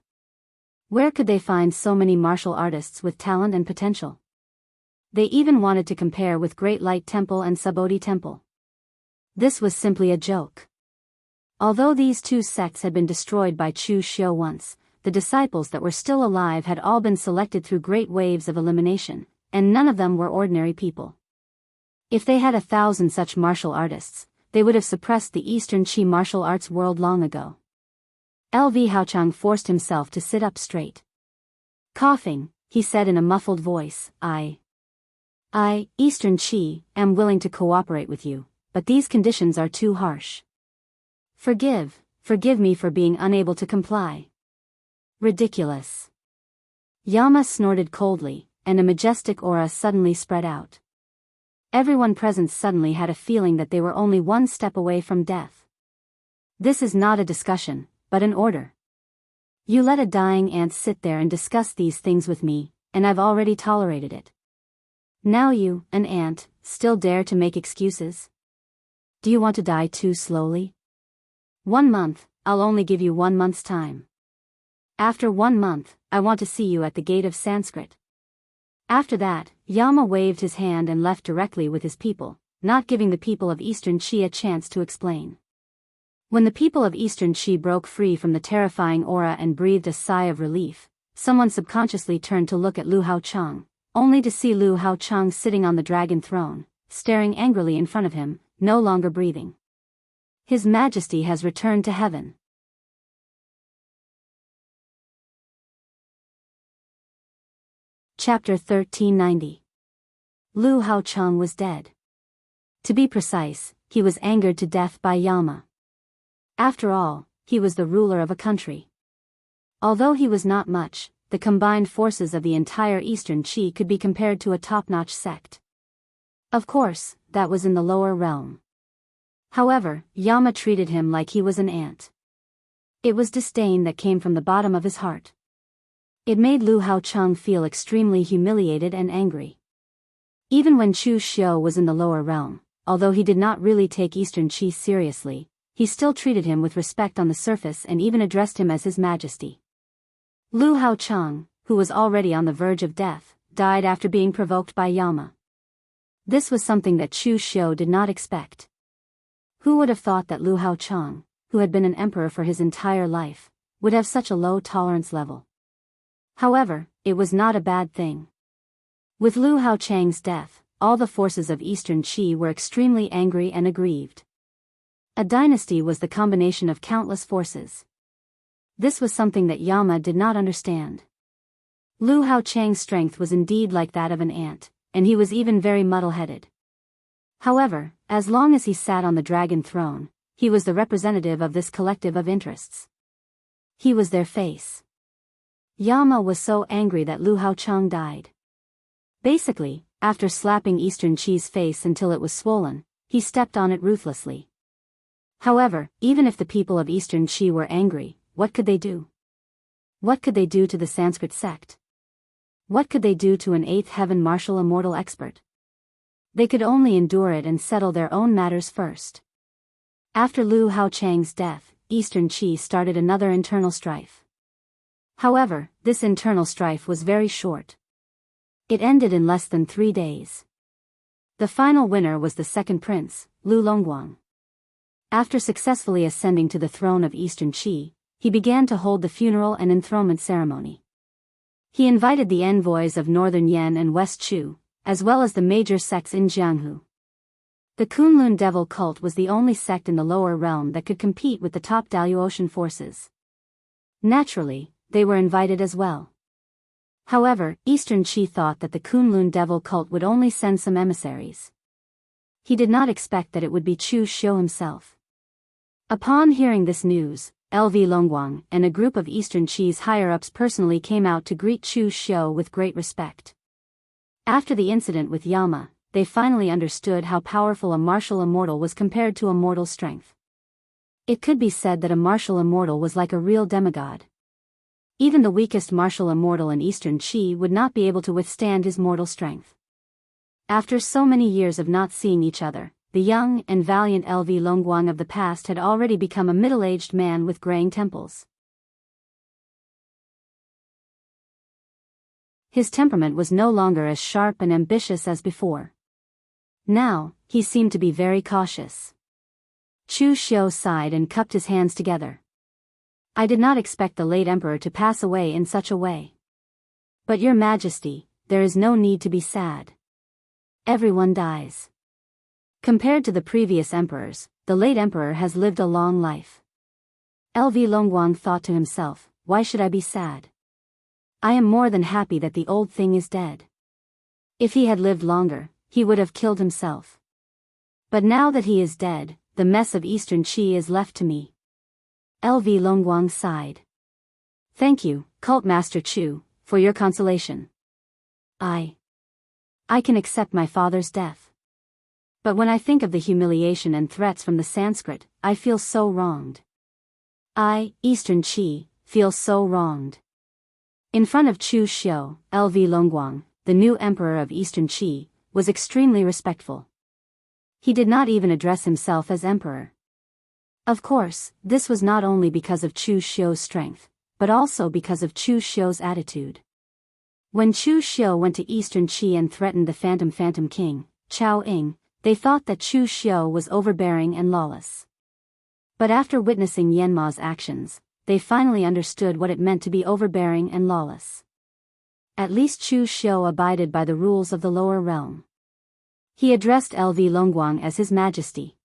Where could they find so many martial artists with talent and potential? They even wanted to compare with Great Light Temple and Subodhi Temple. This was simply a joke. Although these two sects had been destroyed by Chu Xiu once, the disciples that were still alive had all been selected through great waves of elimination, and none of them were ordinary people. If they had 1,000 such martial artists, they would have suppressed the Eastern Qi martial arts world long ago. LV Haocheng forced himself to sit up straight. Coughing, he said in a muffled voice, I, Eastern Qi, am willing to cooperate with you, but these conditions are too harsh. Forgive me for being unable to comply." Ridiculous. Yama snorted coldly, and a majestic aura suddenly spread out. Everyone present suddenly had a feeling that they were only one step away from death. "This is not a discussion, but an order. You let a dying ant sit there and discuss these things with me, and I've already tolerated it. Now you, an ant, still dare to make excuses? Do you want to die too slowly? 1 month, I'll only give you 1 month's time. After 1 month, I want to see you at the gate of Sanskrit." After that, Yama waved his hand and left directly with his people, not giving the people of Eastern Qi a chance to explain. When the people of Eastern Qi broke free from the terrifying aura and breathed a sigh of relief, someone subconsciously turned to look at Lu Haocheng, only to see Lu Haocheng sitting on the dragon throne, staring angrily in front of him, no longer breathing. His Majesty has returned to heaven. Chapter 1390. Lu Haocheng was dead. To be precise, he was angered to death by Yama. After all, he was the ruler of a country. Although he was not much, the combined forces of the entire Eastern Qi could be compared to a top-notch sect. Of course, that was in the lower realm. However, Yama treated him like he was an ant. It was disdain that came from the bottom of his heart. It made Lu Haocheng feel extremely humiliated and angry. Even when Chu Xiu was in the lower realm, although he did not really take Eastern Qi seriously, he still treated him with respect on the surface and even addressed him as His Majesty. Lu Haocheng, who was already on the verge of death, died after being provoked by Yama. This was something that Chu Xiu did not expect. Who would have thought that Lu Haocheng, who had been an emperor for his entire life, would have such a low tolerance level? However, it was not a bad thing. With Lu Haocheng's death, all the forces of Eastern Qi were extremely angry and aggrieved. A dynasty was the combination of countless forces. This was something that Yama did not understand. Lu Haocheng's strength was indeed like that of an ant, and he was even very muddle-headed. However, as long as he sat on the dragon throne, he was the representative of this collective of interests. He was their face. Yama was so angry that Lu Haocheng died. Basically, after slapping Eastern Qi's face until it was swollen, he stepped on it ruthlessly. However, even if the people of Eastern Qi were angry, what could they do? What could they do to the Sanskrit sect? What could they do to an 8th heaven martial immortal expert? They could only endure it and settle their own matters first. After Lu Haochang's death, Eastern Qi started another internal strife. However, this internal strife was very short. It ended in less than 3 days. The final winner was the second prince, Lu Longguang. After successfully ascending to the throne of Eastern Qi, he began to hold the funeral and enthronement ceremony. He invited the envoys of Northern Yan and West Chu, as well as the major sects in Jianghu. The Kunlun devil cult was the only sect in the lower realm that could compete with the top Daoist forces. Naturally, they were invited as well. However, Eastern Qi thought that the Kunlun devil cult would only send some emissaries. He did not expect that it would be Chu Xiu himself. Upon hearing this news, LV Longguang and a group of Eastern Qi's higher-ups personally came out to greet Chu Xiu with great respect. After the incident with Yama, they finally understood how powerful a martial immortal was compared to a mortal strength. It could be said that a martial immortal was like a real demigod. Even the weakest martial immortal in Eastern Qi would not be able to withstand his mortal strength. After so many years of not seeing each other, the young and valiant LV Longguang of the past had already become a middle-aged man with graying temples. His temperament was no longer as sharp and ambitious as before. Now, he seemed to be very cautious. Chu Xiu sighed and cupped his hands together. I did not expect the late emperor to pass away in such a way. But your majesty, there is no need to be sad. Everyone dies. Compared to the previous emperors, the late emperor has lived a long life. LV Longguang thought to himself, why should I be sad? I am more than happy that the old thing is dead. If he had lived longer, he would have killed himself. But now that he is dead, the mess of Eastern Qi is left to me. LV Longguang sighed. Thank you, Cult Master Chu, for your consolation. I can accept my father's death. But when I think of the humiliation and threats from the Sanskrit, I feel so wronged. I, Eastern Qi, feel so wronged. In front of Chu Xiu, LV Longguang, the new emperor of Eastern Qi, was extremely respectful. He did not even address himself as emperor. Of course, this was not only because of Chu Xiu's strength, but also because of Chu Xiu's attitude. When Chu Xiu went to Eastern Qi and threatened the Phantom King, Chao Ying, they thought that Chu Xiu was overbearing and lawless. But after witnessing Yanma's actions, they finally understood what it meant to be overbearing and lawless. At least Chu Xiu abided by the rules of the lower realm. He addressed LV Longguang as His Majesty.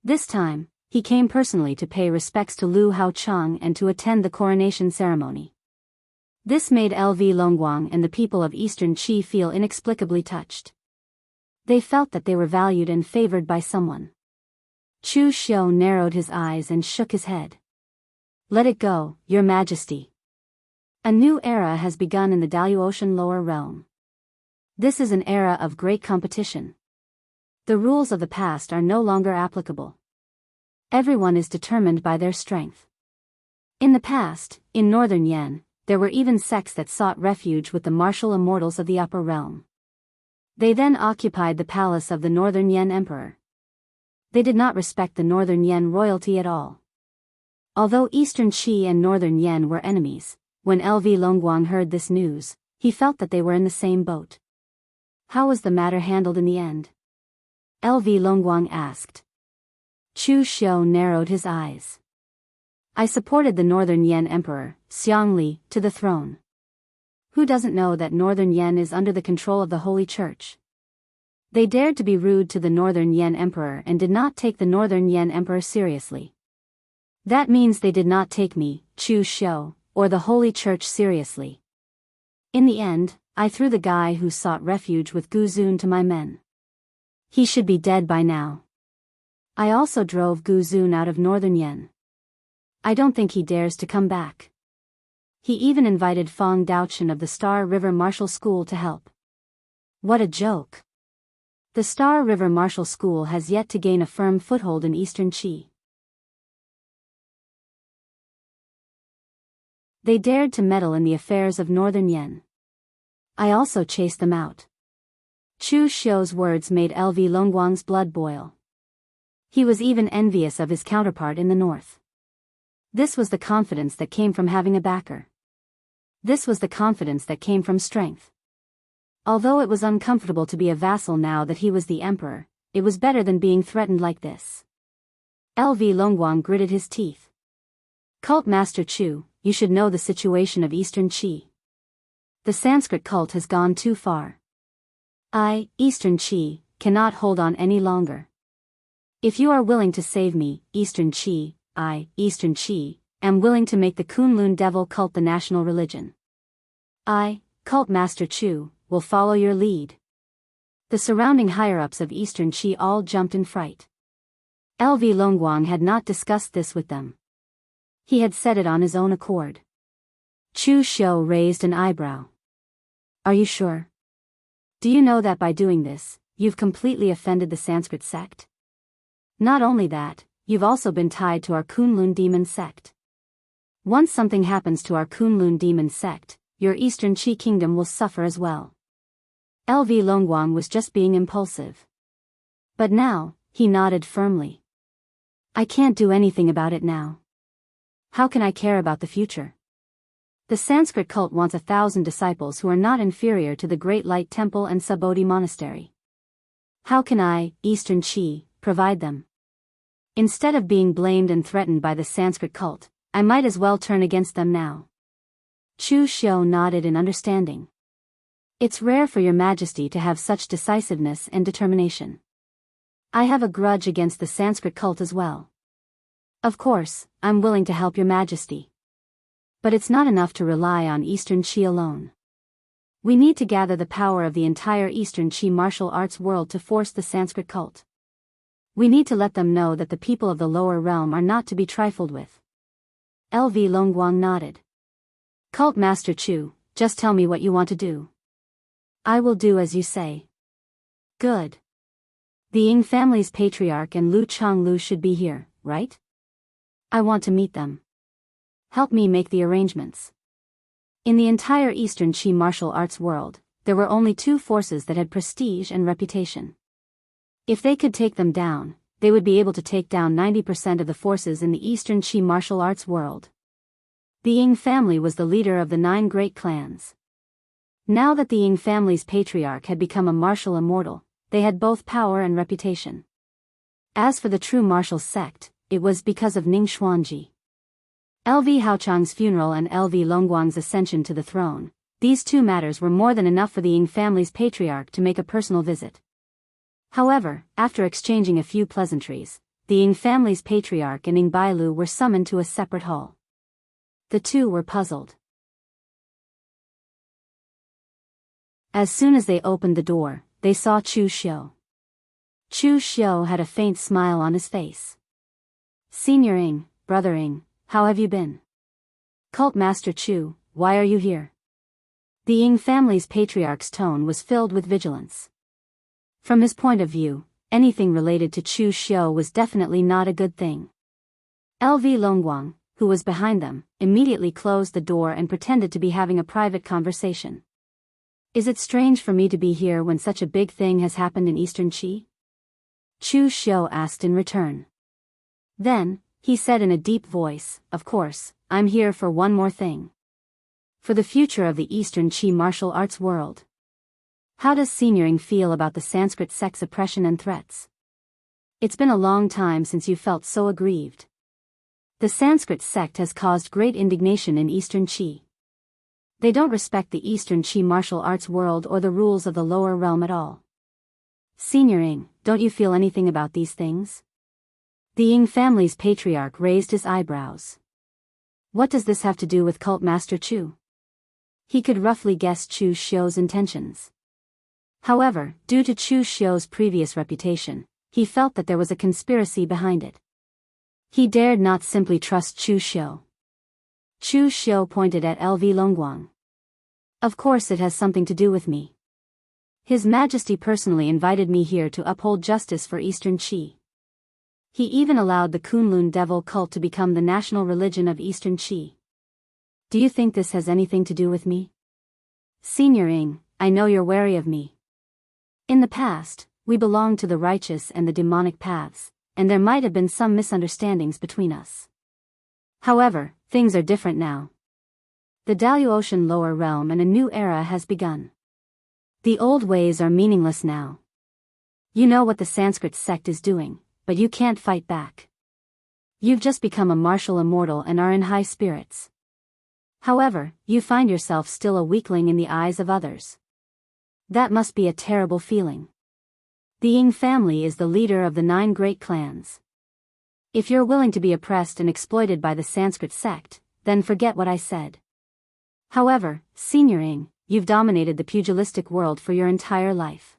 This time, he came personally to pay respects to Lu Haochang and to attend the coronation ceremony. This made LV Longguang and the people of Eastern Qi feel inexplicably touched. They felt that they were valued and favored by someone. Chu Xiu narrowed his eyes and shook his head. Let it go, Your Majesty. A new era has begun in the Daoist lower realm. This is an era of great competition. The rules of the past are no longer applicable. Everyone is determined by their strength. In the past, in Northern Yan, there were even sects that sought refuge with the martial immortals of the upper realm. They then occupied the palace of the Northern Yan emperor. They did not respect the Northern Yan royalty at all. Although Eastern Qi and Northern Yan were enemies, when LV Longguang heard this news, he felt that they were in the same boat. How was the matter handled in the end? LV Longguang asked. Chu Xiu narrowed his eyes. I supported the Northern Yan emperor, Xiangli, to the throne. Who doesn't know that Northern Yan is under the control of the Holy Church? They dared to be rude to the Northern Yan emperor and did not take the Northern Yan emperor seriously. That means they did not take me, Chu Xiu, or the Holy Church seriously. In the end, I threw the guy who sought refuge with Gu Zun to my men. He should be dead by now. I also drove Gu Zun out of Northern Yan. I don't think he dares to come back. He even invited Fang Daochen of the Star River Martial School to help. What a joke. The Star River Martial School has yet to gain a firm foothold in Eastern Qi. They dared to meddle in the affairs of Northern Yan. I also chased them out. Chu Xiu's words made LV Longguang's blood boil. He was even envious of his counterpart in the north. This was the confidence that came from having a backer. This was the confidence that came from strength. Although it was uncomfortable to be a vassal now that he was the emperor, it was better than being threatened like this. LV Longguang gritted his teeth. Cult Master Chu, you should know the situation of Eastern Qi. The Sanskrit cult has gone too far. I, Eastern Qi, cannot hold on any longer. If you are willing to save me, Eastern Qi, I, Eastern Qi, am willing to make the Kunlun devil cult the national religion. I, Cult Master Chu, will follow your lead. The surrounding higher-ups of Eastern Qi all jumped in fright. LV Longguang had not discussed this with them. He had said it on his own accord. Chu Xiu raised an eyebrow. Are you sure? Do you know that by doing this, you've completely offended the Sanskrit sect? Not only that, you've also been tied to our Kunlun demon sect. Once something happens to our Kunlun demon sect, your Eastern Qi kingdom will suffer as well. LV Longguang was just being impulsive. But now, he nodded firmly. I can't do anything about it now. How can I care about the future? The Sanskrit cult wants 1,000 disciples who are not inferior to the Great Light Temple and Subodhi Monastery. How can I, Eastern Qi, provide them? Instead of being blamed and threatened by the Sanskrit cult, I might as well turn against them now. Chu Xiu nodded in understanding. It's rare for your majesty to have such decisiveness and determination. I have a grudge against the Sanskrit cult as well. Of course, I'm willing to help your majesty. But it's not enough to rely on Eastern Qi alone. We need to gather the power of the entire Eastern Qi martial arts world to force the Sanskrit cult. We need to let them know that the people of the lower realm are not to be trifled with. LV Longguang nodded. Cult Master Chu, just tell me what you want to do. I will do as you say. Good. The Ying family's patriarch and Lu Changlu should be here, right? I want to meet them. Help me make the arrangements. In the entire Eastern Qi martial arts world, there were only two forces that had prestige and reputation. If they could take them down, they would be able to take down 90% of the forces in the Eastern Qi martial arts world. The Ying family was the leader of the 9 great clans. Now that the Ying family's patriarch had become a martial immortal, they had both power and reputation. As for the true martial sect, it was because of Ning Xuanji. LV Haochang's funeral and LV Longguang's ascension to the throne, these two matters were more than enough for the Ying family's patriarch to make a personal visit. However, after exchanging a few pleasantries, the Ying family's patriarch and Ying Bailu were summoned to a separate hall. The two were puzzled. As soon as they opened the door, they saw Chu Xiu. Chu Xiu had a faint smile on his face. Senior Ying, Brother Ying, how have you been? Cult Master Chu, why are you here? The Ying family's patriarch's tone was filled with vigilance. From his point of view, anything related to Chu Xiu was definitely not a good thing. LV Longguang, who was behind them, immediately closed the door and pretended to be having a private conversation. Is it strange for me to be here when such a big thing has happened in Eastern Qi? Chu Xiu asked in return. Then, he said in a deep voice, of course, I'm here for one more thing. For the future of the Eastern Qi martial arts world. How does Senior Ying feel about the Sanskrit sect's oppression and threats? It's been a long time since you felt so aggrieved. The Sanskrit sect has caused great indignation in Eastern Qi. They don't respect the Eastern Qi martial arts world or the rules of the lower realm at all. Senior Ying, don't you feel anything about these things? The Ying family's patriarch raised his eyebrows. What does this have to do with Cult Master Chu? He could roughly guess Chu Xiu's intentions. However, due to Chu Xiu's previous reputation, he felt that there was a conspiracy behind it. He dared not simply trust Chu Xiu. Chu Xiu pointed at LV Longguang. Of course it has something to do with me. His Majesty personally invited me here to uphold justice for Eastern Qi. He even allowed the Kunlun devil cult to become the national religion of Eastern Qi. Do you think this has anything to do with me? Senior Ying, I know you're wary of me. In the past, we belonged to the righteous and the demonic paths, and there might have been some misunderstandings between us. However, things are different now. The Daoist lower realm and a new era has begun. The old ways are meaningless now. You know what the Sanskrit sect is doing, but you can't fight back. You've just become a martial immortal and are in high spirits. However, you find yourself still a weakling in the eyes of others. That must be a terrible feeling. The Ying family is the leader of the 9 great clans. If you're willing to be oppressed and exploited by the Sanskrit sect, then forget what I said. However, Senior Ying, you've dominated the pugilistic world for your entire life.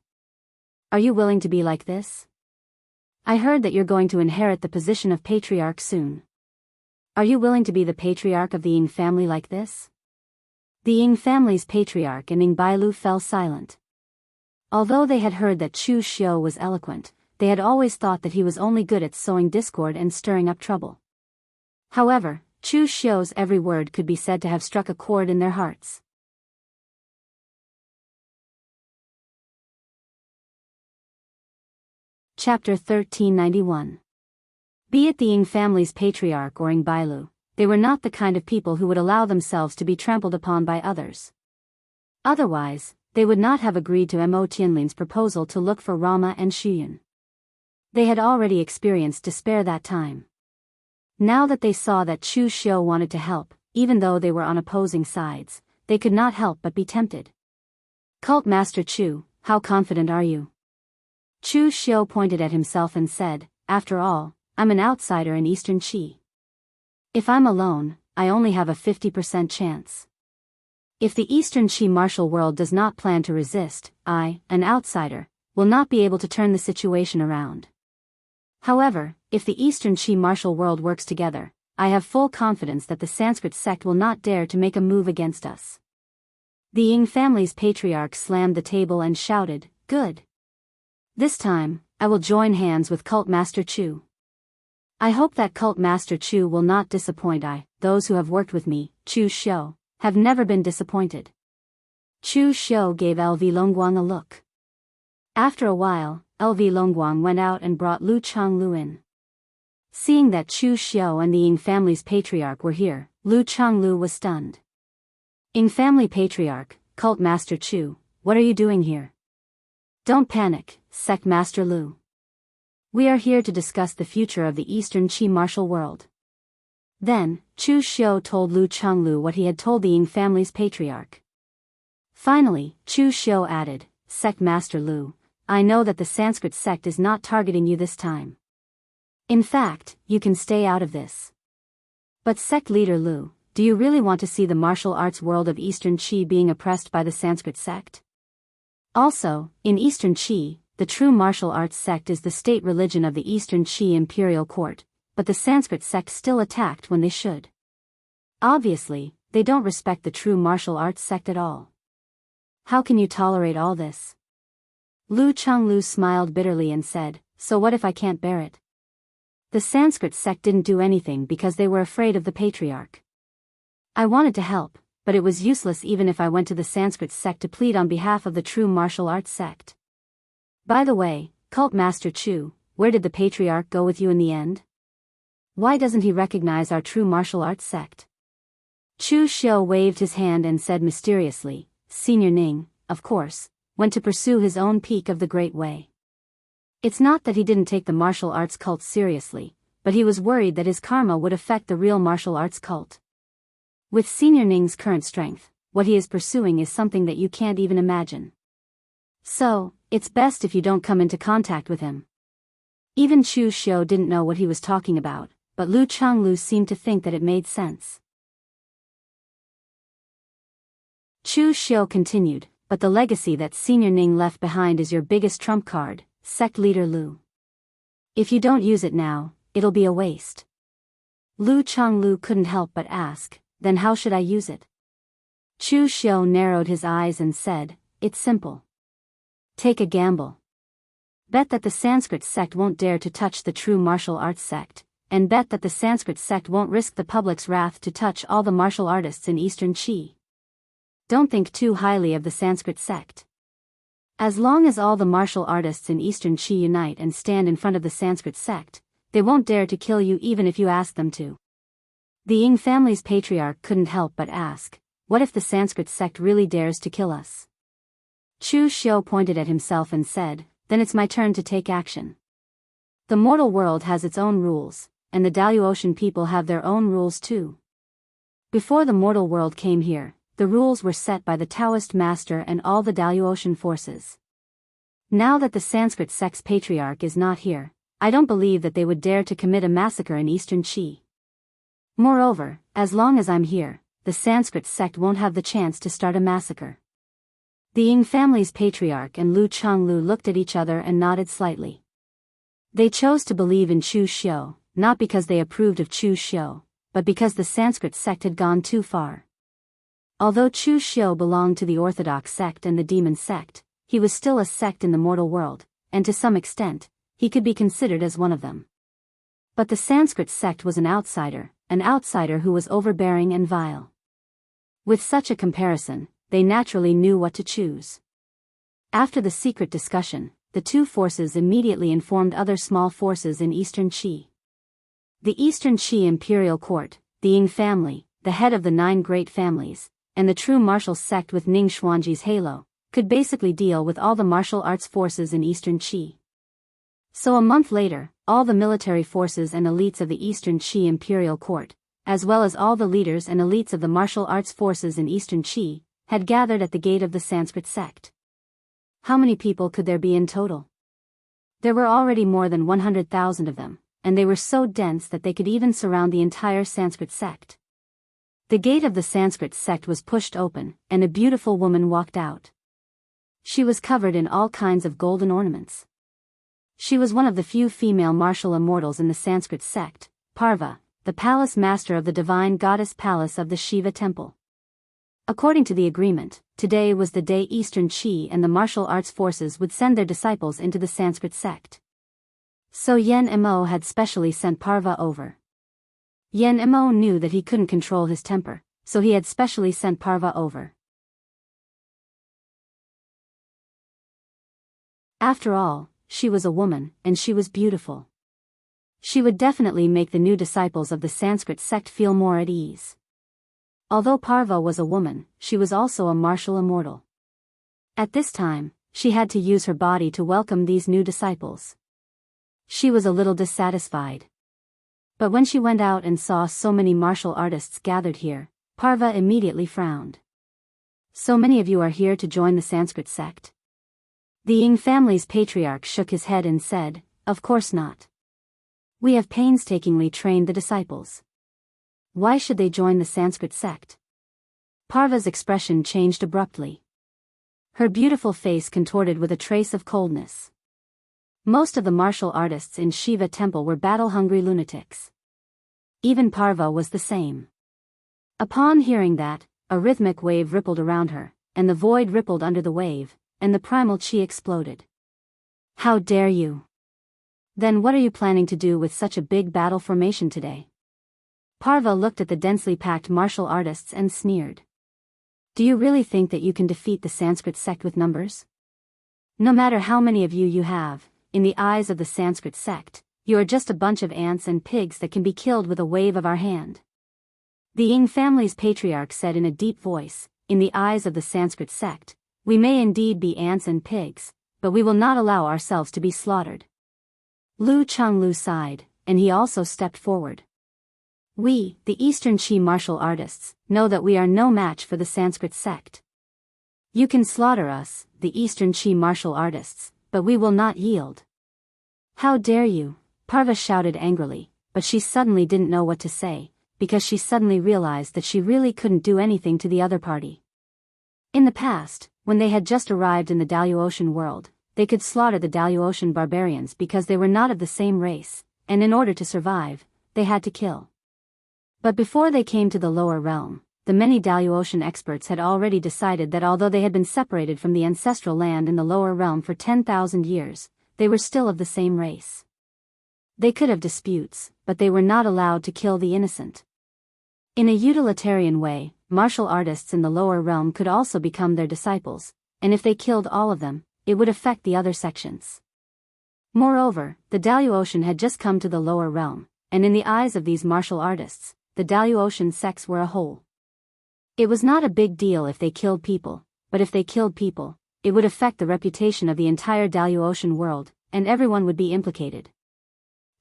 Are you willing to be like this? I heard that you're going to inherit the position of patriarch soon. Are you willing to be the patriarch of the Ying family like this? The Ying family's patriarch and Ying Bailu fell silent. Although they had heard that Chu Xiu was eloquent, they had always thought that he was only good at sowing discord and stirring up trouble. However, Chu Xiu's every word could be said to have struck a chord in their hearts. Chapter 1391. Be it the Ying family's patriarch or Ying Bailu, they were not the kind of people who would allow themselves to be trampled upon by others. Otherwise, they would not have agreed to Mo Tianlin's proposal to look for Rama and Shuyun. They had already experienced despair that time. Now that they saw that Chu Xiu wanted to help, even though they were on opposing sides, they could not help but be tempted. Cult Master Chu, how confident are you? Chu Xiu pointed at himself and said, after all, I'm an outsider in Eastern Qi. If I'm alone, I only have a 50% chance. If the Eastern Qi martial world does not plan to resist, I, an outsider, will not be able to turn the situation around. However, if the Eastern Qi martial world works together, I have full confidence that the Sanskrit sect will not dare to make a move against us. The Ying family's patriarch slammed the table and shouted, good. This time, I will join hands with Cult Master Chu. I hope that Cult Master Chu will not disappoint. Those who have worked with me, Chu Xiu, have never been disappointed. Chu Xiu gave LV Longguang a look. After a while, LV Longguang went out and brought Lu Changlu in. Seeing that Chu Xiu and the Ying family's patriarch were here, Lu Changlu was stunned. Ying family patriarch, Cult Master Chu, what are you doing here? Don't panic, Sect Master Lu. We are here to discuss the future of the Eastern Qi martial world. Then, Chu Xiu told Lu Changlu what he had told the Ying family's patriarch. Finally, Chu Xiu added, Sect Master Lu, I know that the Sanskrit sect is not targeting you this time. In fact, you can stay out of this. But Sect Leader Lu, do you really want to see the martial arts world of Eastern Qi being oppressed by the Sanskrit sect? Also, in Eastern Qi, the true martial arts sect is the state religion of the Eastern Qi imperial court, but the Sanskrit sect still attacked when they should. Obviously, they don't respect the true martial arts sect at all. How can you tolerate all this? Lu Changlu smiled bitterly and said, so what if I can't bear it? The Sanskrit sect didn't do anything because they were afraid of the patriarch. I wanted to help, but it was useless even if I went to the Sanskrit sect to plead on behalf of the true martial arts sect. By the way, Cult Master Chu, where did the patriarch go with you in the end? Why doesn't he recognize our true martial arts sect? Chu Xiu waved his hand and said mysteriously, Senior Ning, of course, went to pursue his own peak of the Great Way. It's not that he didn't take the martial arts cult seriously, but he was worried that his karma would affect the real martial arts cult. With Senior Ning's current strength, what he is pursuing is something that you can't even imagine. So, it's best if you don't come into contact with him. Even Chu Xiu didn't know what he was talking about, but Lu Changlu seemed to think that it made sense. Chu Xiu continued, but the legacy that Senior Ning left behind is your biggest trump card, Sect Leader Lu. If you don't use it now, it'll be a waste. Lu Changlu couldn't help but ask, then how should I use it? Chu Xiu narrowed his eyes and said, it's simple. Take a gamble. Bet that the Sanskrit sect won't dare to touch the true martial arts sect, and bet that the Sanskrit sect won't risk the public's wrath to touch all the martial artists in Eastern Qi. Don't think too highly of the Sanskrit sect. As long as all the martial artists in Eastern Qi unite and stand in front of the Sanskrit sect, they won't dare to kill you even if you ask them to. The Ying family's patriarch couldn't help but ask, what if the Sanskrit sect really dares to kill us? Chu Xiu pointed at himself and said, then it's my turn to take action. The mortal world has its own rules, and the Daoist people have their own rules too. Before the mortal world came here, the rules were set by the Taoist master and all the Daoist forces. Now that the Sanskrit sect's patriarch is not here, I don't believe that they would dare to commit a massacre in eastern Qi. Moreover, as long as I'm here, the Sanskrit sect won't have the chance to start a massacre. The Ying family's patriarch and Lu Changlu looked at each other and nodded slightly. They chose to believe in Chu Xiu, not because they approved of Chu Xiu, but because the Sanskrit sect had gone too far. Although Chu Xiu belonged to the orthodox sect and the demon sect, he was still a sect in the mortal world, and to some extent, he could be considered as one of them. But the Sanskrit sect was an outsider who was overbearing and vile. With such a comparison, they naturally knew what to choose. After the secret discussion, the two forces immediately informed other small forces in eastern Qi. The eastern Qi imperial court, the Ying family, the head of the 9 great families, and the true martial sect with Ning Xuanji's halo, could basically deal with all the martial arts forces in eastern Qi. So a month later, all the military forces and elites of the eastern Qi imperial court, as well as all the leaders and elites of the martial arts forces in eastern Qi, had gathered at the gate of the Sanskrit sect. How many people could there be in total? There were already more than 100,000 of them, and they were so dense that they could even surround the entire Sanskrit sect. The gate of the Sanskrit sect was pushed open, and a beautiful woman walked out. She was covered in all kinds of golden ornaments. She was one of the few female martial immortals in the Sanskrit sect, Parva, the palace master of the divine goddess palace of the Shiva temple. According to the agreement, today was the day Eastern Qi and the martial arts forces would send their disciples into the Sanskrit sect. So Yen Mo had specially sent Parva over. Yen Mo knew that he couldn't control his temper, so he had specially sent Parva over. After all, she was a woman, and she was beautiful. She would definitely make the new disciples of the Sanskrit sect feel more at ease. Although Parva was a woman, she was also a martial immortal. At this time, she had to use her body to welcome these new disciples. She was a little dissatisfied. But when she went out and saw so many martial artists gathered here, Parva immediately frowned. So many of you are here to join the Sanskrit sect? The Ying family's patriarch shook his head and said, of course not. We have painstakingly trained the disciples. Why should they join the Sanskrit sect? Parva's expression changed abruptly. Her beautiful face contorted with a trace of coldness. Most of the martial artists in Shiva temple were battle-hungry lunatics. Even Parva was the same. Upon hearing that, a rhythmic wave rippled around her, and the void rippled under the wave, and the primal chi exploded. How dare you? Then what are you planning to do with such a big battle formation today? Parva looked at the densely packed martial artists and sneered. Do you really think that you can defeat the Sanskrit sect with numbers? No matter how many of you have, in the eyes of the Sanskrit sect, you are just a bunch of ants and pigs that can be killed with a wave of our hand. The Ying family's patriarch said in a deep voice, in the eyes of the Sanskrit sect, we may indeed be ants and pigs, but we will not allow ourselves to be slaughtered. Lu Changlu sighed, and he also stepped forward. We, the Eastern Qi martial artists, know that we are no match for the Sanskrit sect. You can slaughter us, the Eastern Qi martial artists, but we will not yield. How dare you? Parva shouted angrily, but she suddenly didn't know what to say, because she suddenly realized that she really couldn't do anything to the other party. In the past, when they had just arrived in the Daoist world, they could slaughter the Daoist barbarians because they were not of the same race, and in order to survive, they had to kill. But before they came to the lower realm, the many Daoist experts had already decided that although they had been separated from the ancestral land in the lower realm for 10,000 years, they were still of the same race. They could have disputes, but they were not allowed to kill the innocent. In a utilitarian way, martial artists in the lower realm could also become their disciples, and if they killed all of them, it would affect the other sections. Moreover, the Daoist had just come to the lower realm, and in the eyes of these martial artists, the Daoist sects were a whole. It was not a big deal if they killed people, but if they killed people, it would affect the reputation of the entire Daoist world, and everyone would be implicated.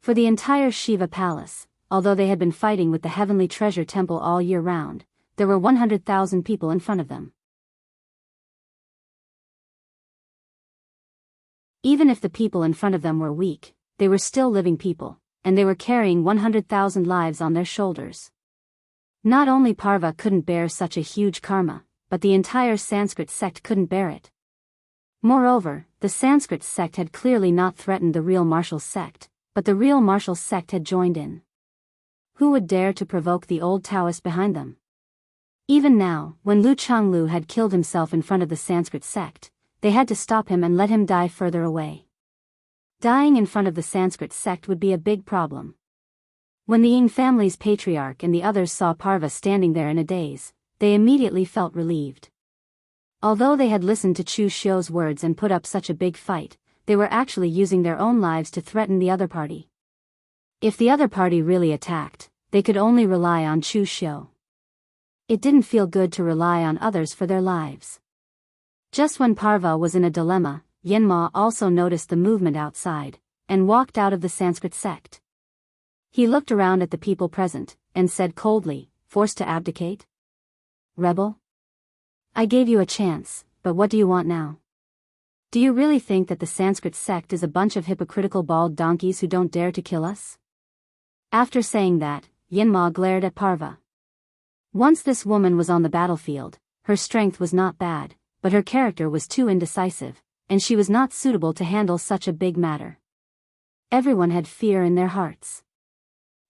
For the entire Shiva Palace, although they had been fighting with the Heavenly Treasure Temple all year round, there were 100,000 people in front of them. Even if the people in front of them were weak, they were still living people, and they were carrying 100,000 lives on their shoulders. Not only Parva couldn't bear such a huge karma, but the entire Sanskrit sect couldn't bear it. Moreover, the Sanskrit sect had clearly not threatened the real martial sect, but the real martial sect had joined in. Who would dare to provoke the old Taoist behind them? Even now, when Lu Changlu had killed himself in front of the Sanskrit sect, they had to stop him and let him die further away. Dying in front of the Sanskrit sect would be a big problem. When the Ying family's patriarch and the others saw Parva standing there in a daze, they immediately felt relieved. Although they had listened to Chu Xiu's words and put up such a big fight, they were actually using their own lives to threaten the other party. If the other party really attacked, they could only rely on Chu Xiu. It didn't feel good to rely on others for their lives. Just when Parva was in a dilemma, Yanma also noticed the movement outside, and walked out of the Sanskrit sect. He looked around at the people present, and said coldly, "Forced to abdicate? Rebel? I gave you a chance, but what do you want now? Do you really think that the Sanskrit sect is a bunch of hypocritical bald donkeys who don't dare to kill us?" After saying that, Yanma glared at Parva. Once this woman was on the battlefield, her strength was not bad, but her character was too indecisive, and she was not suitable to handle such a big matter. Everyone had fear in their hearts.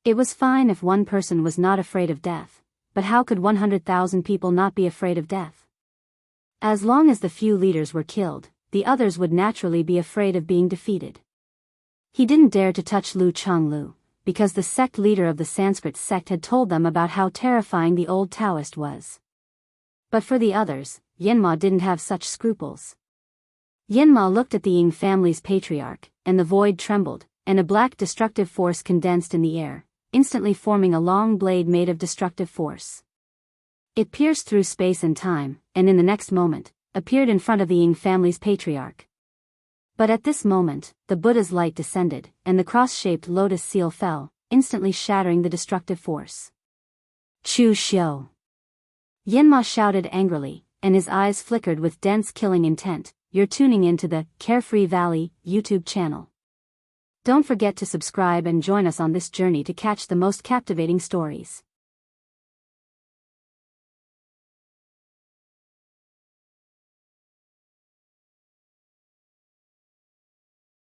It was fine if one person was not afraid of death, but how could 100,000 people not be afraid of death? As long as the few leaders were killed, the others would naturally be afraid of being defeated. He didn't dare to touch Lu Changlu, because the sect leader of the Sanskrit sect had told them about how terrifying the old Taoist was. But for the others, Yanma didn't have such scruples. Yanma looked at the Ying family's patriarch, and the void trembled, and a black destructive force condensed in the air, instantly forming a long blade made of destructive force. It pierced through space and time, and in the next moment, appeared in front of the Ying family's patriarch. But at this moment, the Buddha's light descended, and the cross-shaped lotus seal fell, instantly shattering the destructive force. Chu Xiu! Yanma shouted angrily, and his eyes flickered with dense killing intent. You're tuning into the Carefree Valley YouTube channel. Don't forget to subscribe and join us on this journey to catch the most captivating stories.